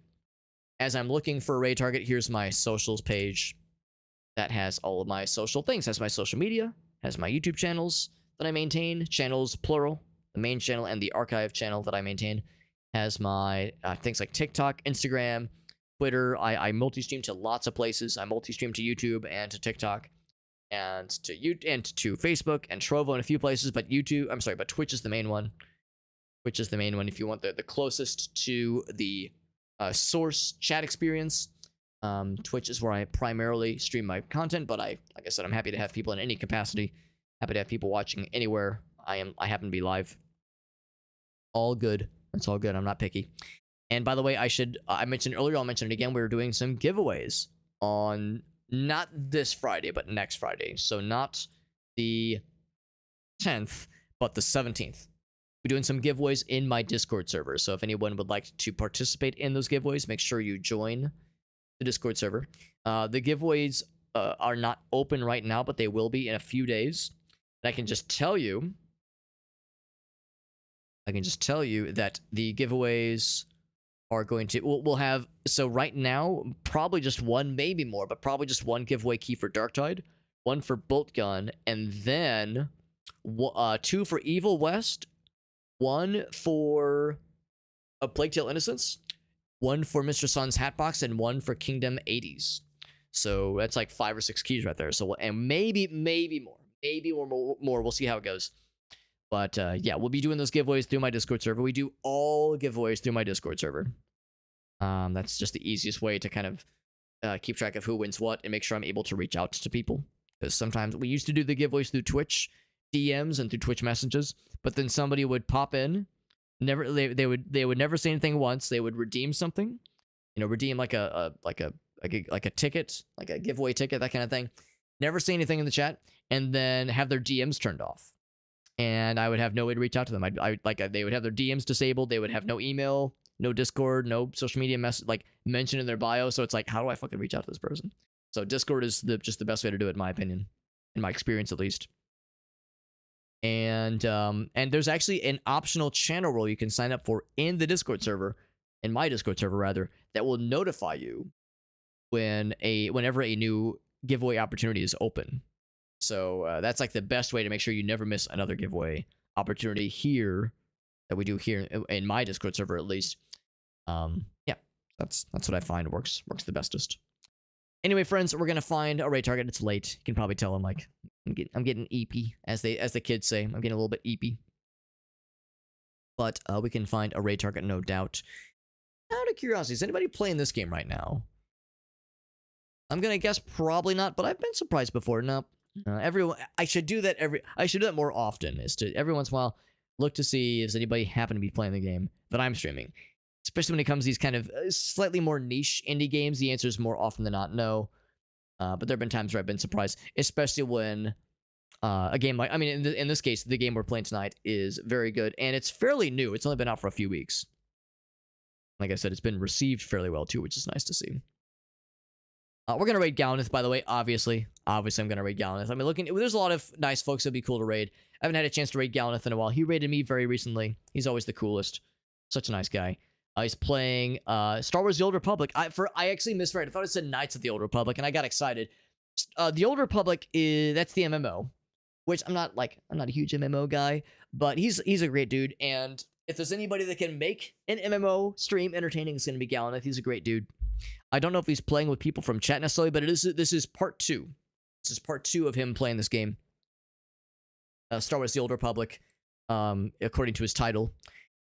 As I'm looking for a raid target, here's my socials page. That has all of my social things. Has my social media. Has my YouTube channels that I maintain. Channels, plural. The main channel and the archive channel that I maintain. Has my things like TikTok, Instagram, Twitter. I multi-stream to lots of places. I multi-stream to YouTube and to TikTok. And to Facebook and Trovo and a few places. But Twitch is the main one. Twitch is the main one if you want the closest to the source chat experience. Twitch is where I primarily stream my content, but like I said, I'm happy to have people in any capacity. Happy to have people watching anywhere I happen to be live. All good. That's all good. I'm not picky. And by the way, I mentioned earlier, I'll mention it again. We're doing some giveaways on not this Friday, but next Friday. So not the 10th, but the 17th. We're doing some giveaways in my Discord server. So if anyone would like to participate in those giveaways, make sure you join the Discord server. The giveaways are not open right now, but they will be in a few days. And I can just tell you that the giveaways are going to... We'll have... So right now, probably just one, maybe more, but probably just one giveaway key for Darktide, one for Bolt Gun, and then 2 for Evil West, 1 for A Plague Tale Innocence, 1 for Mr. Sun's Hatbox, and 1 for Kingdom 80s. So that's like 5 or 6 keys right there. So and maybe more. Maybe more. We'll see how it goes. But yeah, we'll be doing those giveaways through my Discord server. We do all giveaways through my Discord server. That's just the easiest way to kind of keep track of who wins what and make sure I'm able to reach out to people. Because sometimes we used to do the giveaways through Twitch DMs and through Twitch messages, but then somebody would pop in. They would never say anything once. They would redeem something, redeem like a ticket, like a giveaway ticket, that kind of thing. Never say anything in the chat, and then have their DMs turned off. And I would have no way to reach out to them. They would have their DMs disabled. They would have no email, no Discord, no social media mentioned in their bio. So it's like, how do I fucking reach out to this person? So Discord is just the best way to do it, in my opinion, in my experience at least. And there's actually an optional channel role you can sign up for in the Discord server, in my Discord server rather, that will notify you whenever a new giveaway opportunity is open. So that's like the best way to make sure you never miss another giveaway opportunity here that we do here in my Discord server, at least. Yeah, that's what I find works the bestest. Anyway, friends, we're gonna find a raid target. It's late. You can probably tell I'm getting eepy, as the kids say. I'm getting a little bit eepy. But we can find a raid target, no doubt. Out of curiosity, is anybody playing this game right now? I'm gonna guess probably not, but I've been surprised before. No, everyone. I should do that more often. Is to every once in a while look to see if anybody happen to be playing the game that I'm streaming. Especially when it comes to these kind of slightly more niche indie games, the answer is more often than not no. But there have been times where I've been surprised, especially when a game like, in this case, the game we're playing tonight is very good, and it's fairly new. It's only been out for a few weeks. Like I said, it's been received fairly well too, which is nice to see. We're gonna raid Gallaneth, by the way. Obviously, I'm gonna raid Gallaneth. There's a lot of nice folks that'd be cool to raid. I haven't had a chance to raid Gallaneth in a while. He raided me very recently. He's always the coolest. Such a nice guy. He's playing Star Wars: The Old Republic. I actually misread. I thought it said Knights of the Old Republic, and I got excited. The Old Republic that's the MMO, which I'm not a huge MMO guy, but he's a great dude. And if there's anybody that can make an MMO stream entertaining, it's gonna be Gallaneth. He's a great dude. I don't know if he's playing with people from chat necessarily, but this is part 2. This is part 2 of him playing this game. Star Wars: The Old Republic, according to his title.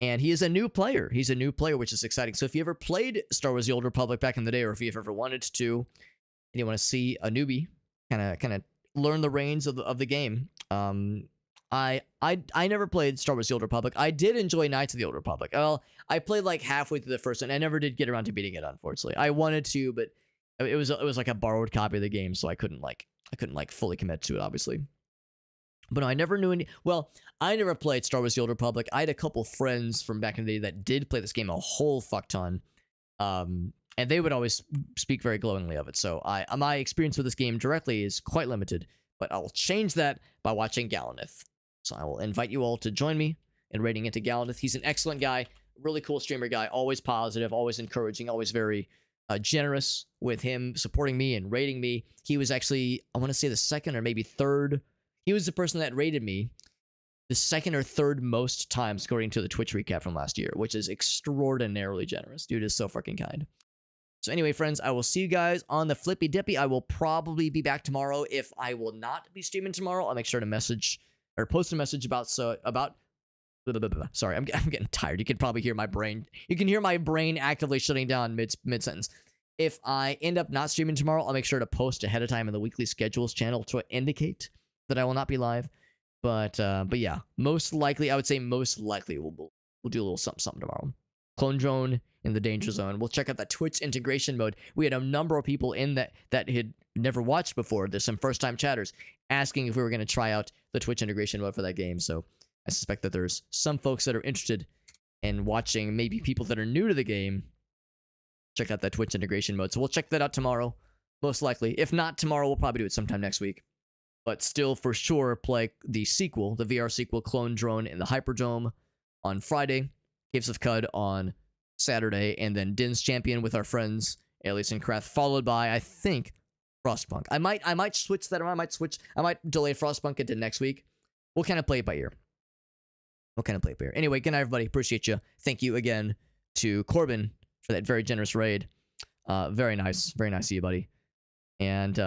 And he is a new player. He's a new player, which is exciting. So if you ever played Star Wars: The Old Republic back in the day, or if you've ever wanted to, and you want to see a newbie kind of learn the reins of the game, I never played Star Wars: The Old Republic. I did enjoy Knights of the Old Republic. Well, I played like halfway through the first one. I never did get around to beating it, unfortunately. I wanted to, but it was like a borrowed copy of the game, so I couldn't fully commit to it, obviously. But no, I never knew any. Well, I never played Star Wars: The Old Republic. I had a couple friends from back in the day that did play this game a whole fuck ton, and they would always speak very glowingly of it. So my experience with this game directly is quite limited. But I'll change that by watching Galanith. So I will invite you all to join me in rating into Galanith. He's an excellent guy, really cool streamer guy, always positive, always encouraging, always very generous with him supporting me and rating me. He was actually, I want to say the second or maybe third. He was the person that rated me the second or third most times according to the Twitch recap from last year, which is extraordinarily generous. Dude is so fucking kind. So anyway, friends, I will see you guys on the Flippy Dippy. I will probably be back tomorrow. If I will not be streaming tomorrow, I'll make sure to message or post a message about sorry, I'm getting tired. You can probably hear my brain. You can hear my brain actively shutting down mid sentence. If I end up not streaming tomorrow, I'll make sure to post ahead of time in the weekly schedules channel to indicate that I will not be live. But yeah, most likely, I would say most likely we'll do a little something tomorrow. Clone Drone in the Danger Zone. We'll check out that Twitch integration mode. We had a number of people in that had never watched before. There's some first-time chatters asking if we were going to try out the Twitch integration mode for that game. So I suspect that there's some folks that are interested in watching, maybe people that are new to the game, check out that Twitch integration mode. So we'll check that out tomorrow, most likely. If not tomorrow, we'll probably do it sometime next week. But still, for sure, play the sequel, the VR sequel, Clone Drone in the Hyperdome on Friday. Caves of Cud on Saturday, and then Din's Champion with our friends Alias and Krath, followed by, I think, Frostpunk. I might switch that around. I might delay Frostpunk into next week. We'll kind of play it by ear. Anyway, good night, everybody. Appreciate you. Thank you again to Corbin for that very generous raid. Very nice of you, buddy. And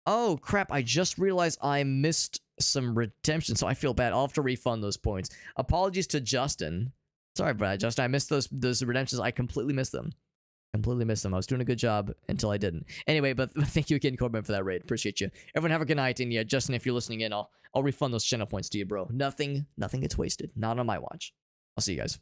oh crap! I just realized I missed some redemption, so I feel bad. I'll have to refund those points. Apologies to Justin. Sorry about that, Justin. I missed those redemptions. I completely missed them. I was doing a good job until I didn't. Anyway, but thank you again, Corbin, for that raid. Appreciate you. Everyone have a good night. And yeah, Justin, if you're listening in, I'll refund those channel points to you, bro. Nothing gets wasted. Not on my watch. I'll see you guys.